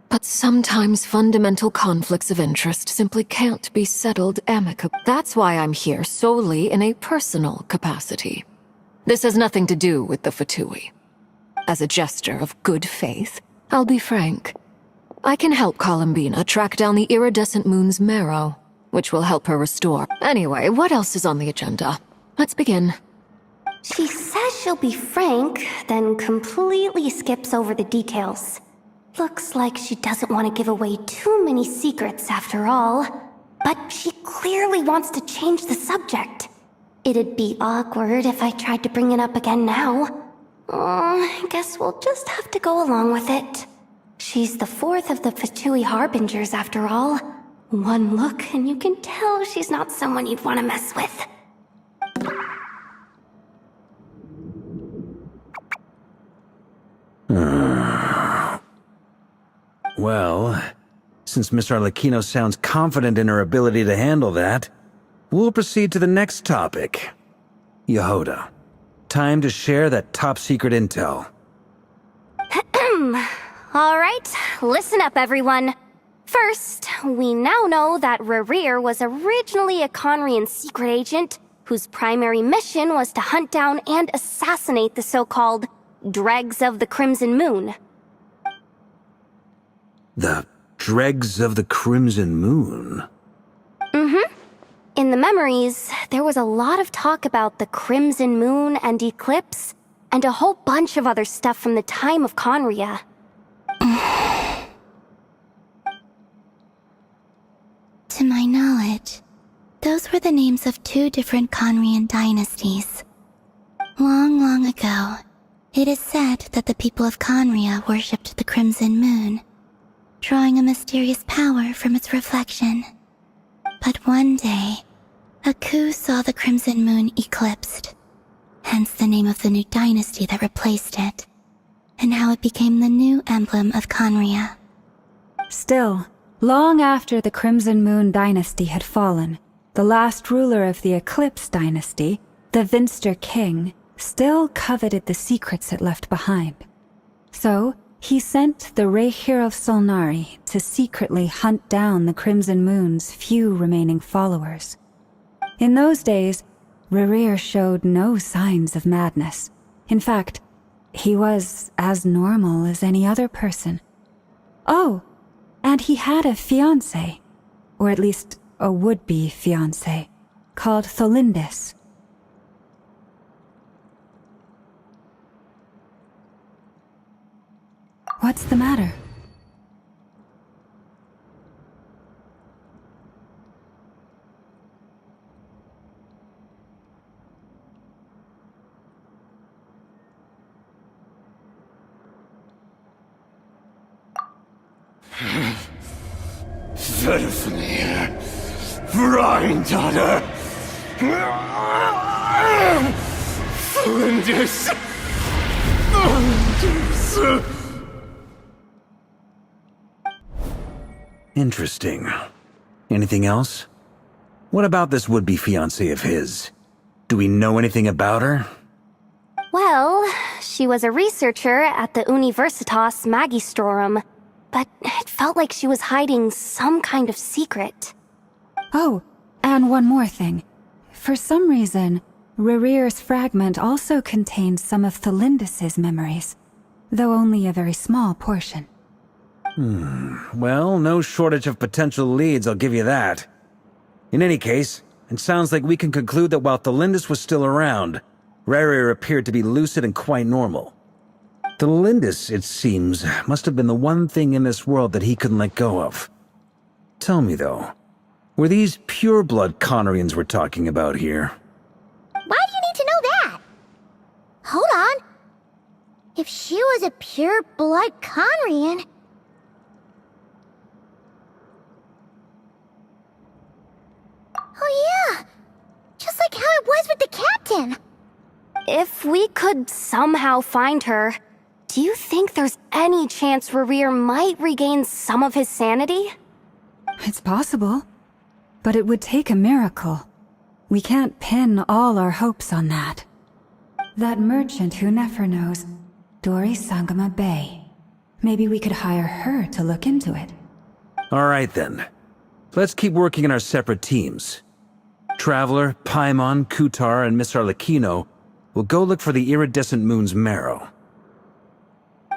But sometimes fundamental conflicts of interest simply can't be settled amicably. That's why I'm here solely in a personal capacity. This has nothing to do with the Fatui. As a gesture of good faith, I'll be frank. I can help Columbina track down the iridescent moon's marrow, which will help her restore. Anyway, what else is on the agenda? Let's begin. She says she'll be frank, then completely skips over the details. Looks like she doesn't want to give away too many secrets after all. But she clearly wants to change the subject. It'd be awkward if I tried to bring it up again now. I guess we'll just have to go along with it. She's the fourth of the Fatui Harbingers after all. One look and you can tell she's not someone you'd want to mess with. Well, since Miss Arlecchino sounds confident in her ability to handle that, we'll proceed to the next topic. Yehoda, time to share that top-secret intel. Alright, listen up everyone. First, we now know that Rerir was originally a Conrian secret agent whose primary mission was to hunt down and assassinate the so-called Dregs of the Crimson Moon. The Dregs of the Crimson Moon? In the memories, there was a lot of talk about the Crimson Moon and Eclipse, and a whole bunch of other stuff from the time of Conria. To my knowledge, those were the names of two different Conrian dynasties. Long, long ago, it is said that the people of Conria worshipped the Crimson Moon, drawing a mysterious power from its reflection. But one day, a coup saw the Crimson Moon eclipsed, hence the name of the new dynasty that replaced it. and how it became the new emblem of Conria. Still, long after the Crimson Moon dynasty had fallen, the last ruler of the Eclipse dynasty, the Vinster King, still coveted the secrets it left behind. So, he sent the Rehir of Solnari to secretly hunt down the Crimson Moon's few remaining followers. In those days, Rerir showed no signs of madness. In fact, he was as normal as any other person. Oh, and he had a fiancé, or at least a would-be fiancé, called Tholindis. What's the matter? Verfnir, Freindaughter, Flinders. Interesting. Anything else? What about this would-be fiancé of his? Do we know anything about her? Well, she was a researcher at the Universitas Magistrorum, but it felt like she was hiding some kind of secret. Oh, and one more thing. For some reason, Rerir's fragment also contains some of Tholindis' memories, though only a very small portion. Well, no shortage of potential leads, I'll give you that. In any case, it sounds like we can conclude that while Tholindis was still around, Rerir appeared to be lucid and quite normal. Tholindis, it seems, must have been the one thing in this world that he couldn't let go of. Tell me, though, were these pure-blood Conrians we're talking about here? Why do you need to know that? Hold on. If she was a pure-blood Conrian... Oh yeah! Just like how it was with the captain! If we could somehow find her, do you think there's any chance Rerir might regain some of his sanity? It's possible, but it would take a miracle. We can't pin all our hopes on that. That merchant who Nefer knows, Dori Sangama Bay. Maybe we could hire her to look into it. All right, then. Let's keep working in our separate teams. Traveler, Paimon, Kutar, and Miss Arlecchino will go look for the iridescent moon's marrow.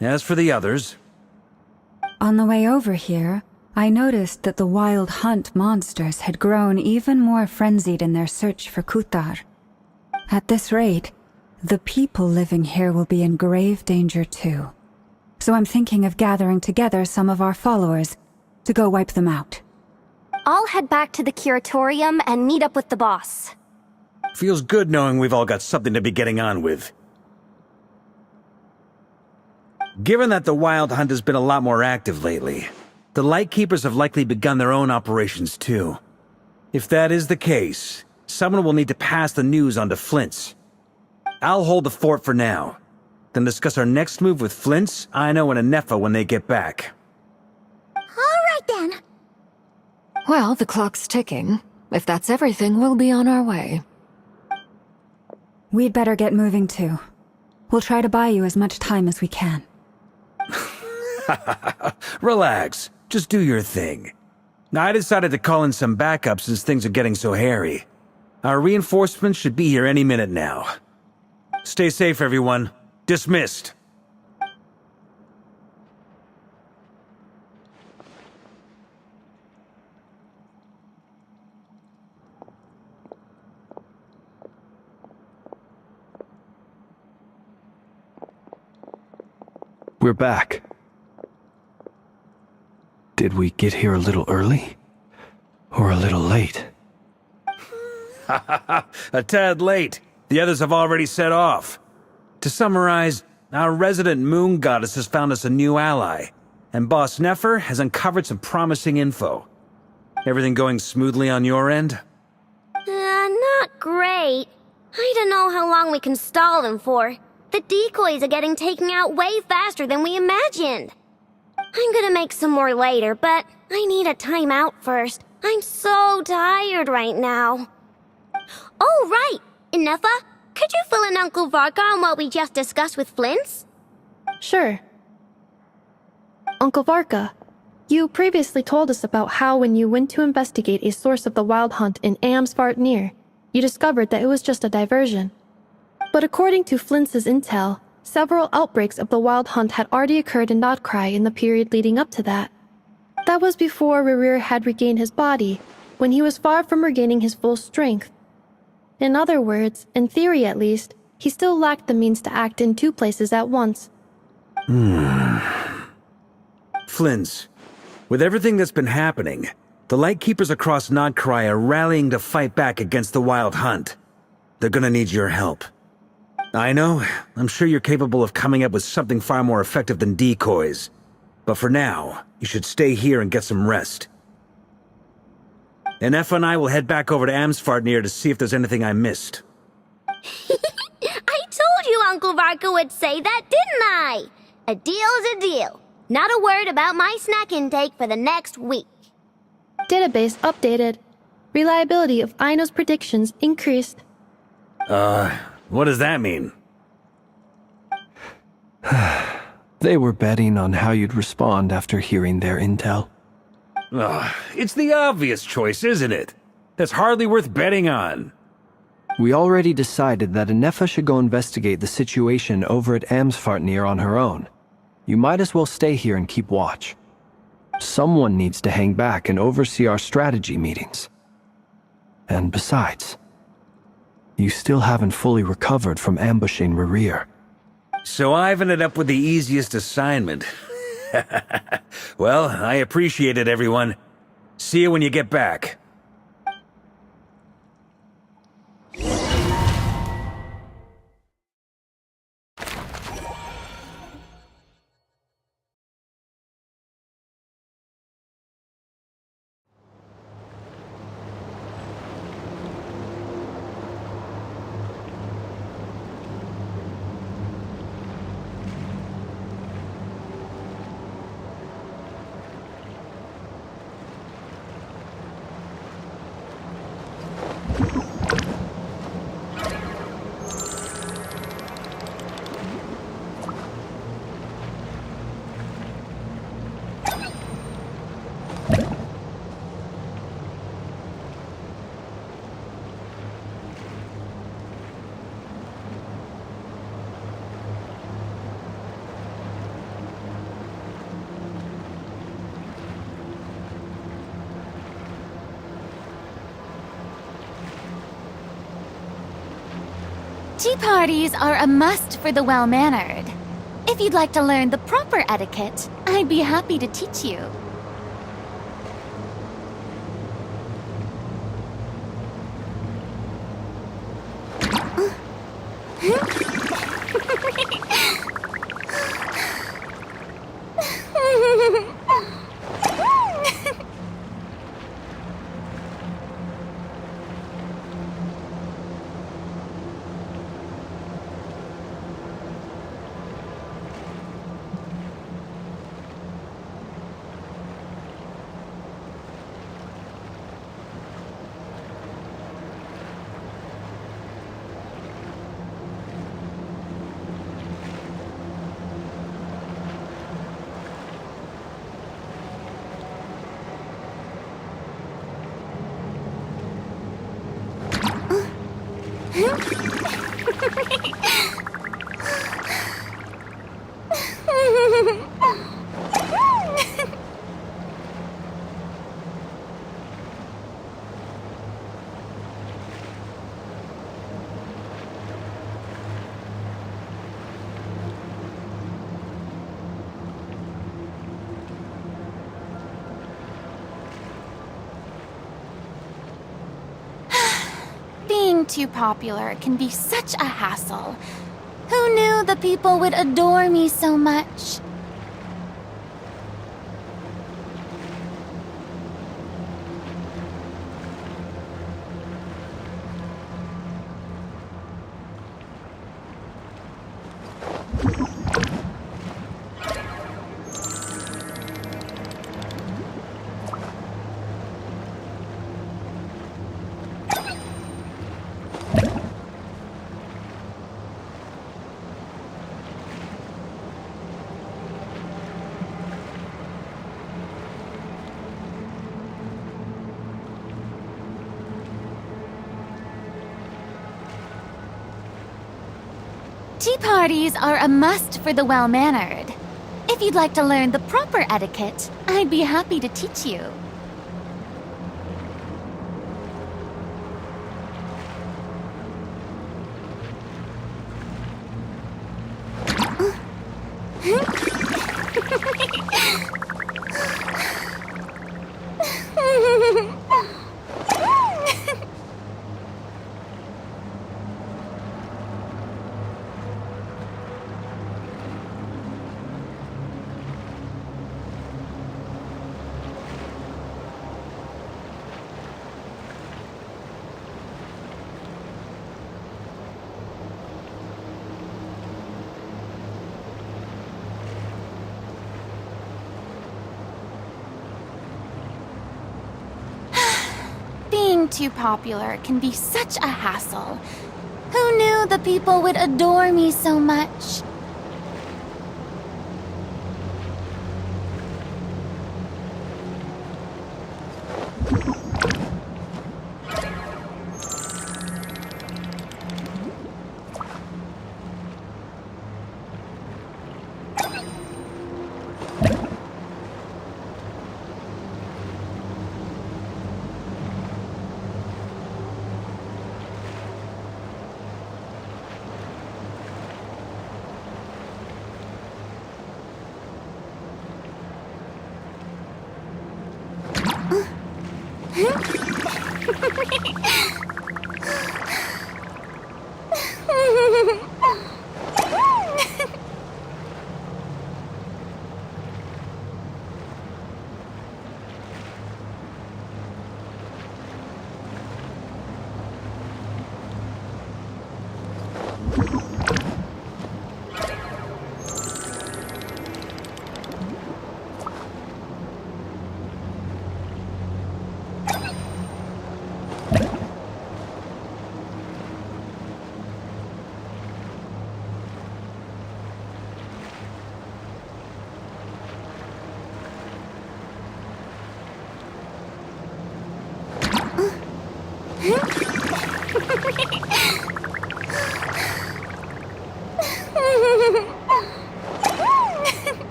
As for the others... On the way over here, I noticed that the Wild Hunt monsters had grown even more frenzied in their search for Kutar. At this rate, the people living here will be in grave danger too. So I'm thinking of gathering together some of our followers to go wipe them out. I'll head back to the curatorium and meet up with the boss. Feels good knowing we've all got something to be getting on with. Given that the Wild Hunt has been a lot more active lately, the Lightkeepers have likely begun their own operations too. If that is the case, someone will need to pass the news on to Flint's. I'll hold the fort for now, then discuss our next move with Flint's, Aino, and Anefa when they get back. Alright then. Well, the clock's ticking. If that's everything, we'll be on our way. We'd better get moving too. We'll try to buy you as much time as we can. Relax. Just do your thing. I decided to call in some backup since things are getting so hairy. Our reinforcements should be here any minute now. Stay safe, everyone. Dismissed. We're back. Did we get here a little early? Or a little late? A tad late. The others have already set off. To summarize, our resident moon goddess has found us a new ally, and Boss Nefer has uncovered some promising info. Everything going smoothly on your end? Not great. I don't know how long we can stall them for. The decoys are getting taken out way faster than we imagined. I'm gonna make some more later, but I need a timeout first. I'm so tired right now. Oh, right! Ineffa, could you fill in Uncle Varka on what we just discussed with Flint's? Sure. Uncle Varka, you previously told us about how when you went to investigate a source of the Wild Hunt in Amsvartnir, you discovered that it was just a diversion. But according to Flint's intel, several outbreaks of the Wild Hunt had already occurred in Notcry in the period leading up to that. That was before Rerir had regained his body, when he was far from regaining his full strength. In other words, in theory at least, he still lacked the means to act in two places at once. Flint's, with everything that's been happening, the Lightkeepers across Notcry are rallying to fight back against the Wild Hunt. They're gonna need your help. I know, I'm sure you're capable of coming up with something far more effective than decoys. But for now, you should stay here and get some rest. Ineffa and I will head back over to Amsvartnir to see if there's anything I missed. I told you Uncle Varka would say that, didn't I? A deal's a deal. Not a word about my snack intake for the next week. Database updated. Reliability of Aino's predictions increased. What does that mean? They were betting on how you'd respond after hearing their intel. It's the obvious choice, isn't it? That's hardly worth betting on. We already decided that Ineffa should go investigate the situation over at Amsvartnir on her own. You might as well stay here and keep watch. Someone needs to hang back and oversee our strategy meetings. And besides, you still haven't fully recovered from ambushing Rerir. So I've ended up with the easiest assignment. Well, I appreciate it, everyone. See you when you get back. Tea parties are a must for the well-mannered. If you'd like to learn the proper etiquette, I'd be happy to teach you. Being too popular can be such a hassle. Who knew the people would adore me so much? Tea parties are a must for the well-mannered. If you'd like to learn the proper etiquette, I'd be happy to teach you. Being too popular can be such a hassle. Who knew the people would adore me so much?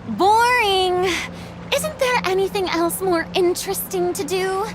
Boring! Isn't there anything else more interesting to do?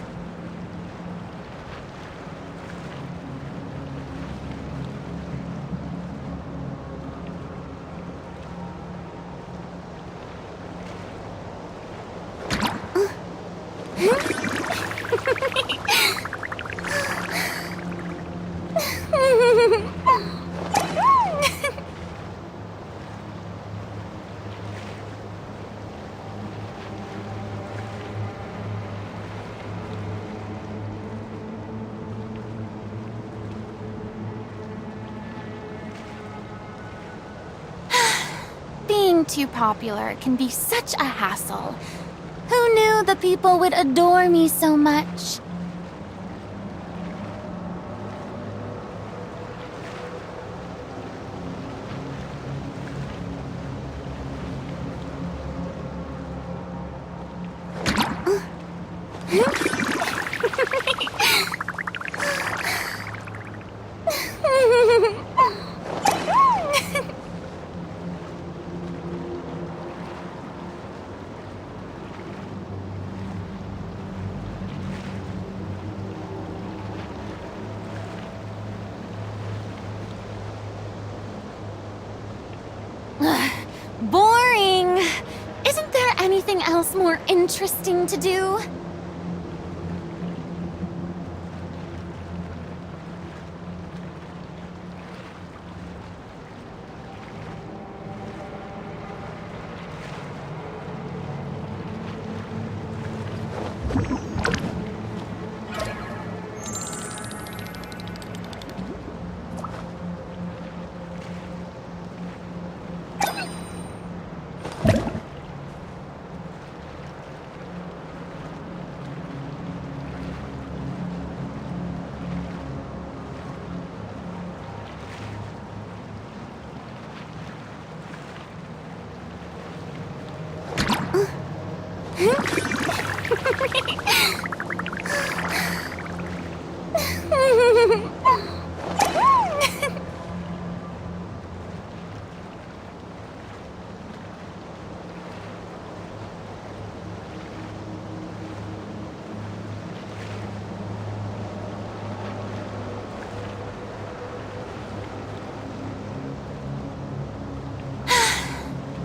Being too popular can be such a hassle. Who knew the people would adore me so much? else more interesting to do?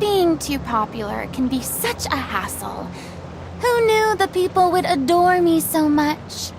Being too popular can be such a hassle. Who knew the people would adore me so much?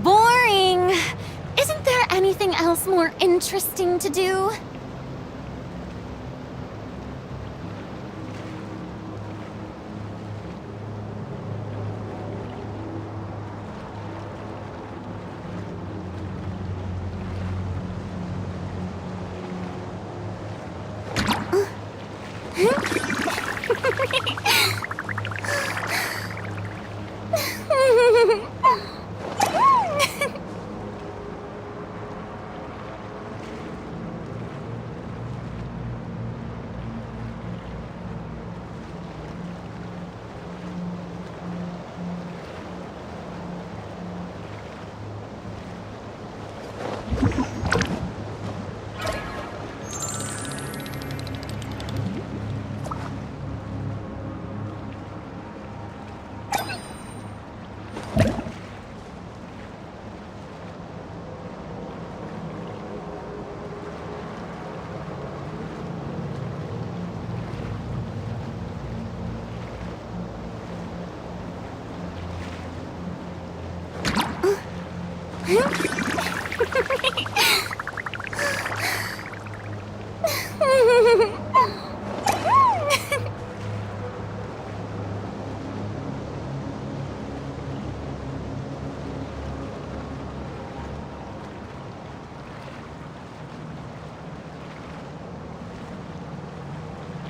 Boring! Isn't there anything else more interesting to do?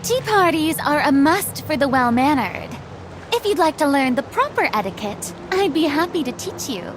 Tea parties are a must for the well-mannered. If you'd like to learn the proper etiquette, I'd be happy to teach you.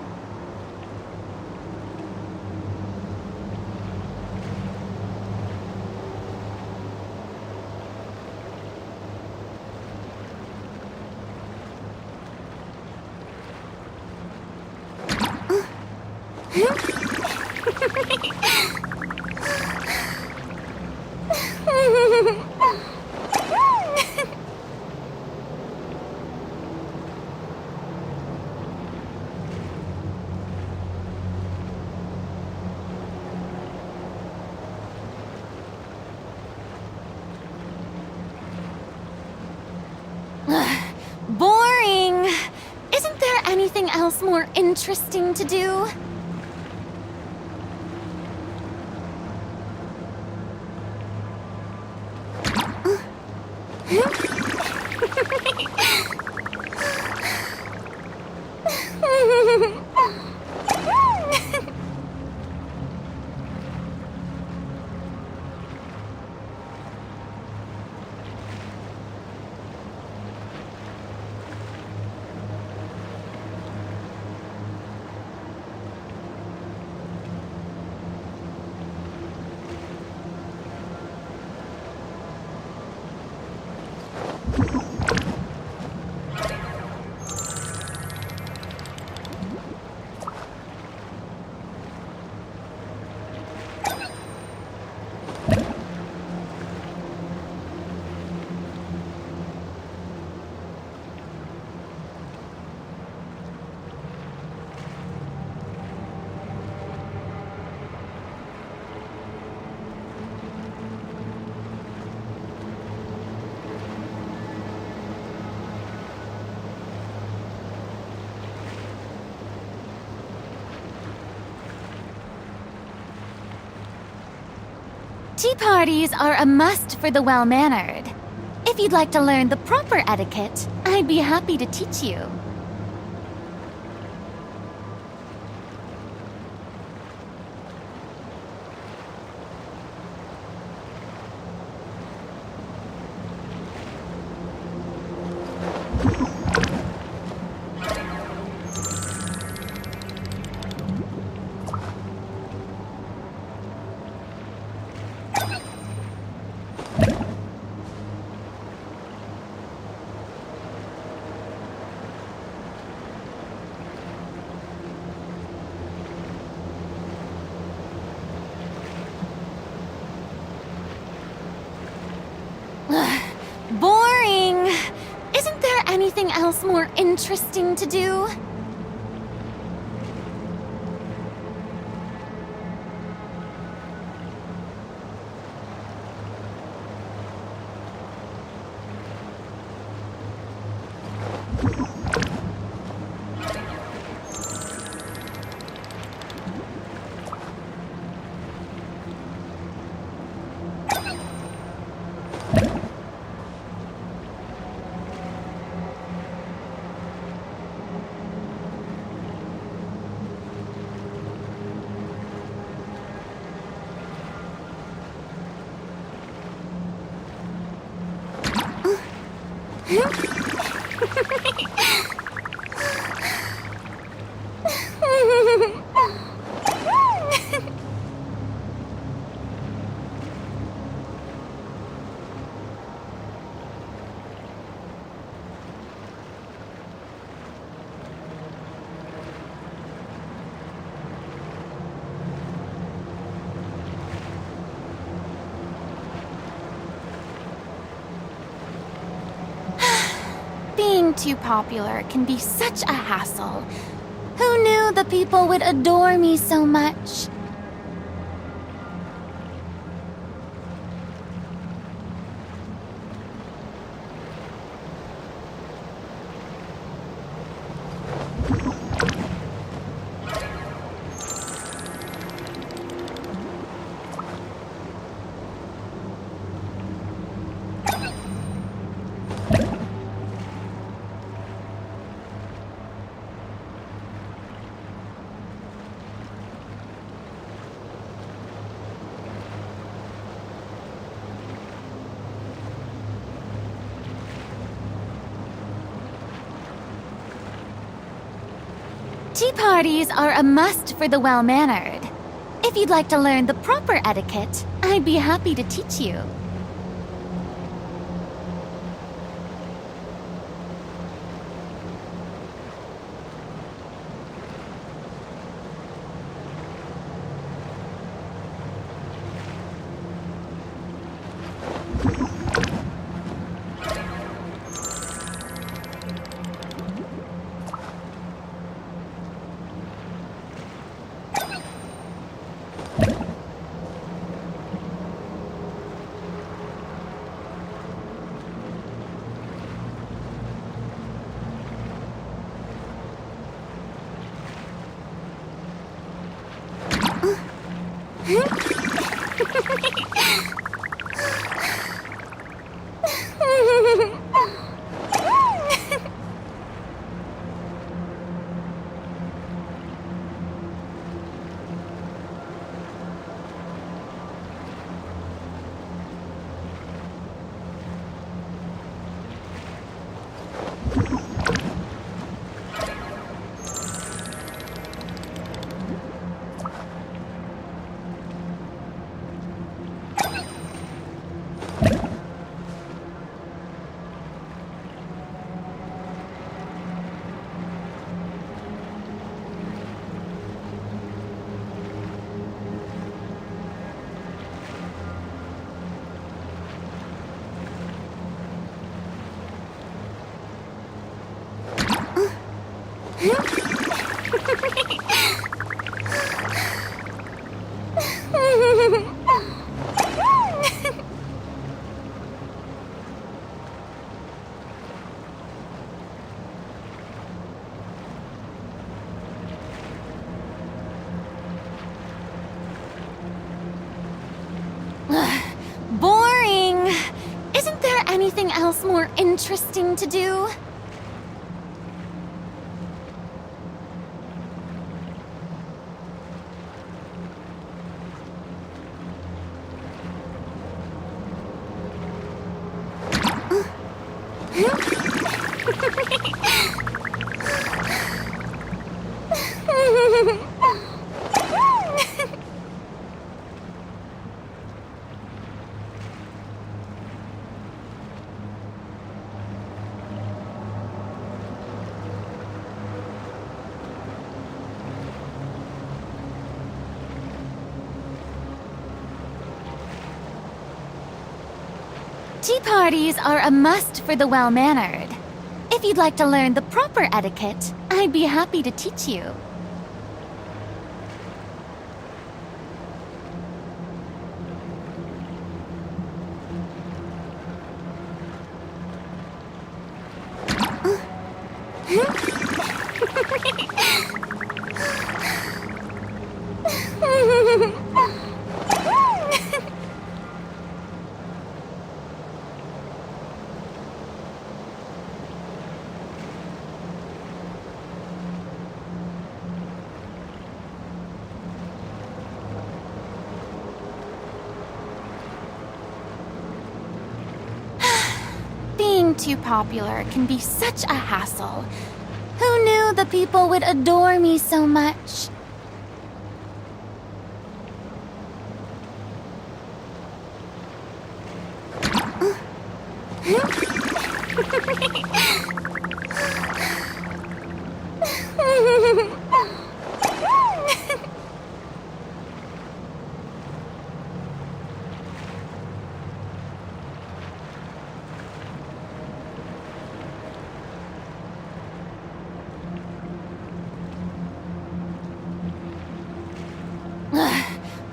Boring! Isn't there anything else more interesting to do? Tea parties are a must for the well-mannered. If you'd like to learn the proper etiquette, I'd be happy to teach you. Boring! Isn't there anything else more interesting to do? Being too popular can be such a hassle. Who knew the people would adore me so much? Tea parties are a must for the well-mannered. If you'd like to learn the proper etiquette, I'd be happy to teach you. Boring! Isn't there anything else more interesting to do? Tea parties are a must for the well-mannered. If you'd like to learn the proper etiquette, I'd be happy to teach you. Being too popular can be such a hassle. Who knew the people would adore me so much?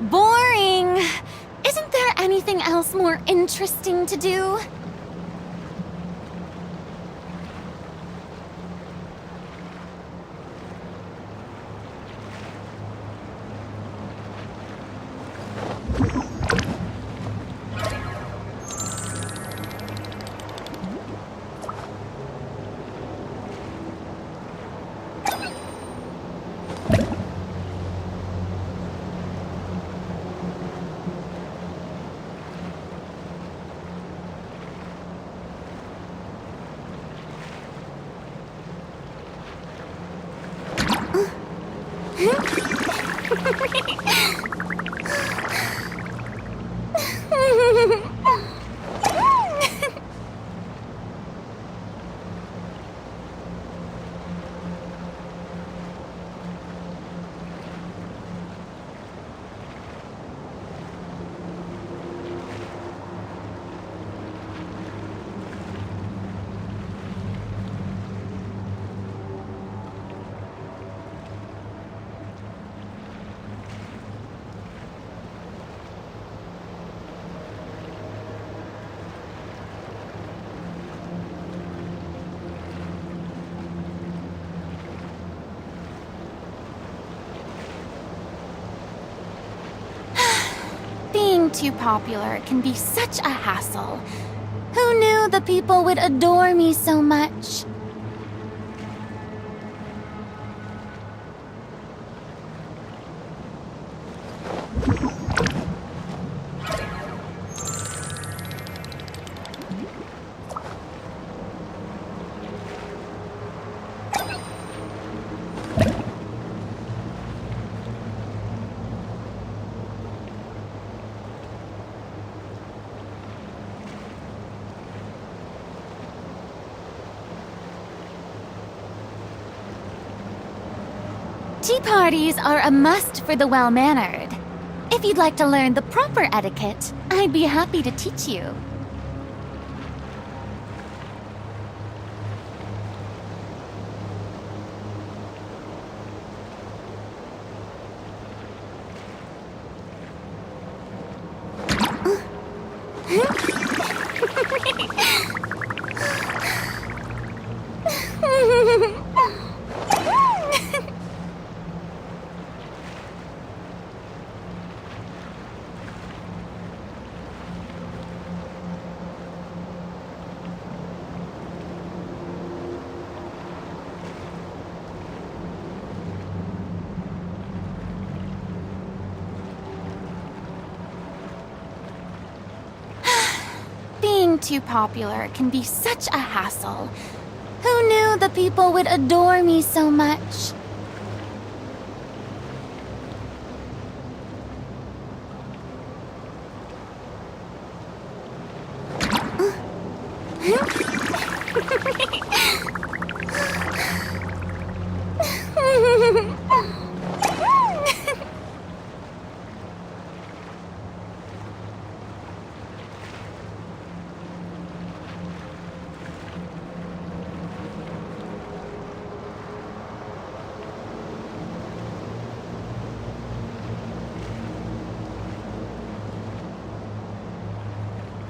Boring! Isn't there anything else more interesting to do? Being too popular can be such a hassle. Who knew the people would adore me so much? Tea parties are a must for the well-mannered. If you'd like to learn the proper etiquette, I'd be happy to teach you. Being too popular can be such a hassle. Who knew the people would adore me so much?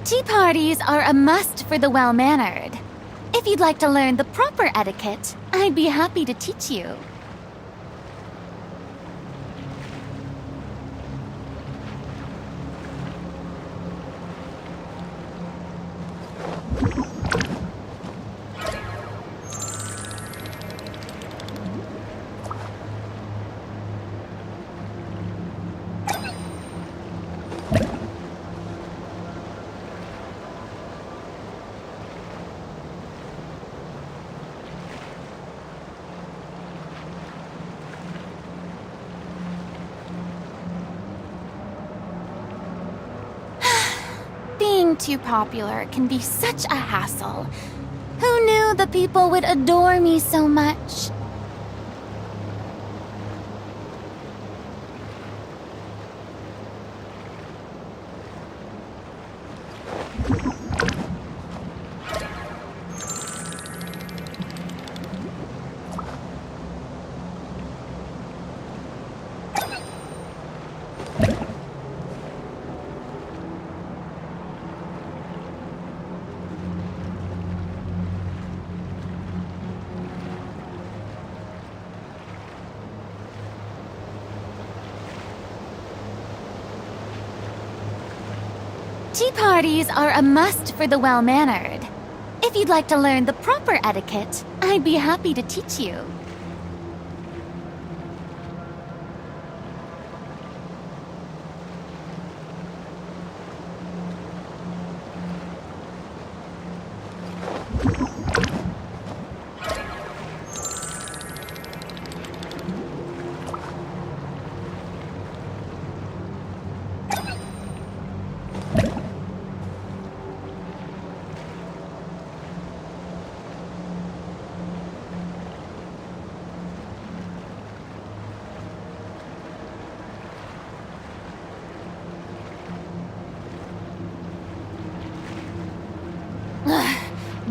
Tea parties are a must for the well-mannered. If you'd like to learn the proper etiquette, I'd be happy to teach you. Being too popular can be such a hassle. Who knew the people would adore me so much? Tea parties are a must for the well-mannered. If you'd like to learn the proper etiquette, I'd be happy to teach you.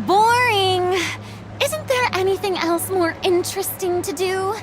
Boring! Isn't there anything else more interesting to do?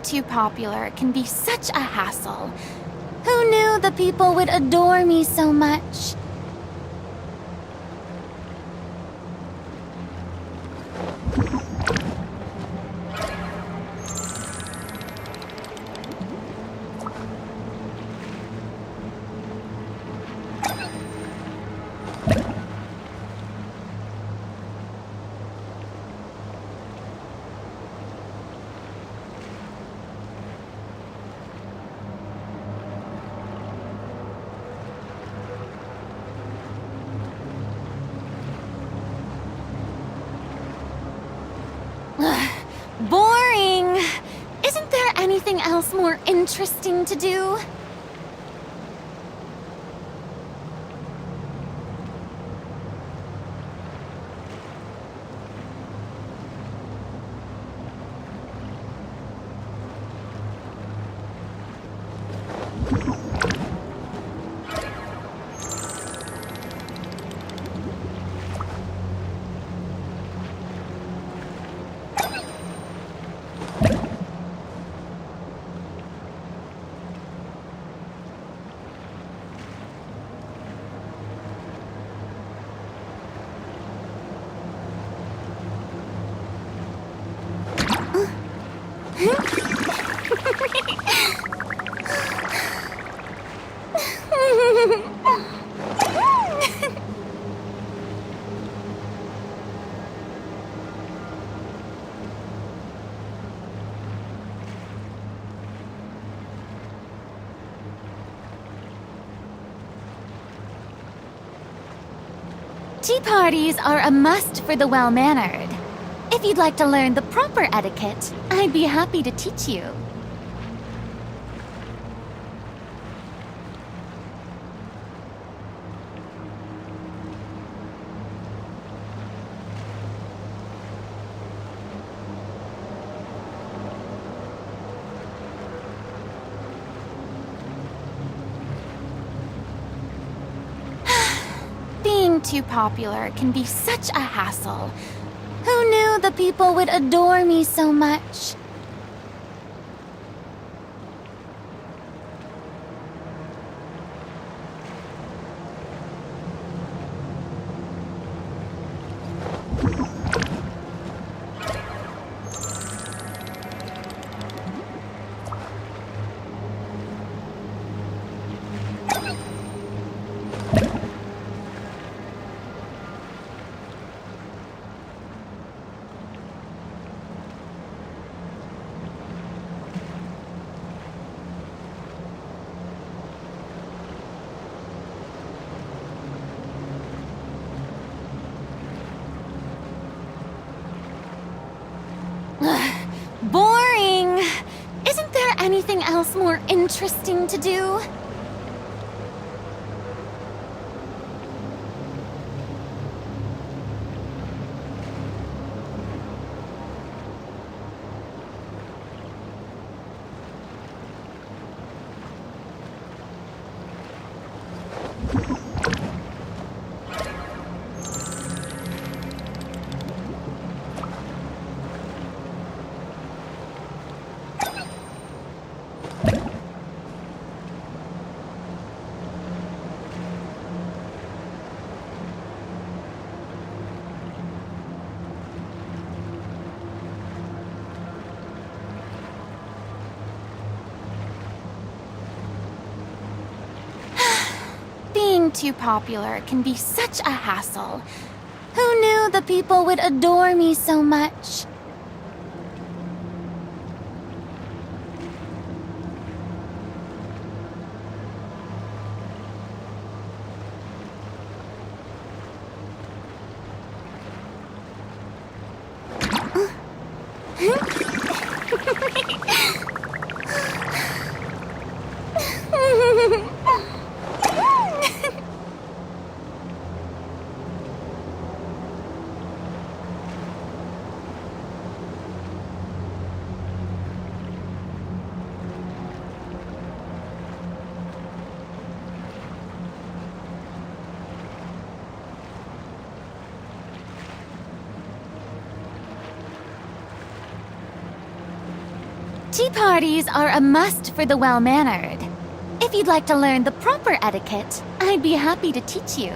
Being too popular can be such a hassle. Who knew the people would adore me so much? Boring! Isn't there anything else more interesting to do? Tea parties are a must for the well-mannered. If you'd like to learn the proper etiquette, I'd be happy to teach you. Being too popular can be such a hassle. Who knew the people would adore me so much? Boring! Isn't there anything else more interesting to do? Being too popular can be such a hassle. Who knew the people would adore me so much? Tea parties are a must for the well-mannered. If you'd like to learn the proper etiquette, I'd be happy to teach you.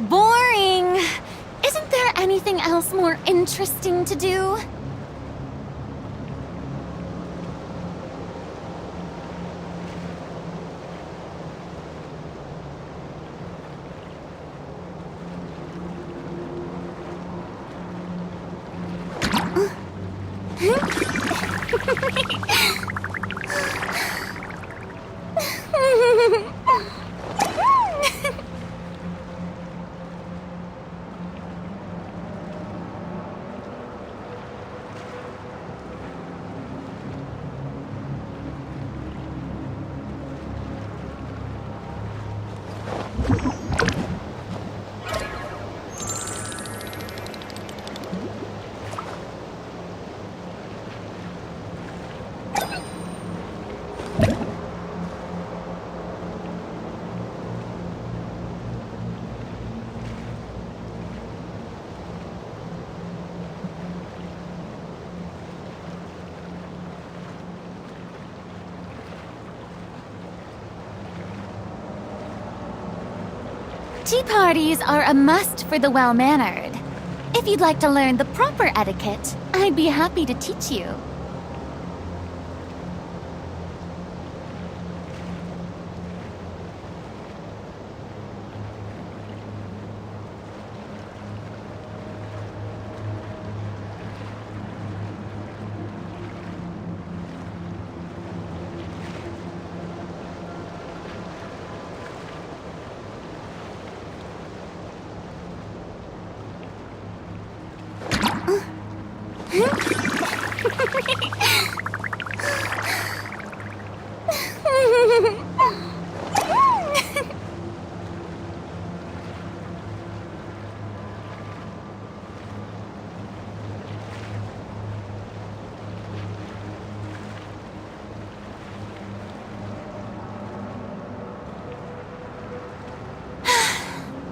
Boring! Isn't there anything else more interesting to do? Tea parties are a must for the well-mannered. If you'd like to learn the proper etiquette, I'd be happy to teach you.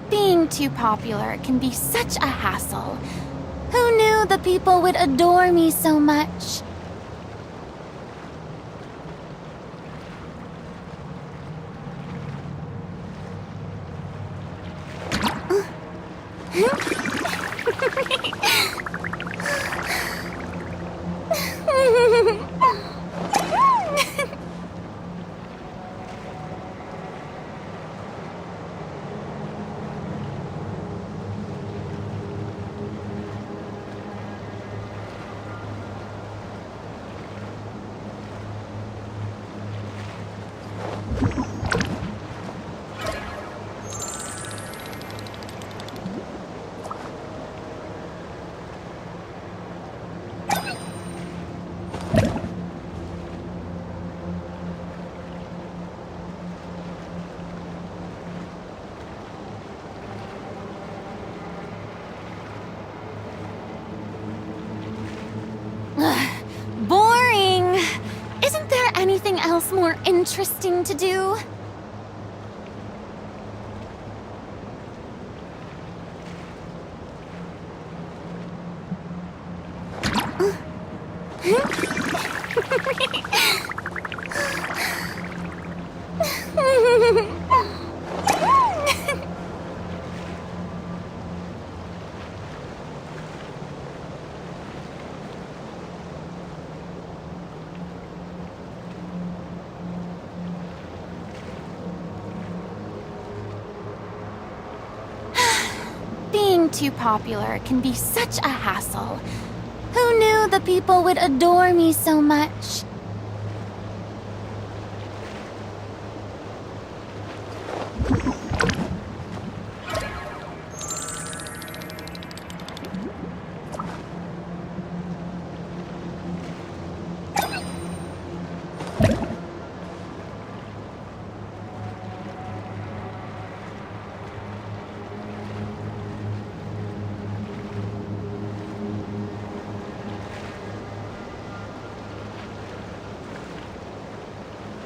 Being too popular can be such a hassle. Who knew the people would adore me so much? Boring! Isn't there anything else more interesting to do? Being too popular can be such a hassle. Who knew the people would adore me so much?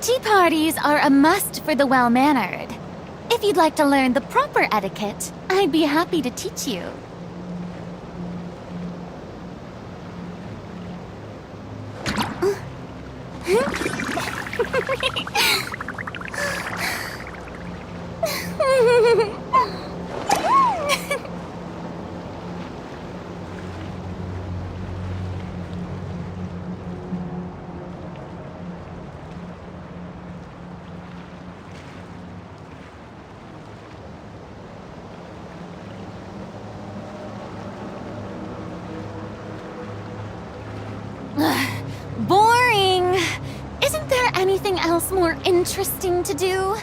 Tea parties are a must for the well-mannered. If you'd like to learn the proper etiquette, I'd be happy to teach you. Boring! Isn't there anything else more interesting to do?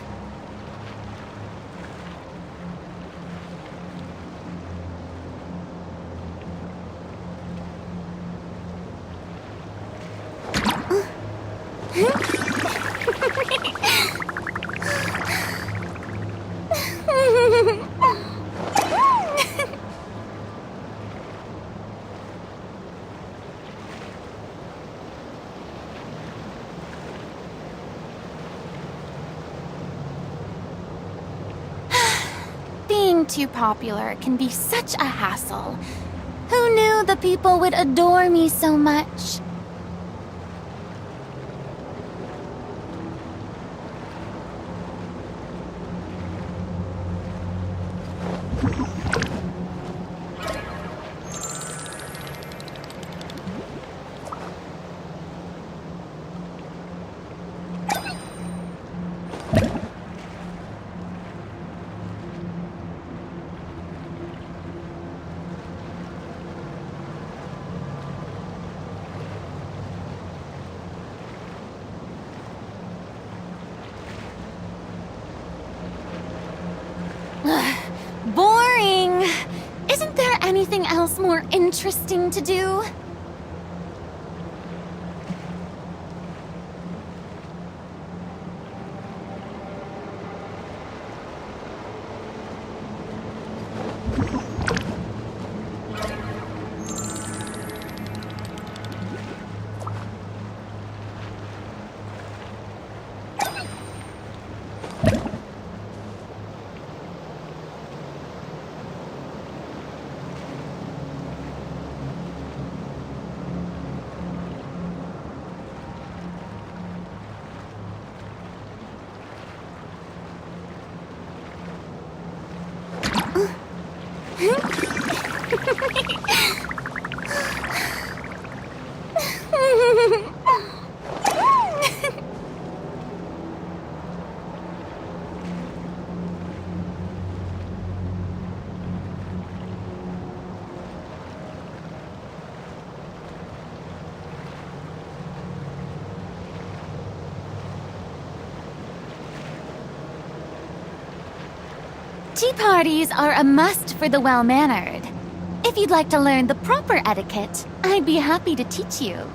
Being too popular can be such a hassle. Who knew the people would adore me so much? Boring! Isn't there anything else more interesting to do? Tea parties are a must for the well-mannered. If you'd like to learn the proper etiquette, I'd be happy to teach you.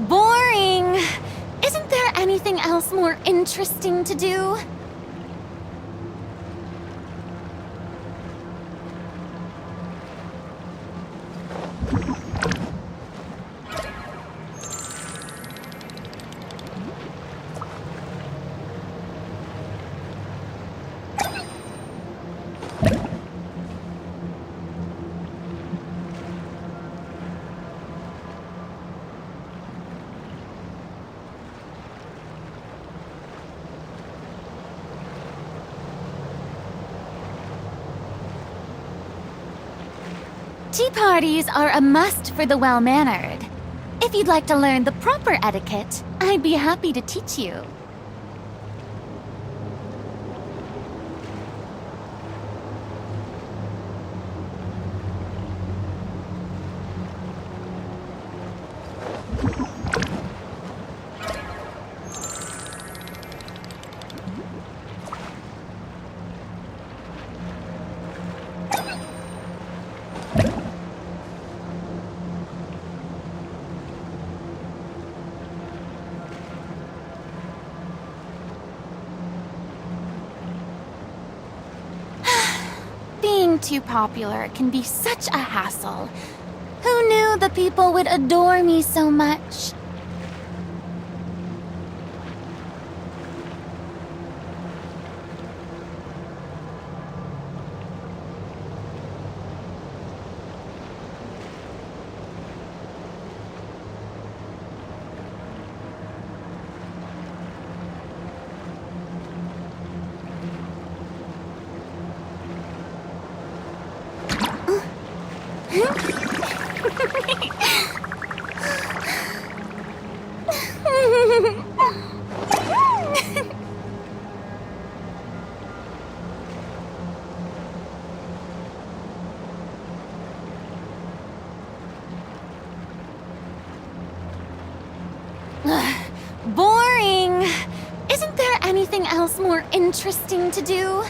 Boring! Isn't there anything else more interesting to do? Tea parties are a must for the well-mannered. If you'd like to learn the proper etiquette, I'd be happy to teach you. Being too popular can be such a hassle. Who knew the people would adore me so much? Boring! Isn't there anything else more interesting to do?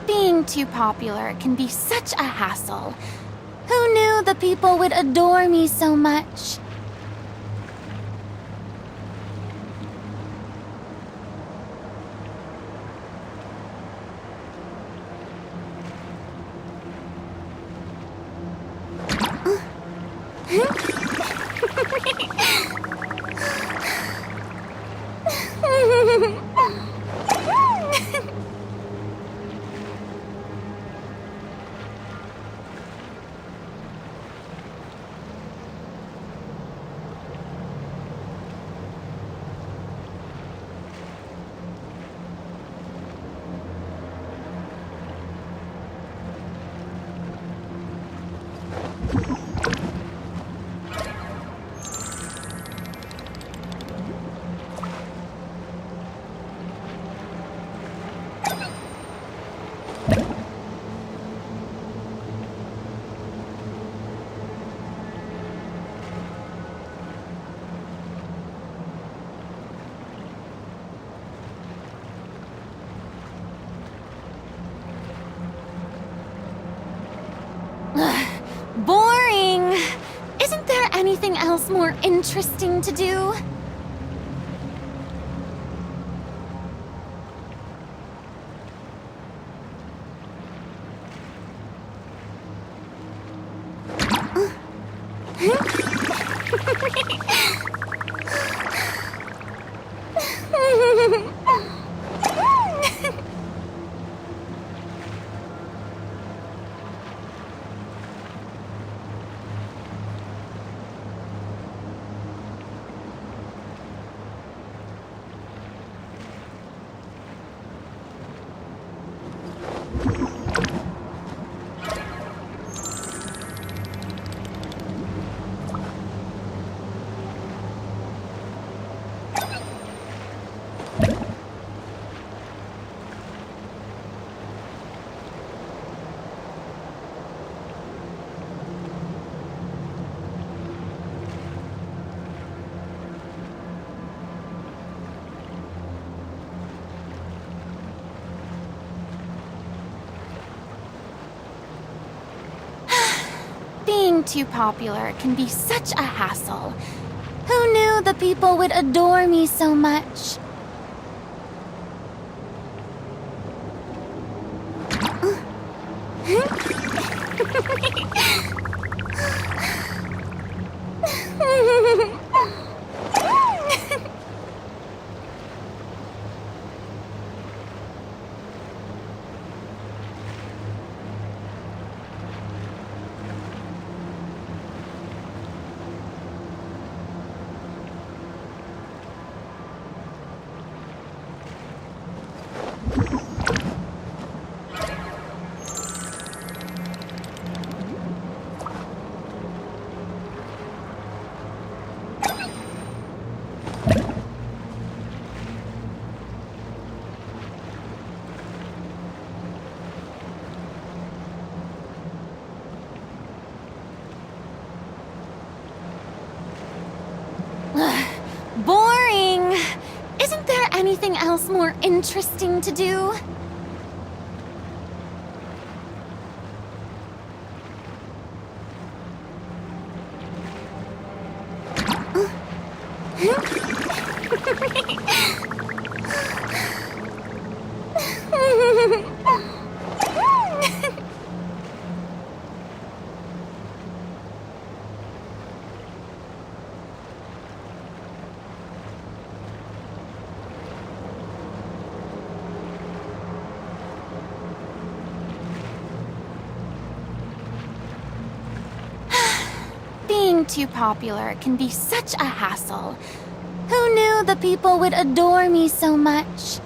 Being too popular can be such a hassle. Who knew the people would adore me so much? Boring! Isn't there anything else more interesting to do? Being too popular can be such a hassle. Who knew the people would adore me so much? Boring! Isn't there anything else more interesting to do? Being too popular can be such a hassle. Who knew the people would adore me so much?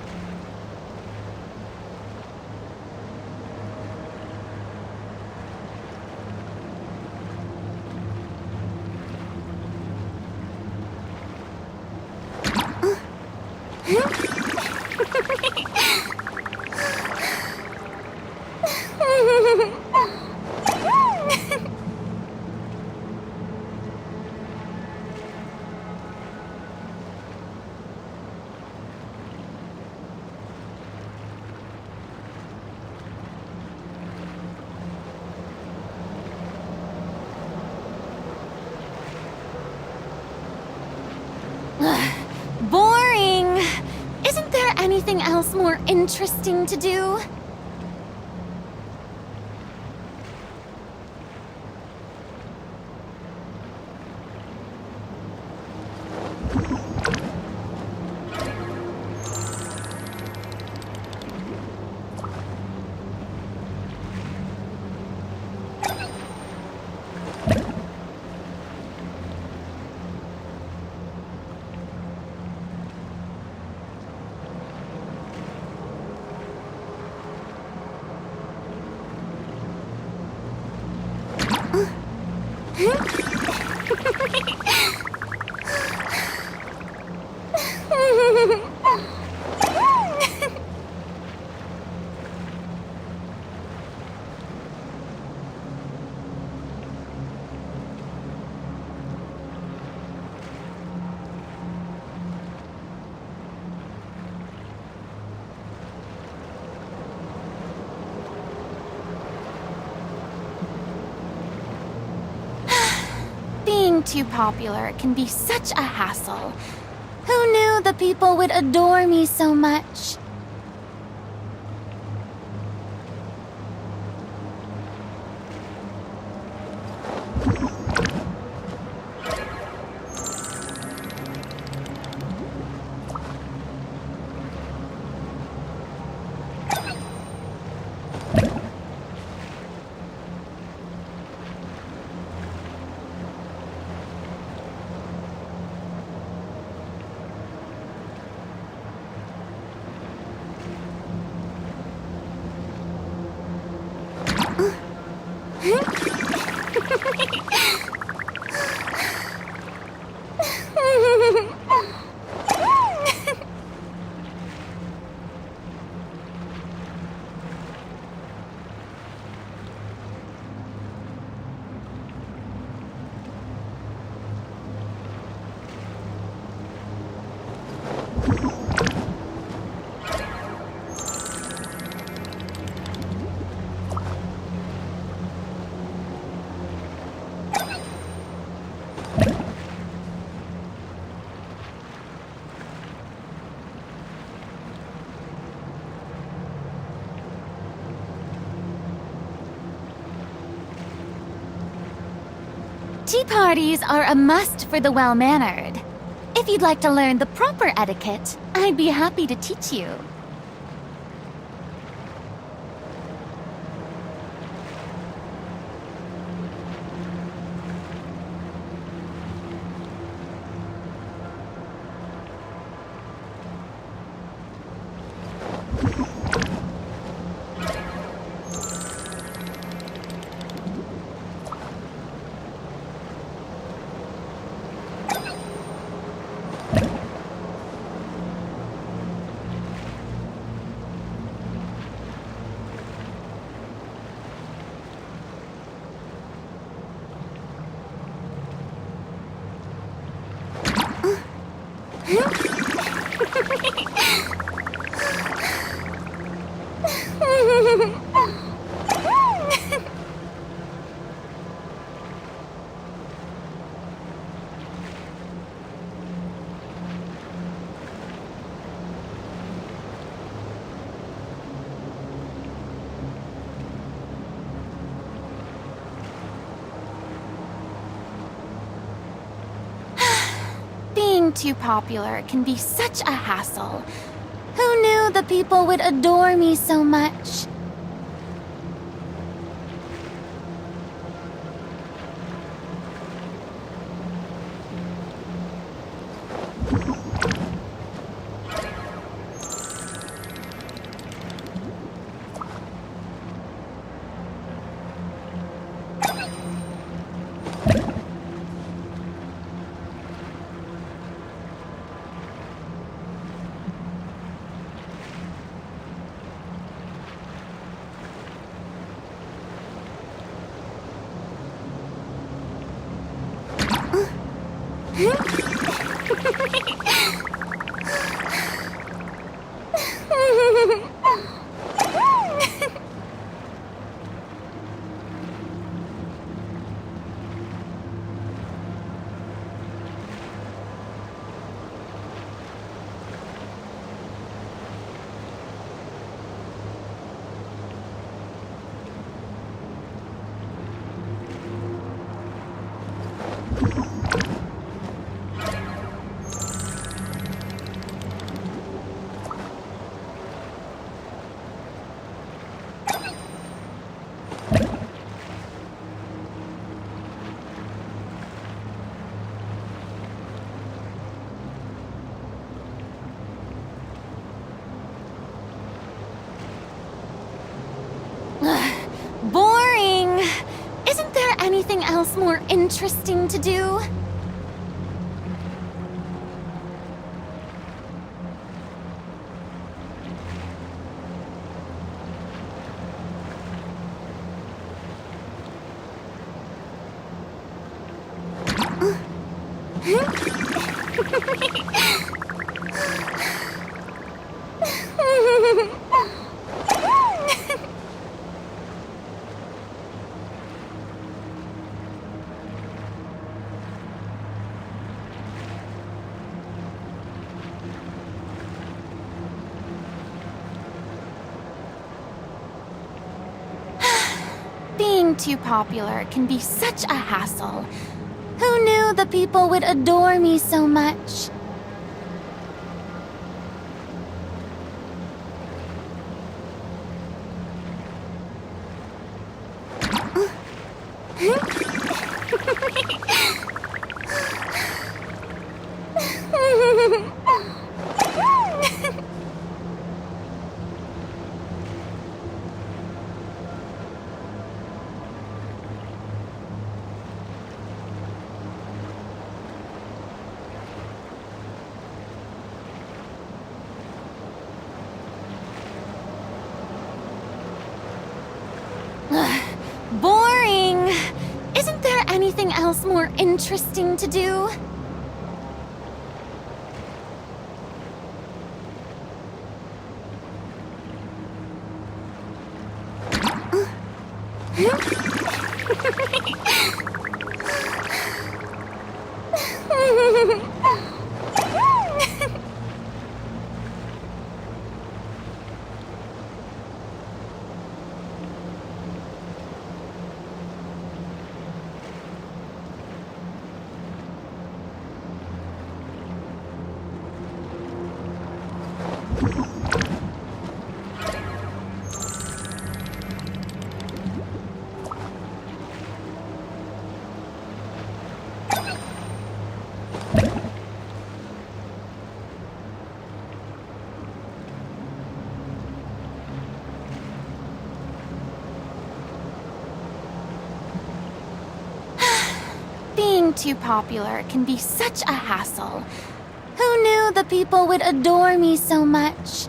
Boring! Isn't there anything else more interesting to do? Being too popular can be such a hassle. Who knew the people would adore me so much? Tea parties are a must for the well-mannered. If you'd like to learn the proper etiquette, I'd be happy to teach you. Being too popular can be such a hassle. Who knew the people would adore me so much? Boring! Isn't there anything else more interesting to do? Being too popular can be such a hassle. Who knew the people would adore me so much? Boring! Isn't there anything else more interesting to do? Being too popular can be such a hassle. Who knew the people would adore me so much?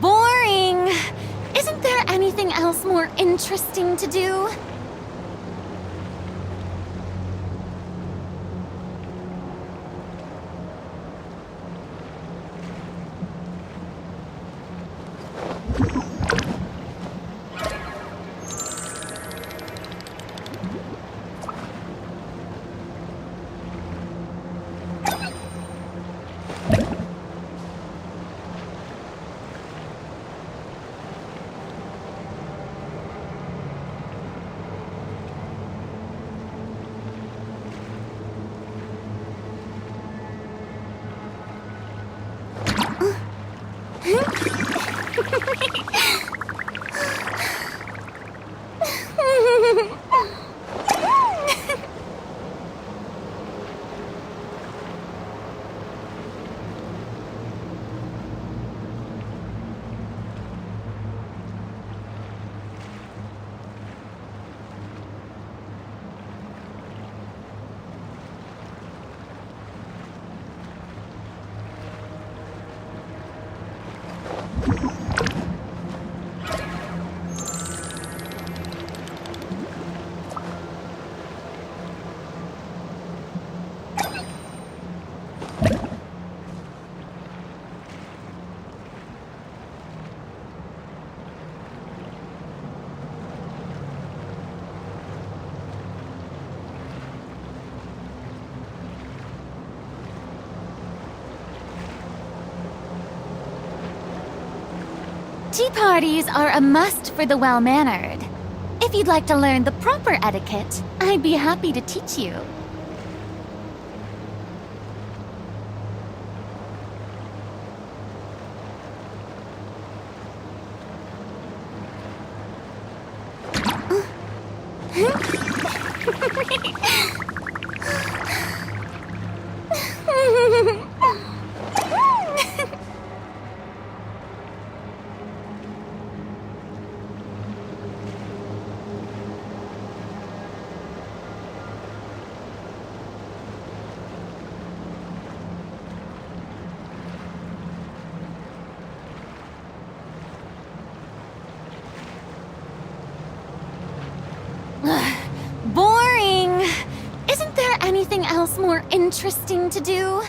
Boring! Isn't there anything else more interesting to do? Tea parties are a must for the well-mannered. If you'd like to learn the proper etiquette, I'd be happy to teach you. Boring! Isn't there anything else more interesting to do?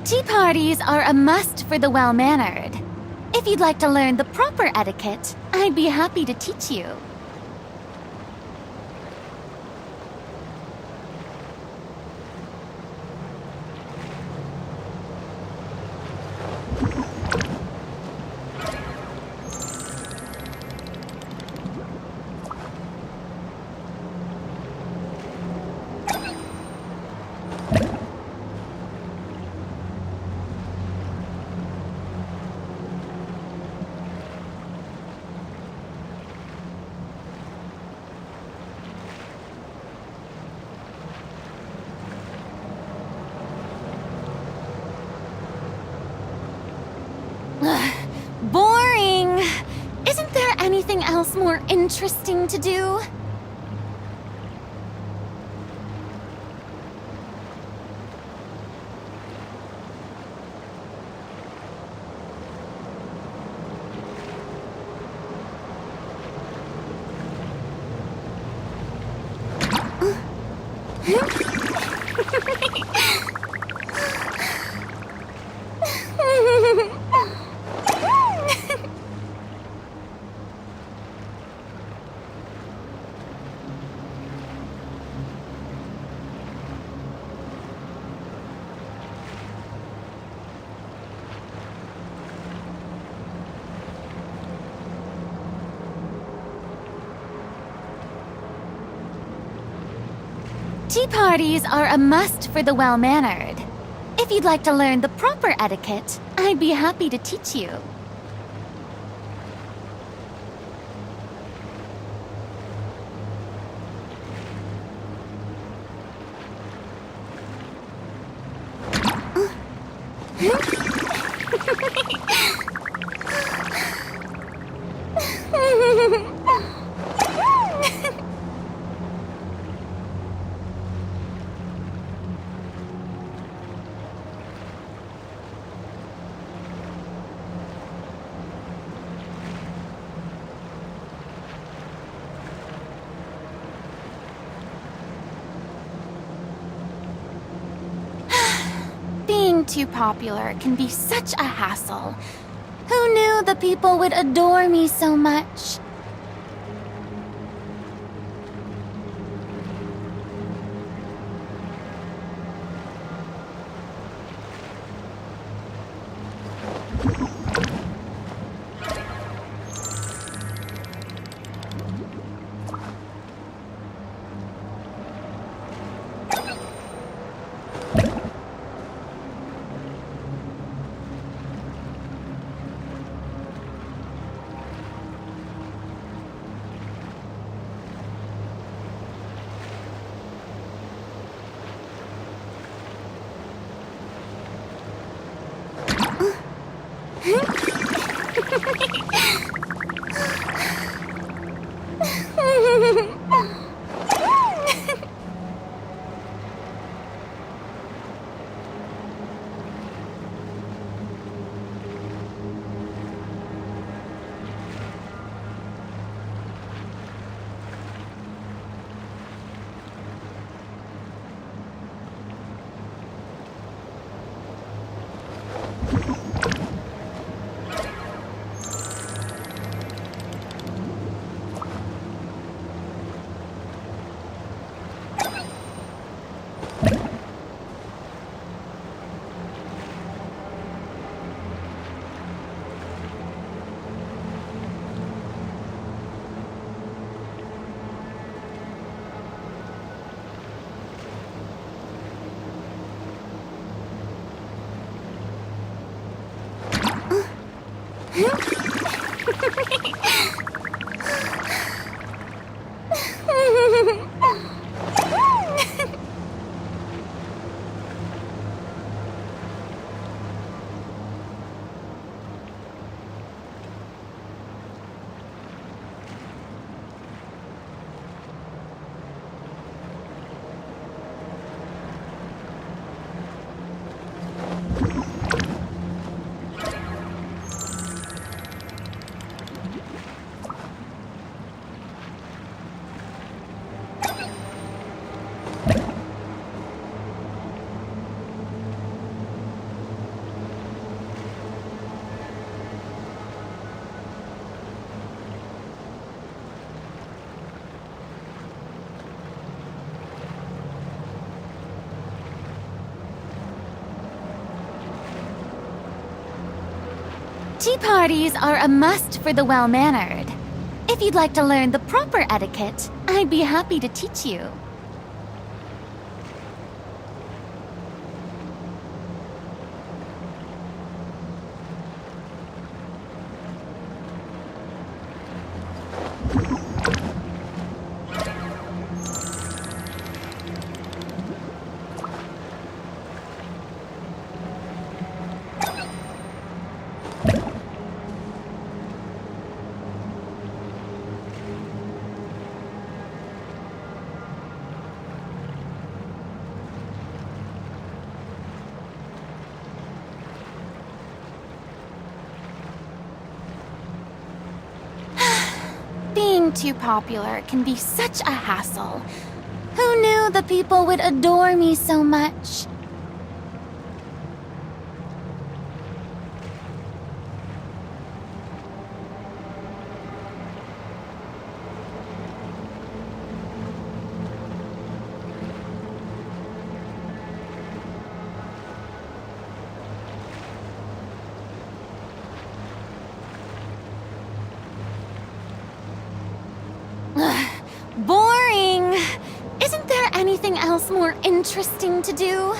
Tea parties are a must for the well-mannered. If you'd like to learn the proper etiquette, I'd be happy to teach you. Boring! Isn't there anything else more interesting to do? Tea parties are a must for the well-mannered. If you'd like to learn the proper etiquette, I'd be happy to teach you. Being too popular can be such a hassle. Who knew the people would adore me so much? Tea parties are a must for the well-mannered. If you'd like to learn the proper etiquette, I'd be happy to teach you. Being too popular can be such a hassle. Who knew the people would adore me so much? Boring! Isn't there anything else more interesting to do?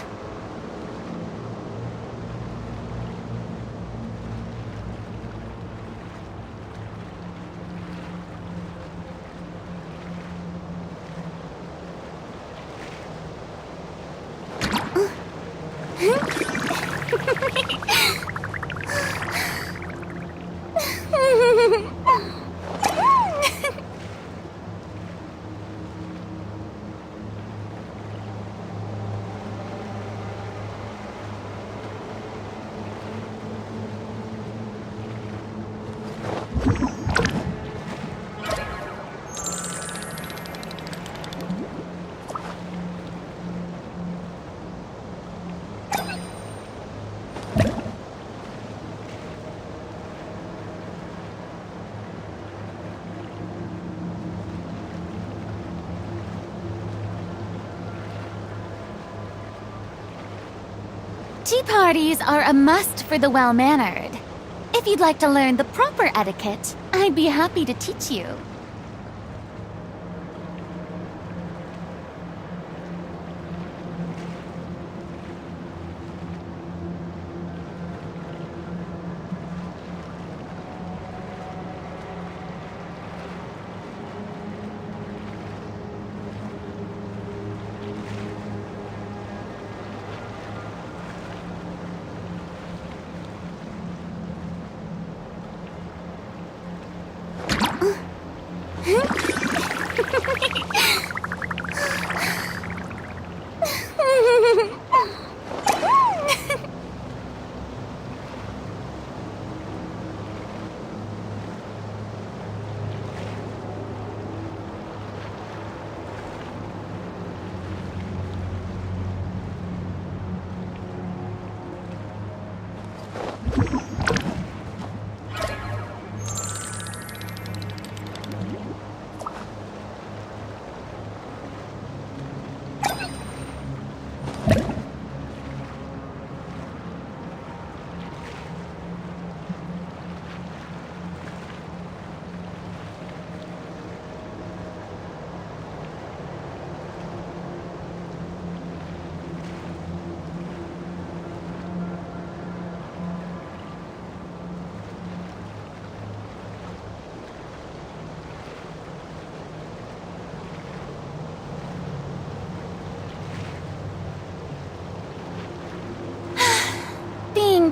Tea parties are a must for the well-mannered. If you'd like to learn the proper etiquette, I'd be happy to teach you.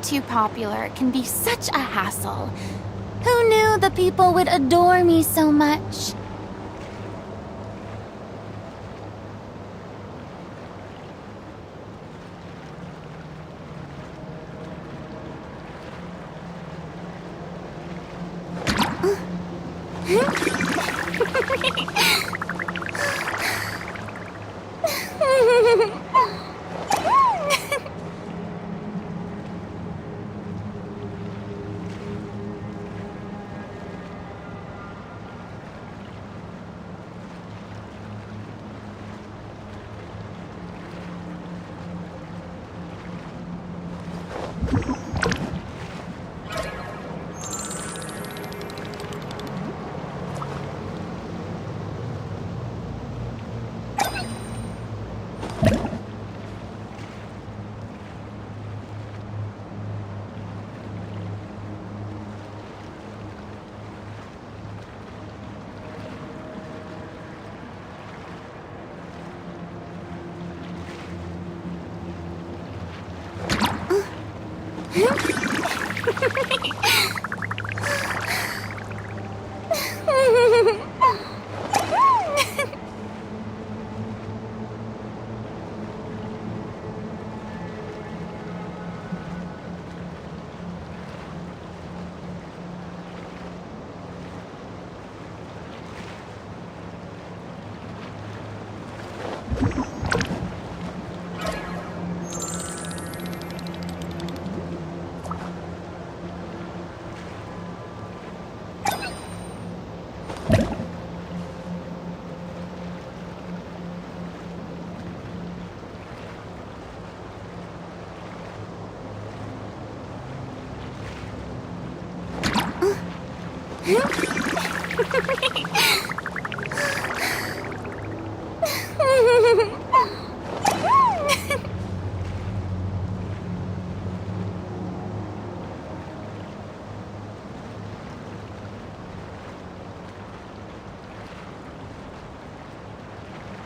Being too popular can be such a hassle. Who knew the people would adore me so much?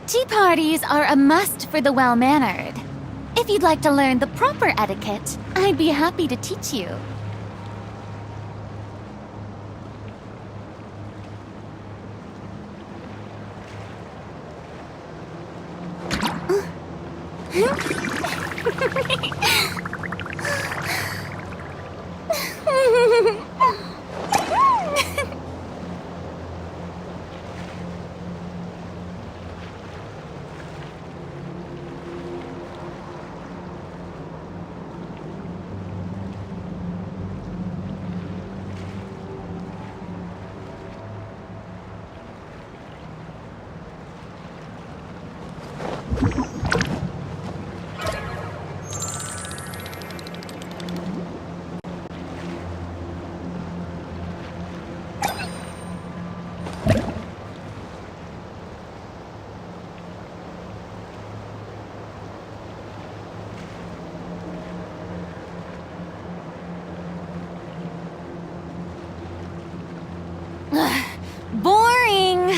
Tea parties are a must for the well-mannered. If you'd like to learn the proper etiquette, I'd be happy to teach you. Boring!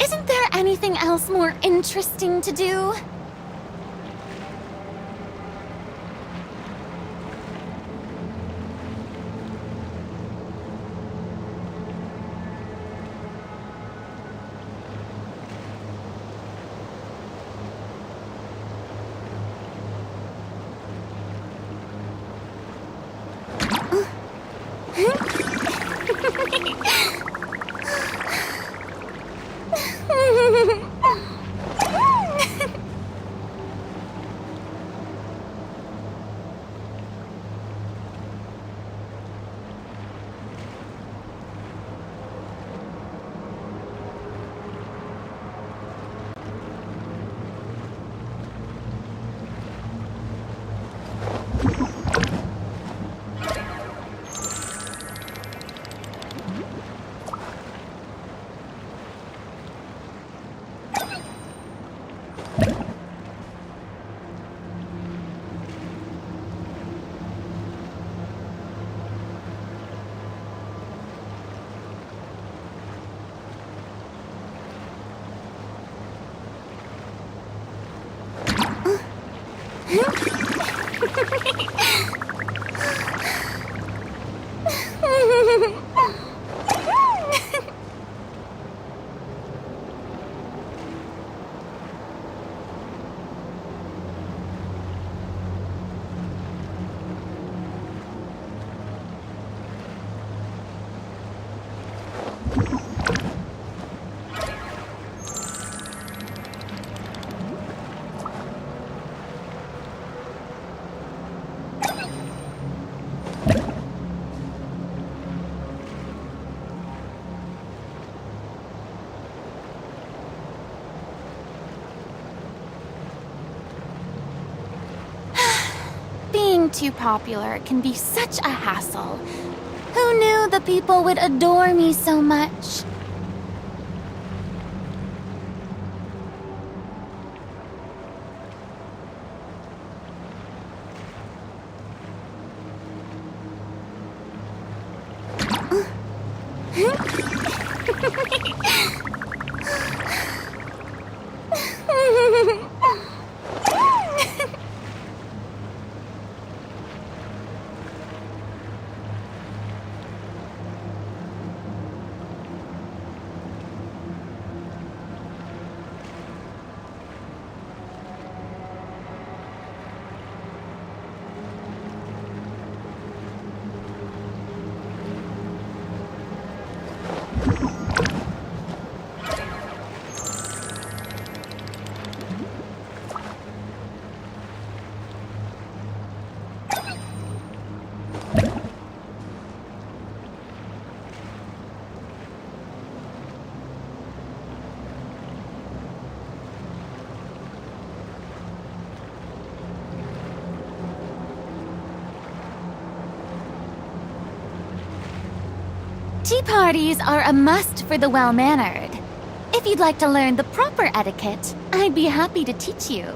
Isn't there anything else more interesting to do? Being too popular can be such a hassle. Who knew the people would adore me so much? Tea parties are a must for the well-mannered. If you'd like to learn the proper etiquette, I'd be happy to teach you.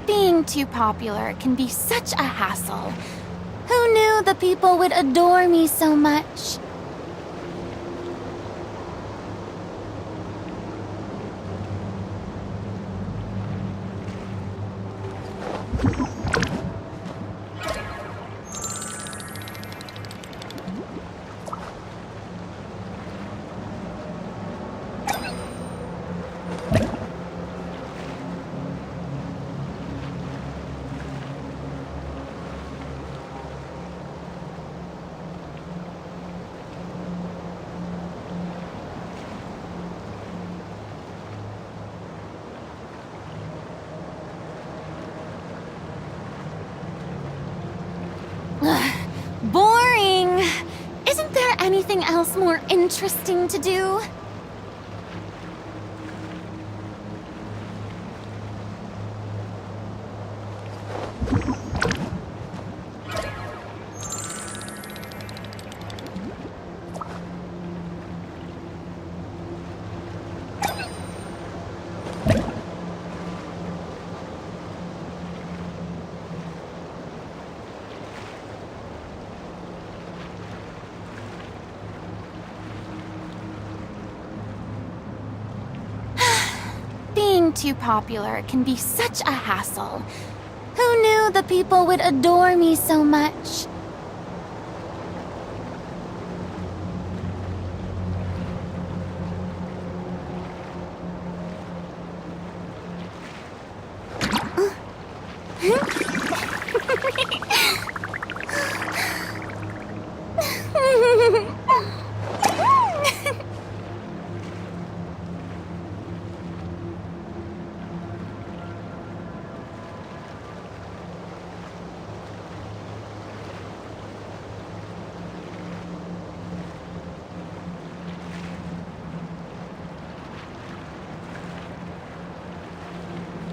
Being too popular can be such a hassle. Who knew the people would adore me so much? Boring! Isn't there anything else more interesting to do? Being too popular can be such a hassle. Who knew the people would adore me so much?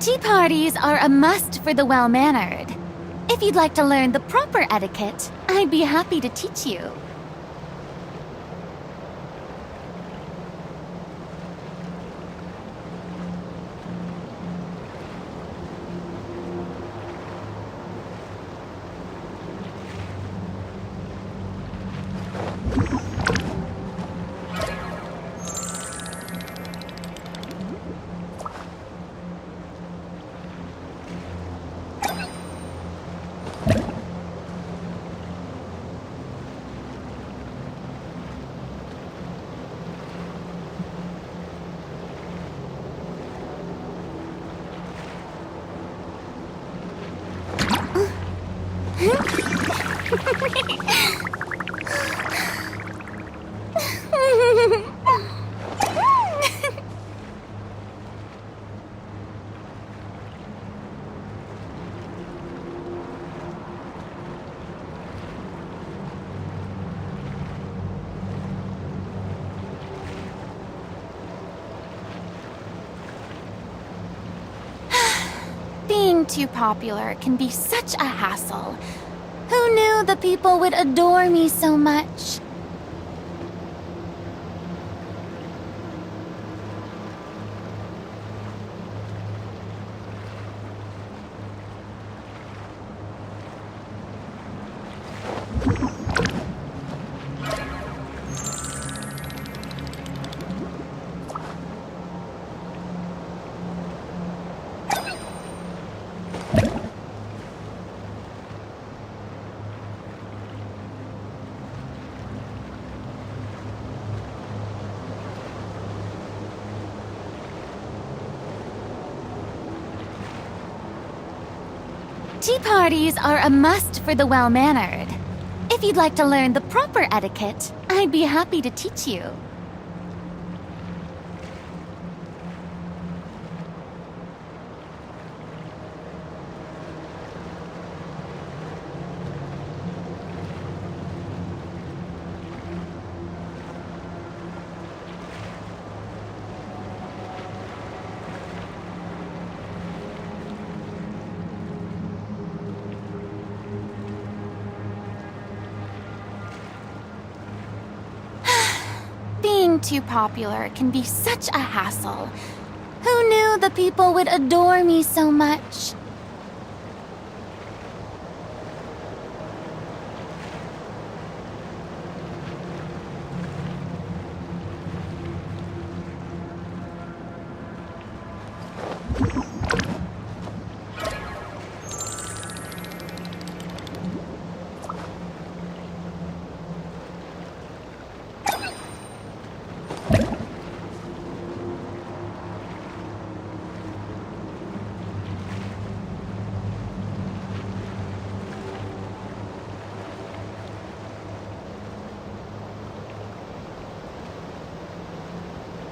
Tea parties are a must for the well-mannered. If you'd like to learn the proper etiquette, I'd be happy to teach you. Being too popular can be such a hassle. Who knew the people would adore me so much? Tea parties are a must for the well-mannered. If you'd like to learn the proper etiquette, I'd be happy to teach you. Being too popular can be such a hassle. Who knew the people would adore me so much?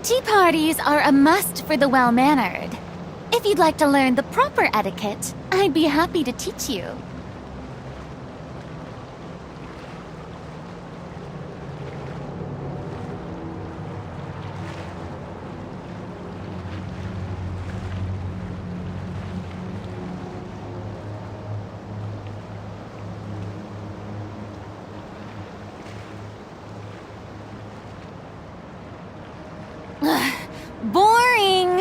Tea parties are a must for the well-mannered. If you'd like to learn the proper etiquette, I'd be happy to teach you. Boring!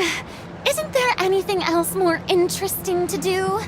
Isn't there anything else more interesting to do?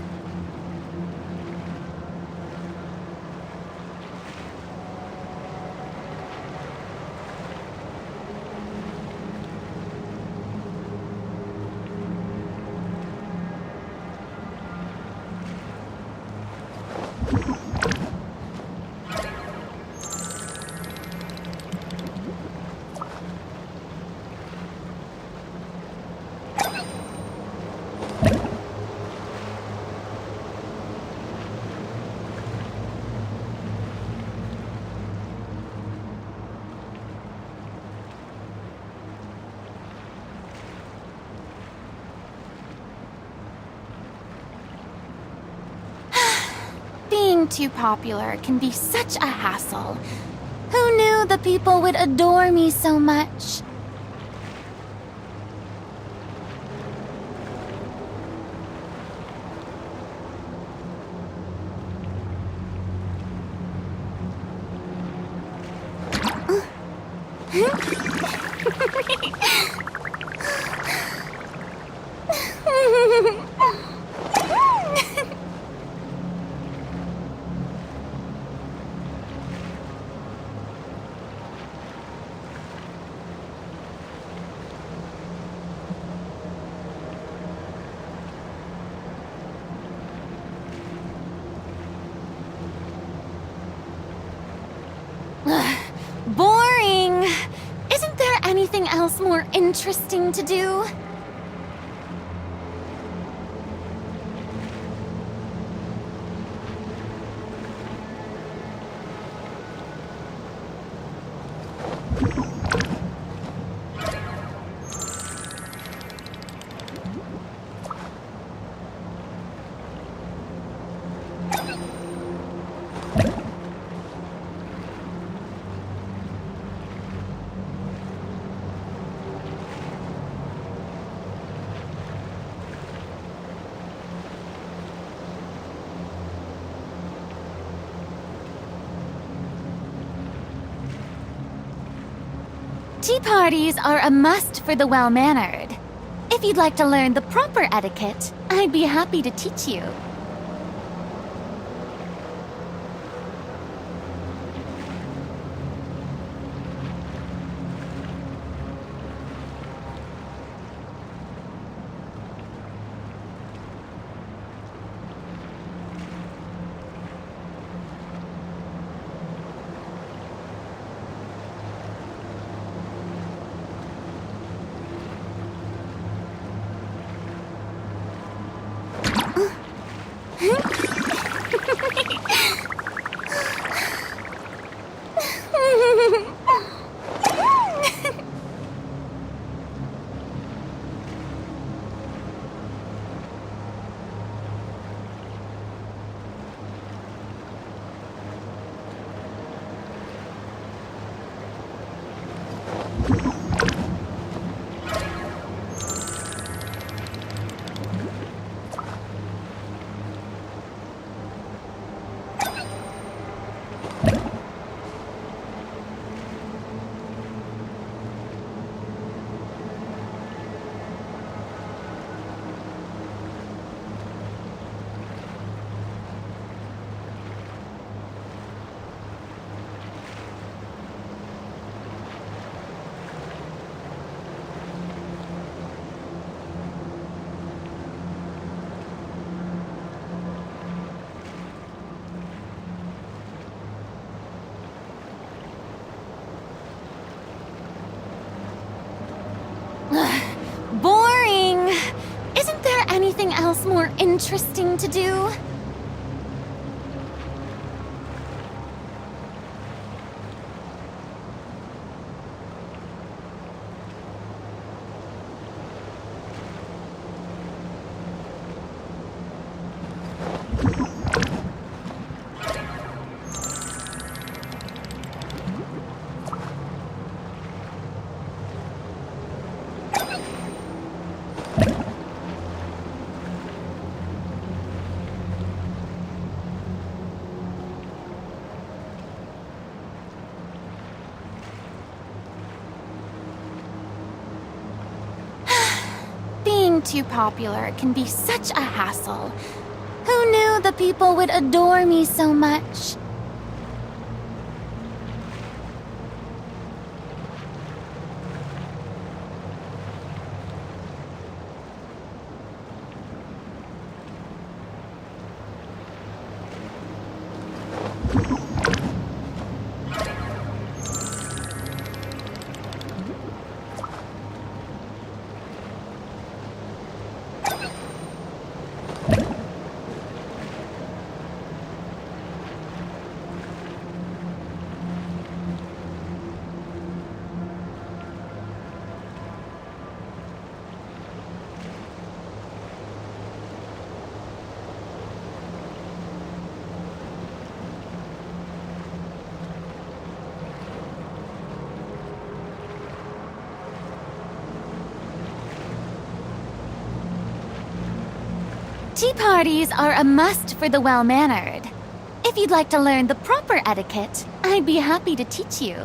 Being too popular can be such a hassle. Who knew the people would adore me so much? Boring! Isn't there anything else more interesting to do? Tea parties are a must for the well-mannered. If you'd like to learn the proper etiquette, I'd be happy to teach you. Boring! Isn't there anything else more interesting to do? Being too popular can be such a hassle. Who knew the people would adore me so much? Tea parties are a must for the well-mannered. If you'd like to learn the proper etiquette, I'd be happy to teach you.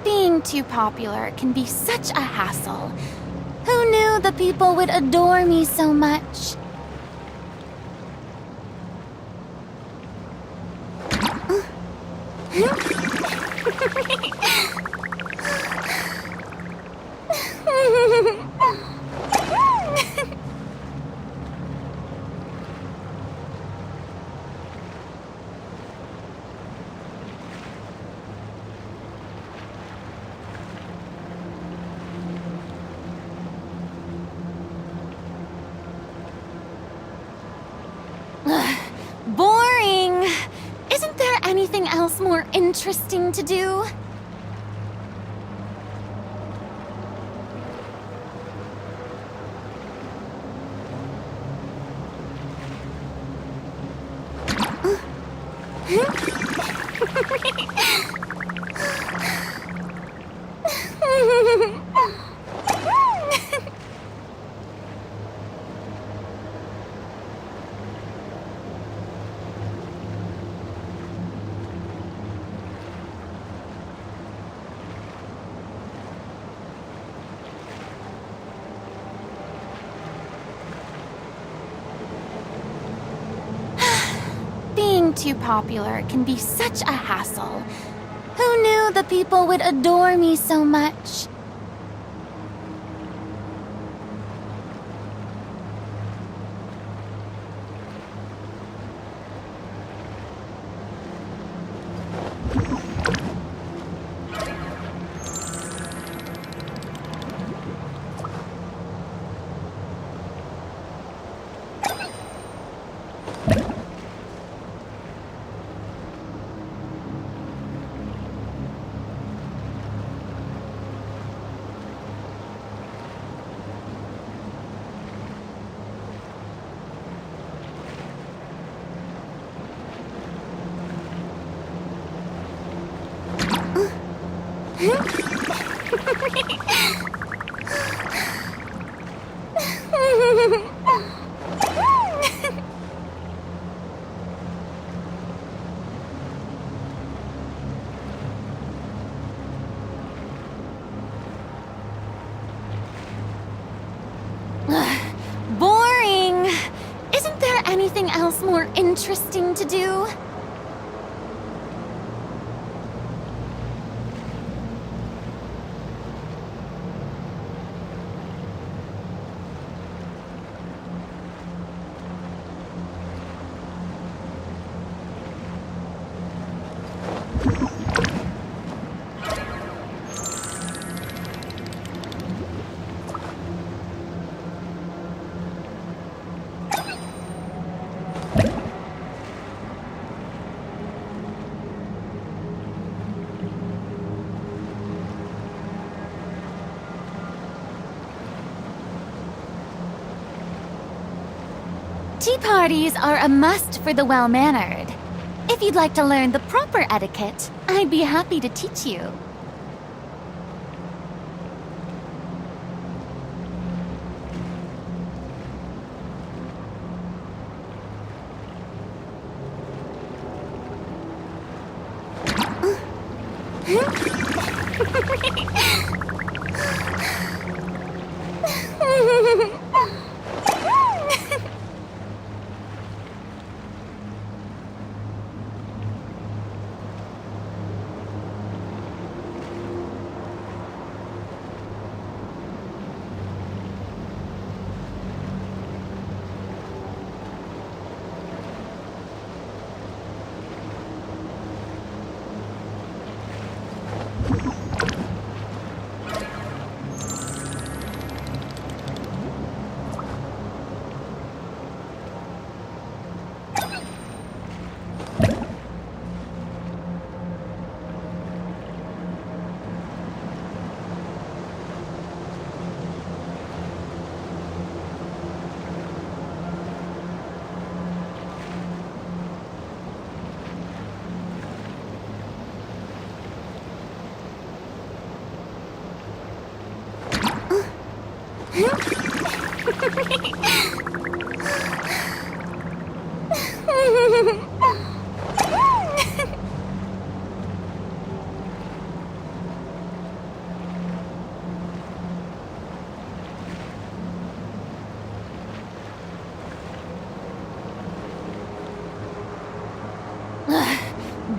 Being too popular can be such a hassle. Who knew the people would adore me so much? Boring! Isn't there anything else more interesting to do? Being too popular can be such a hassle. Who knew the people would adore me so much? Boring! Isn't there anything else more interesting to do? Tea parties are a must for the well-mannered. If you'd like to learn the proper etiquette, I'd be happy to teach you.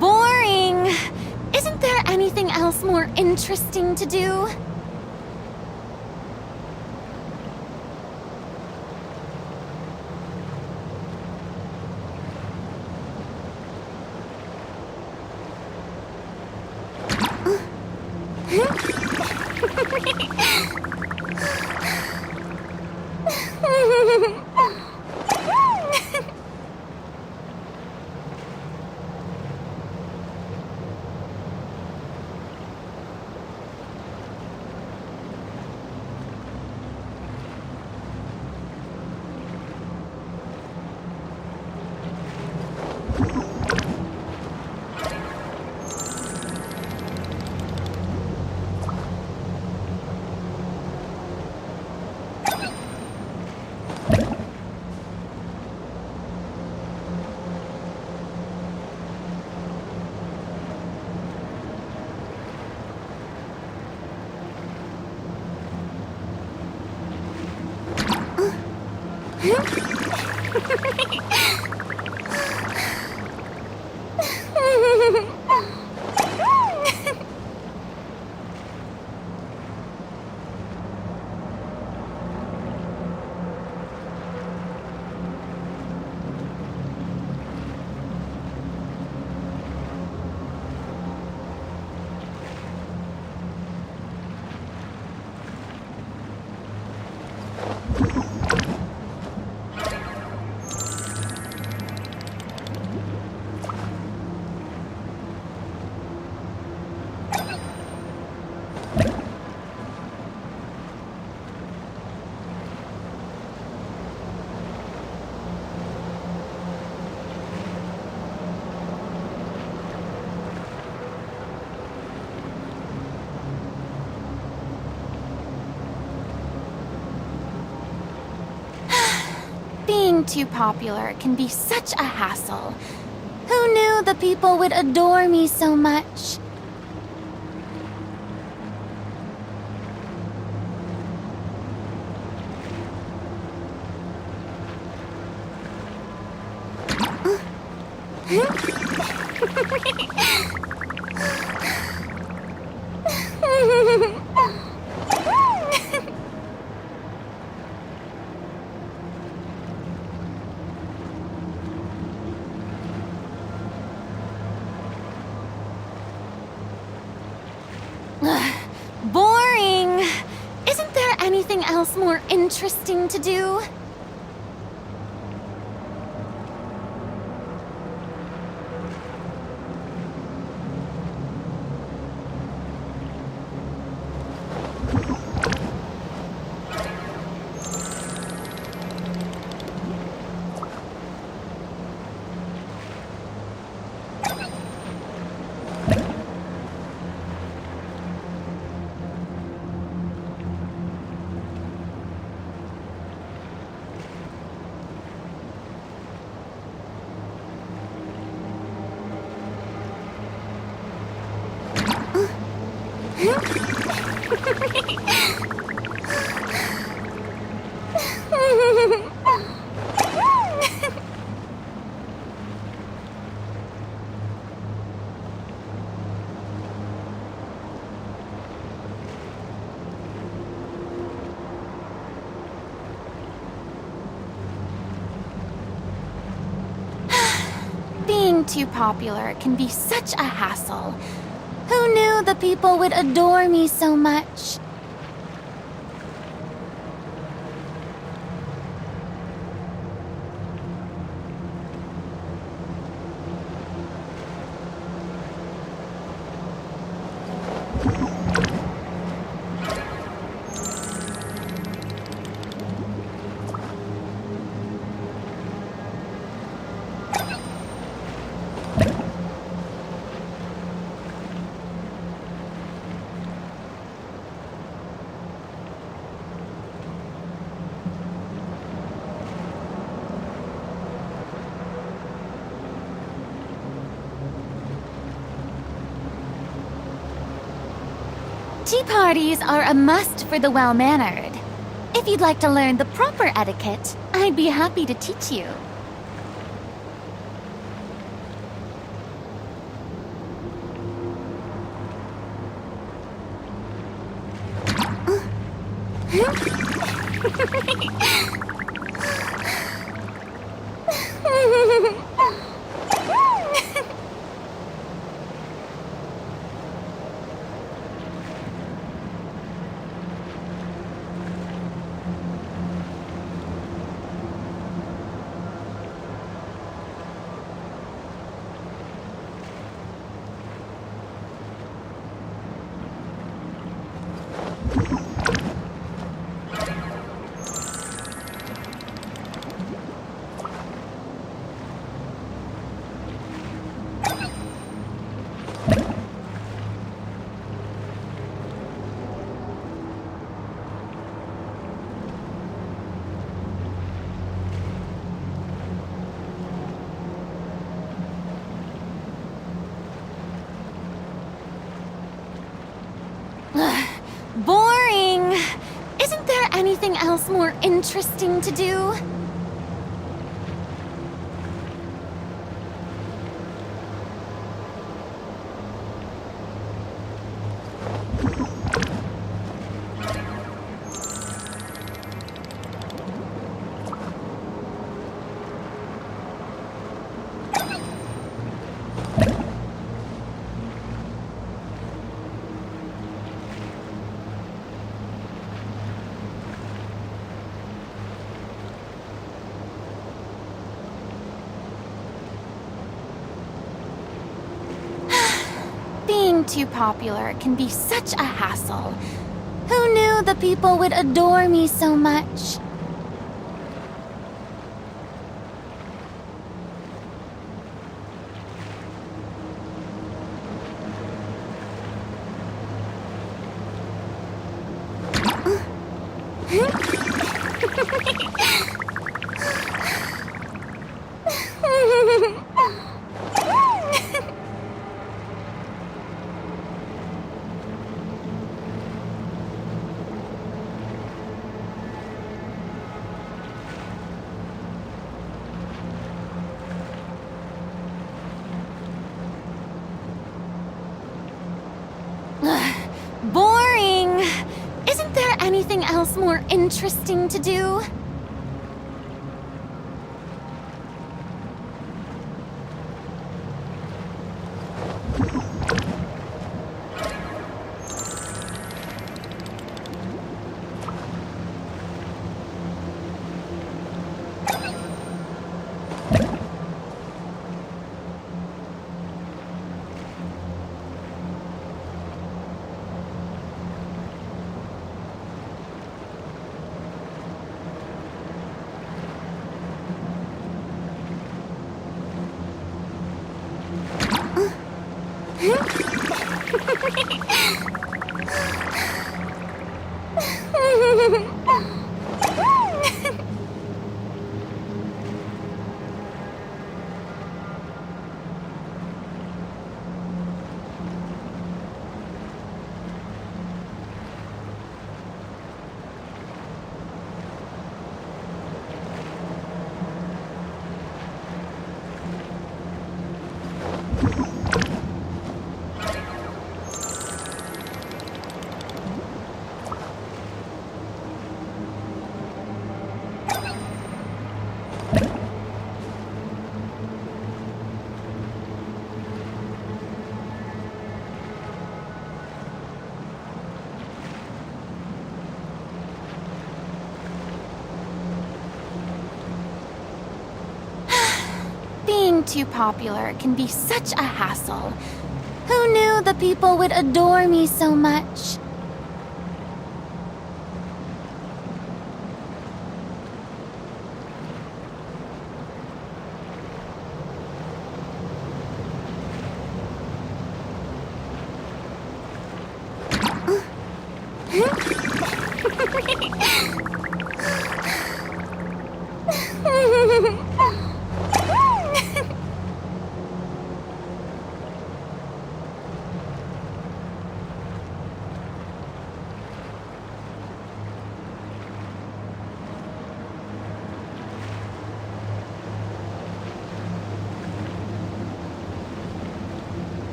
Boring! Isn't there anything else more interesting to do? Being too popular can be such a hassle. Who knew the people would adore me so much? Boring! Isn't there anything else more interesting to do? Being too popular can be such a hassle. Who knew the people would adore me so much? Tea parties are a must for the well-mannered. If you'd like to learn the proper etiquette, I'd be happy to teach you. Boring! Isn't there anything else more interesting to do? Being too popular can be such a hassle. Who knew the people would adore me so much? Boring! Isn't there anything else more interesting to do? Being too popular can be such a hassle. Who knew the people would adore me so much?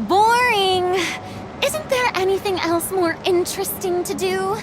Boring! Isn't there anything else more interesting to do?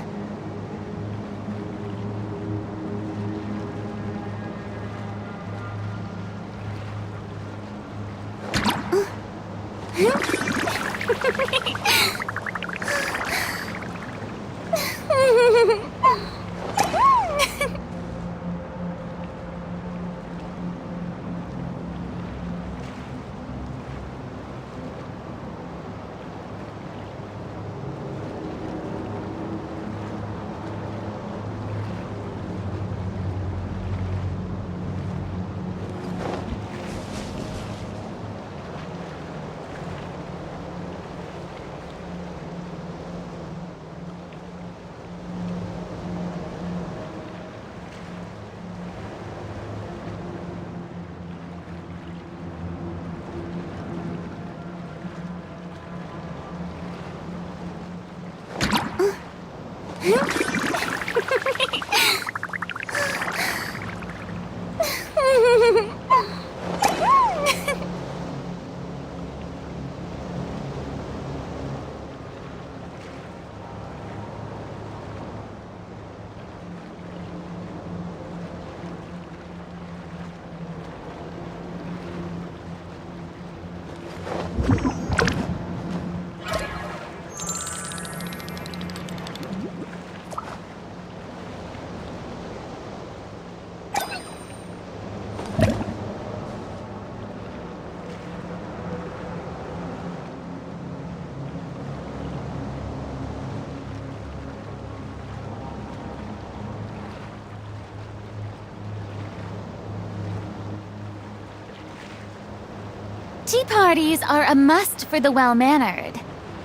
Tea parties are a must for the well-mannered.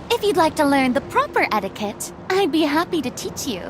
If you'd like to learn the proper etiquette, I'd be happy to teach you.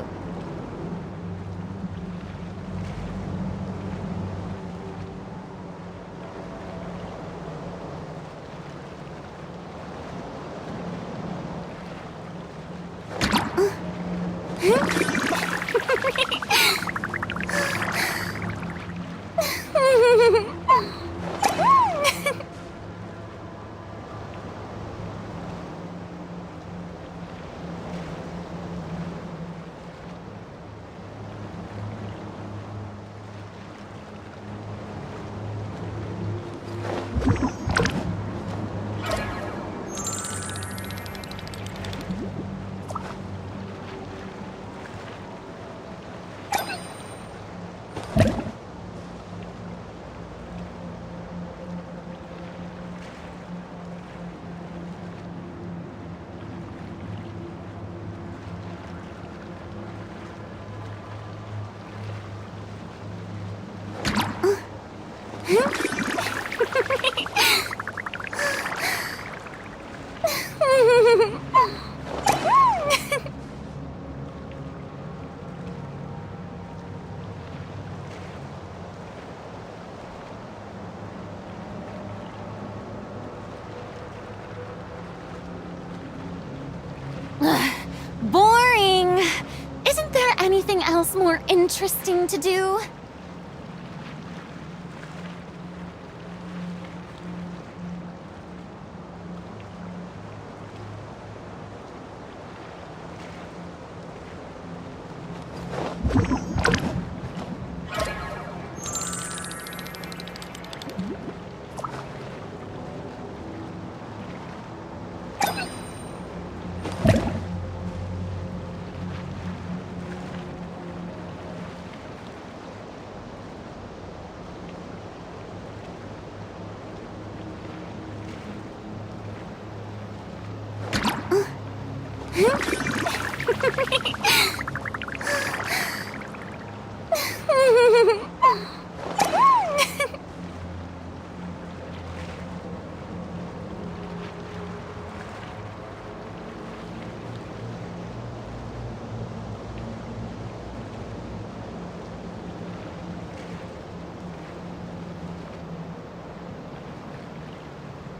Boring! Isn't there anything else more interesting to do?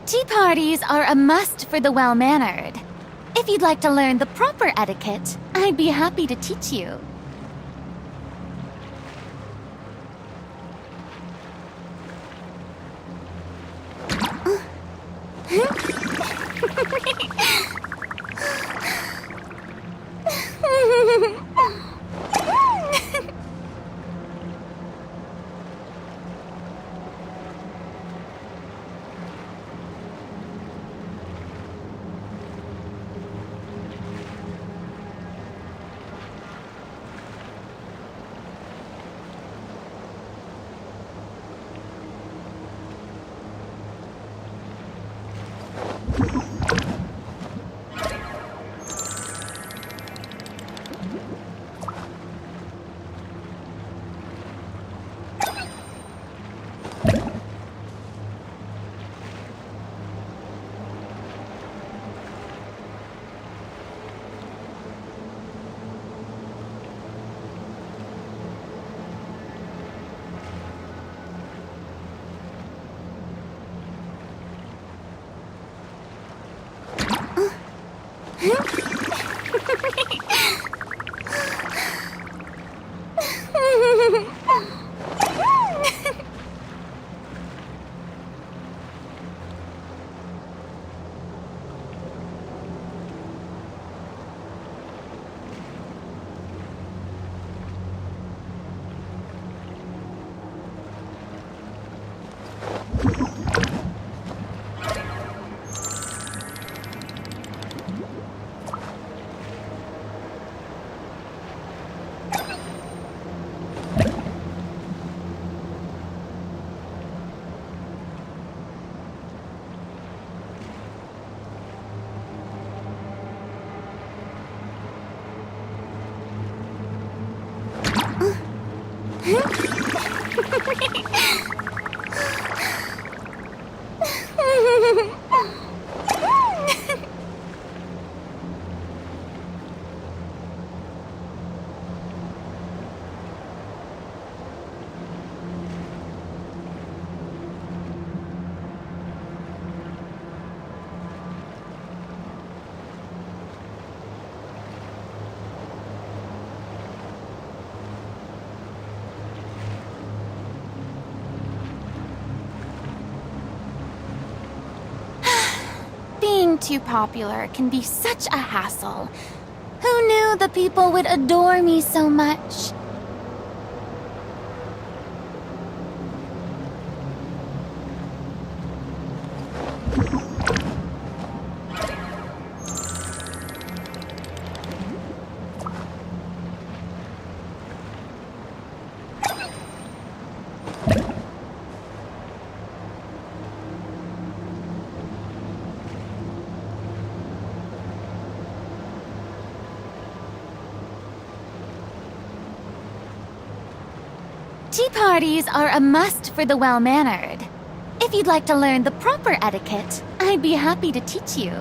Tea parties are a must for the well-mannered. If you'd like to learn the proper etiquette, I'd be happy to teach you. Being too popular can be such a hassle. Who knew the people would adore me so much? Tea parties are a must for the well-mannered. If you'd like to learn the proper etiquette, I'd be happy to teach you.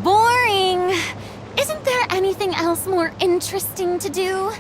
Boring! Isn't there anything else more interesting to do?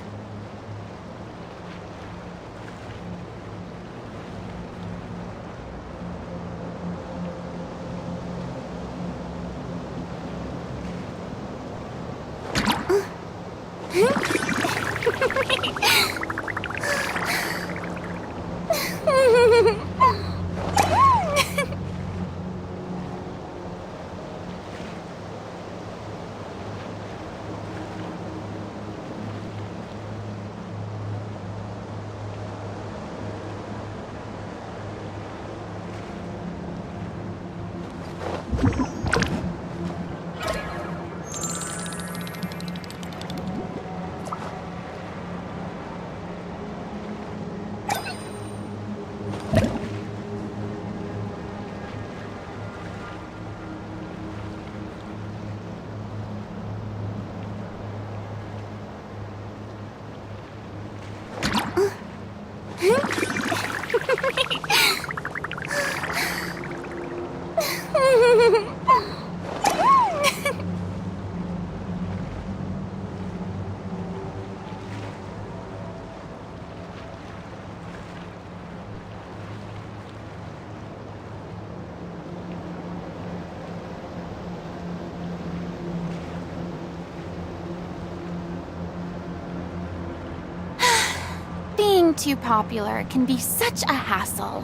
Being too popular can be such a hassle.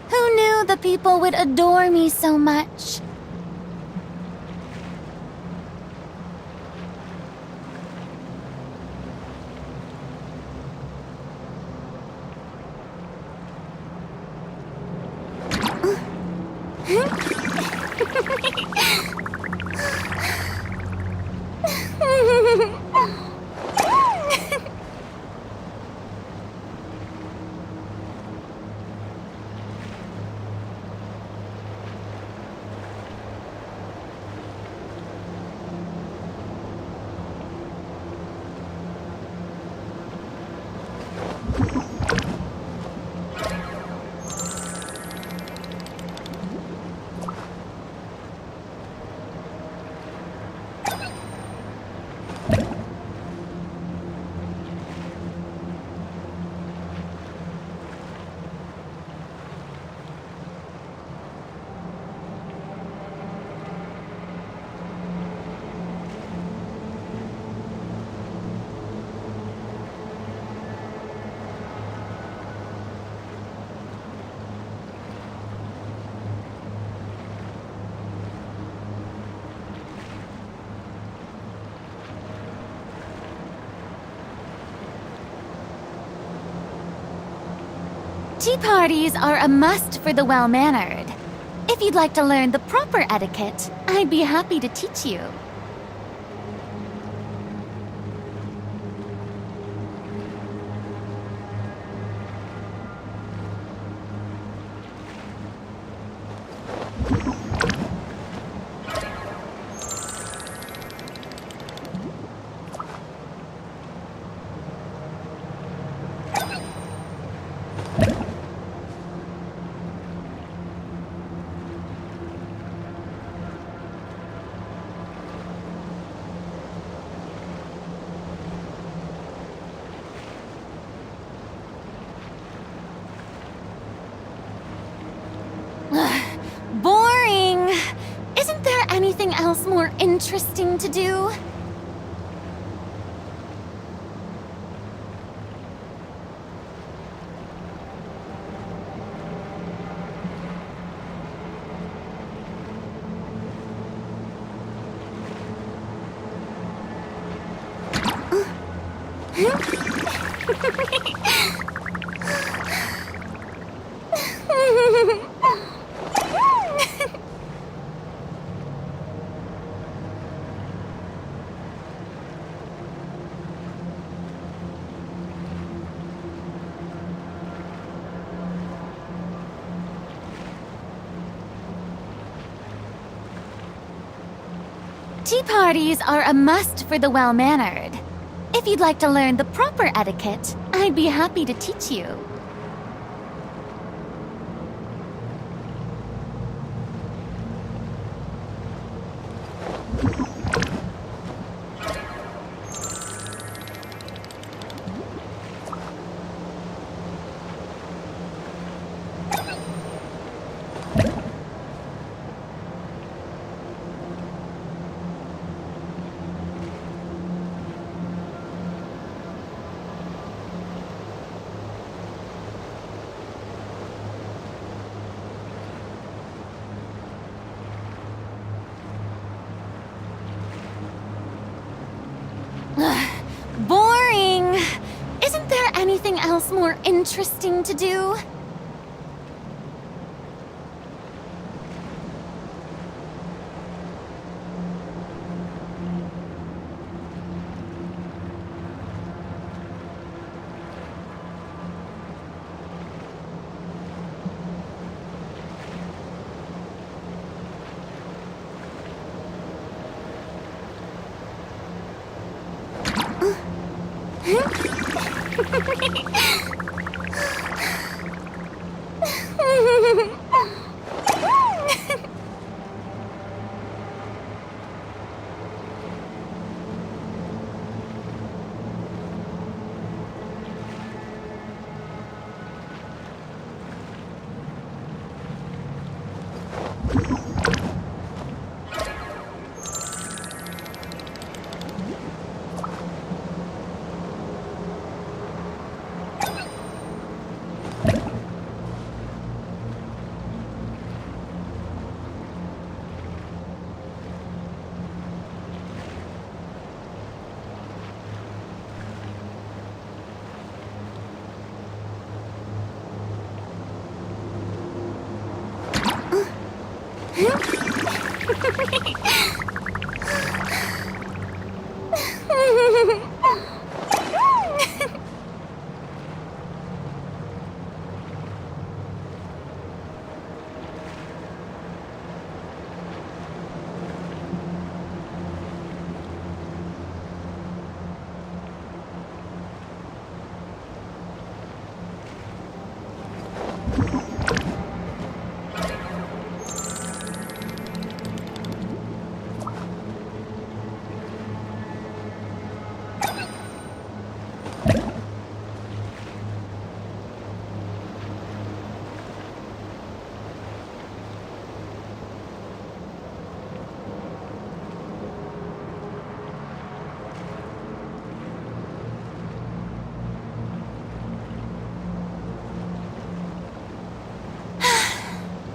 Who knew the people would adore me so much? Tea parties are a must for the well-mannered. If you'd like to learn the proper etiquette, I'd be happy to teach you. Boring! Isn't there anything else more interesting to do? Tea parties are a must for the well-mannered. If you'd like to learn the proper etiquette, I'd be happy to teach you. Boring! Isn't there anything else more interesting to do?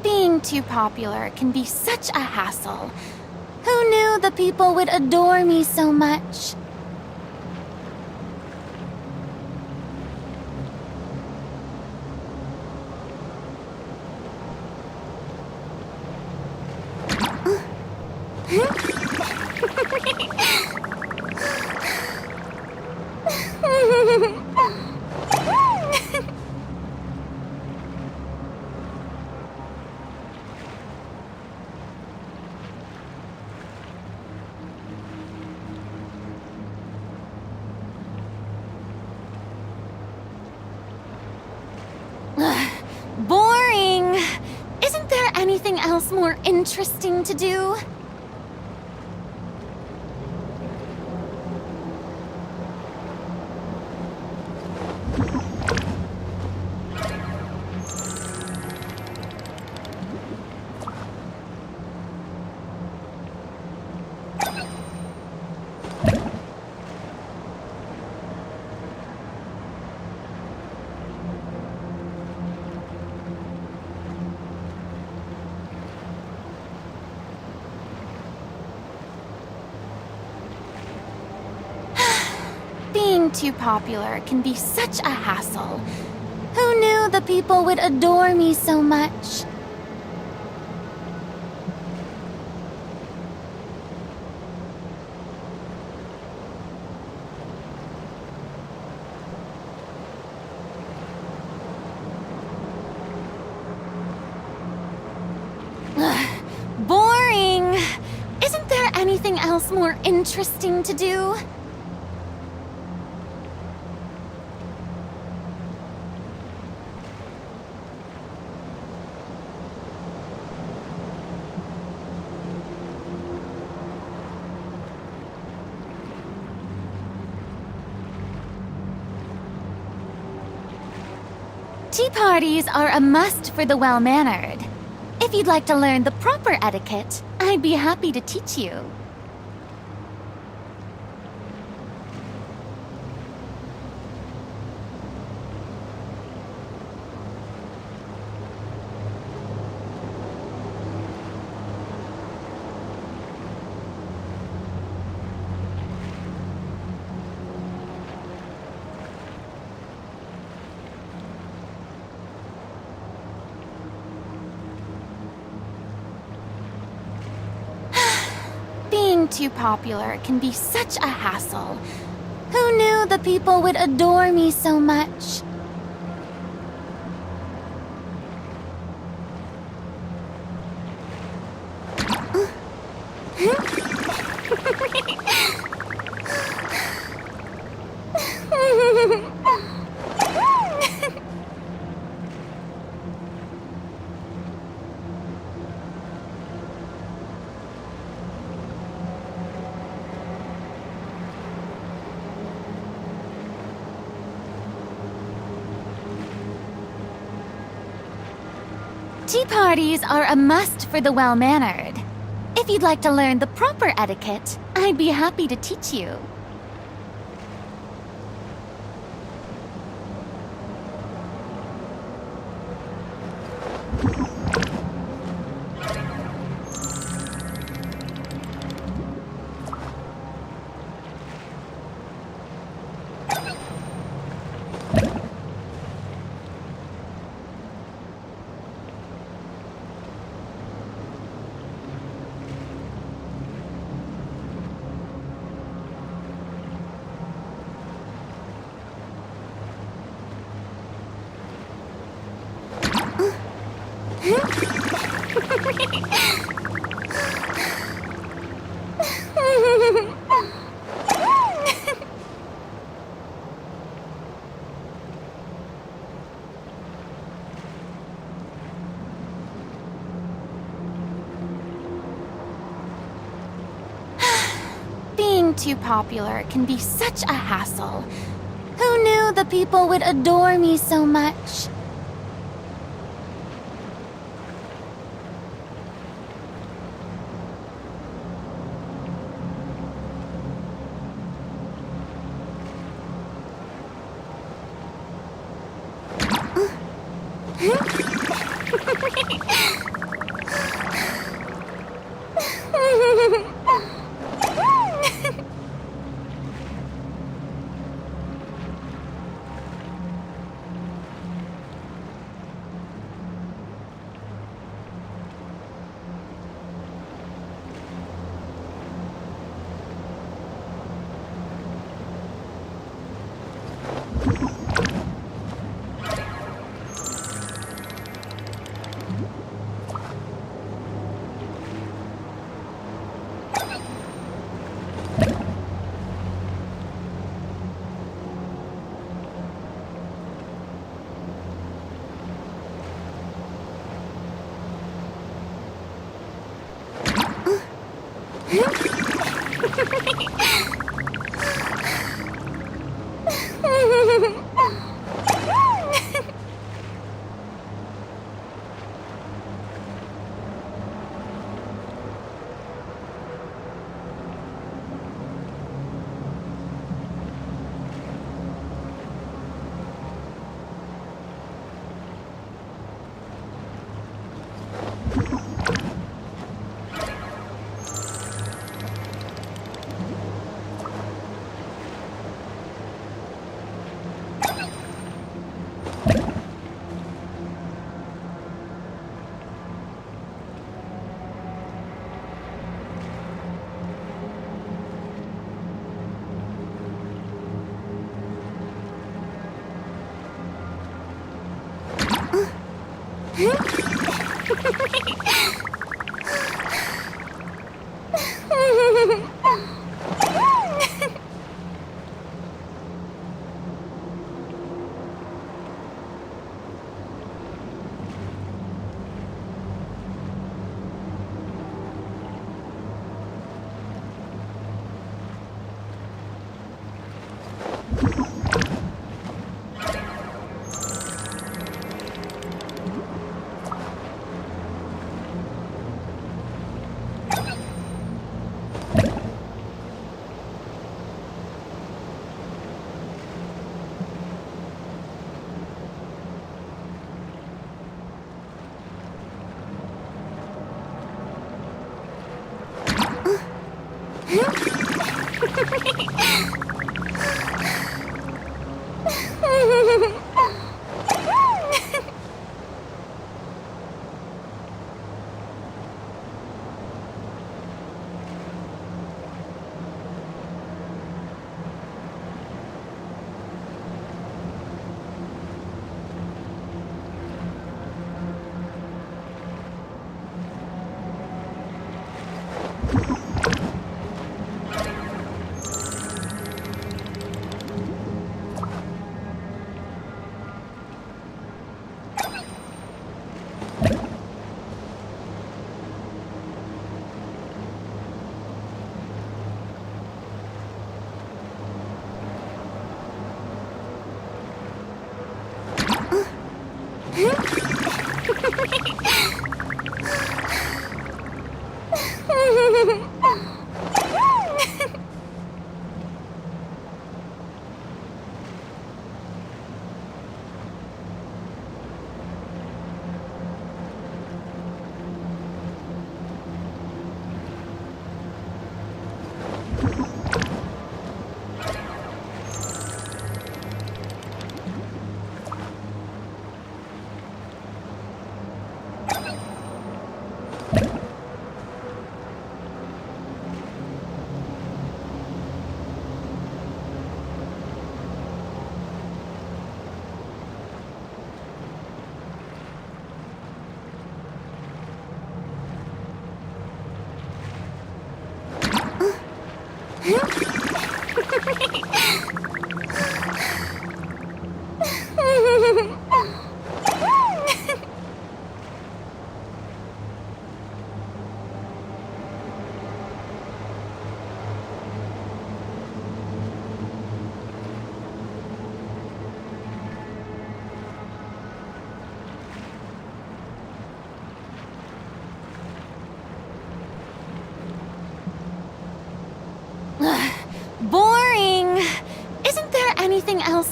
Being too popular can be such a hassle. Who knew the people would adore me so much? Boring! Isn't there anything else more interesting to do? Being too popular can be such a hassle. Who knew the people would adore me so much? Boring! Isn't there anything else more interesting to do? Tea parties are a must for the well-mannered. If you'd like to learn the proper etiquette, I'd be happy to teach you. Being too popular can be such a hassle. Who knew the people would adore me so much? Tea parties are a must for the well-mannered. If you'd like to learn the proper etiquette, I'd be happy to teach you. Being too popular can be such a hassle. Who knew the people would adore me so much?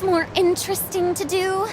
else more interesting to do?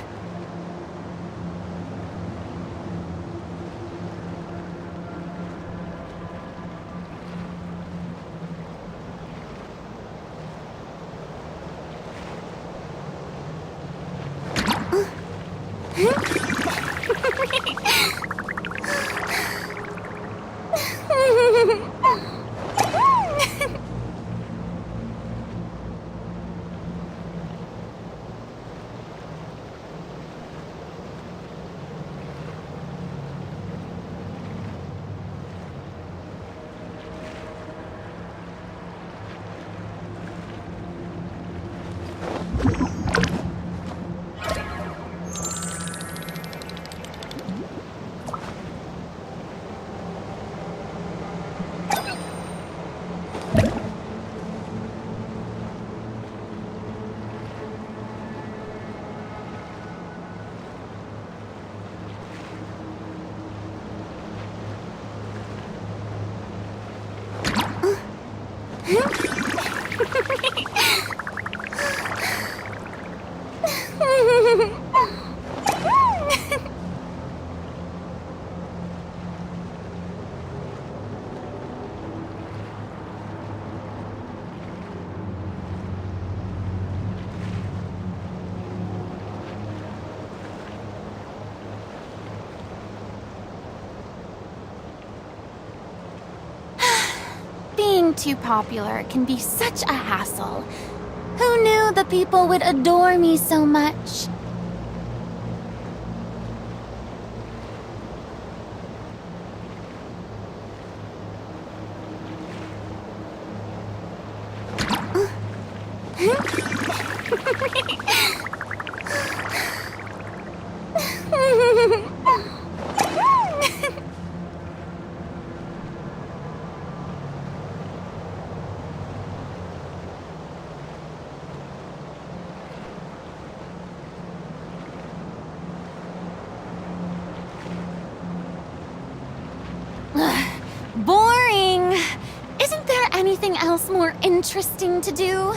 Being too popular can be such a hassle. Who knew the people would adore me so much? Boring! Isn't there anything else more interesting to do?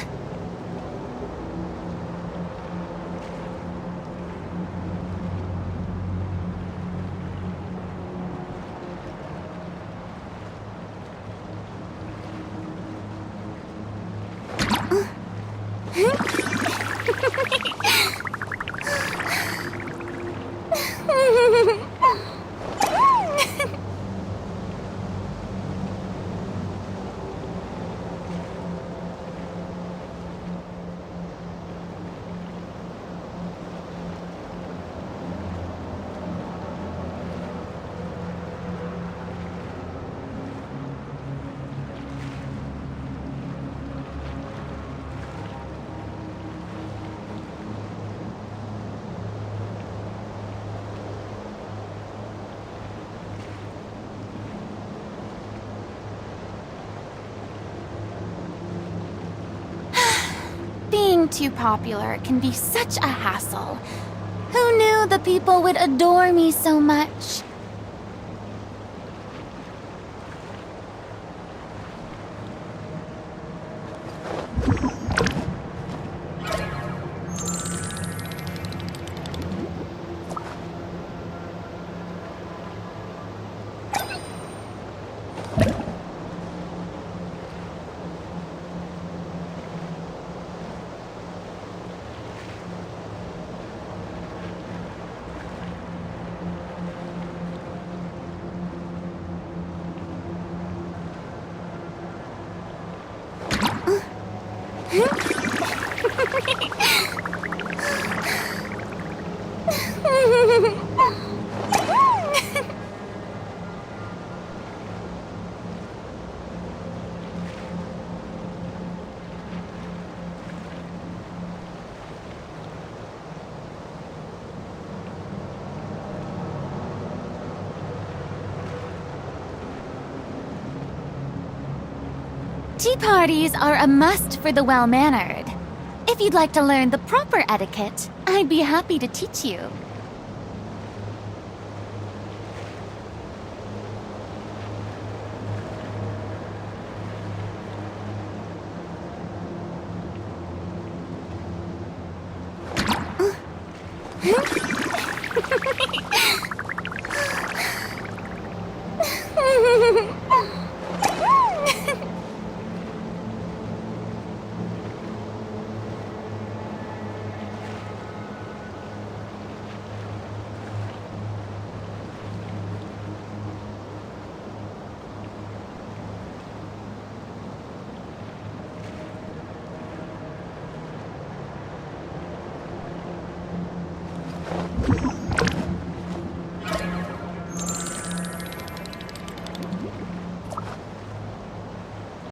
Being too popular can be such a hassle. Who knew the people would adore me so much? Tea parties are a must for the well-mannered. If you'd like to learn the proper etiquette, I'd be happy to teach you. Huh?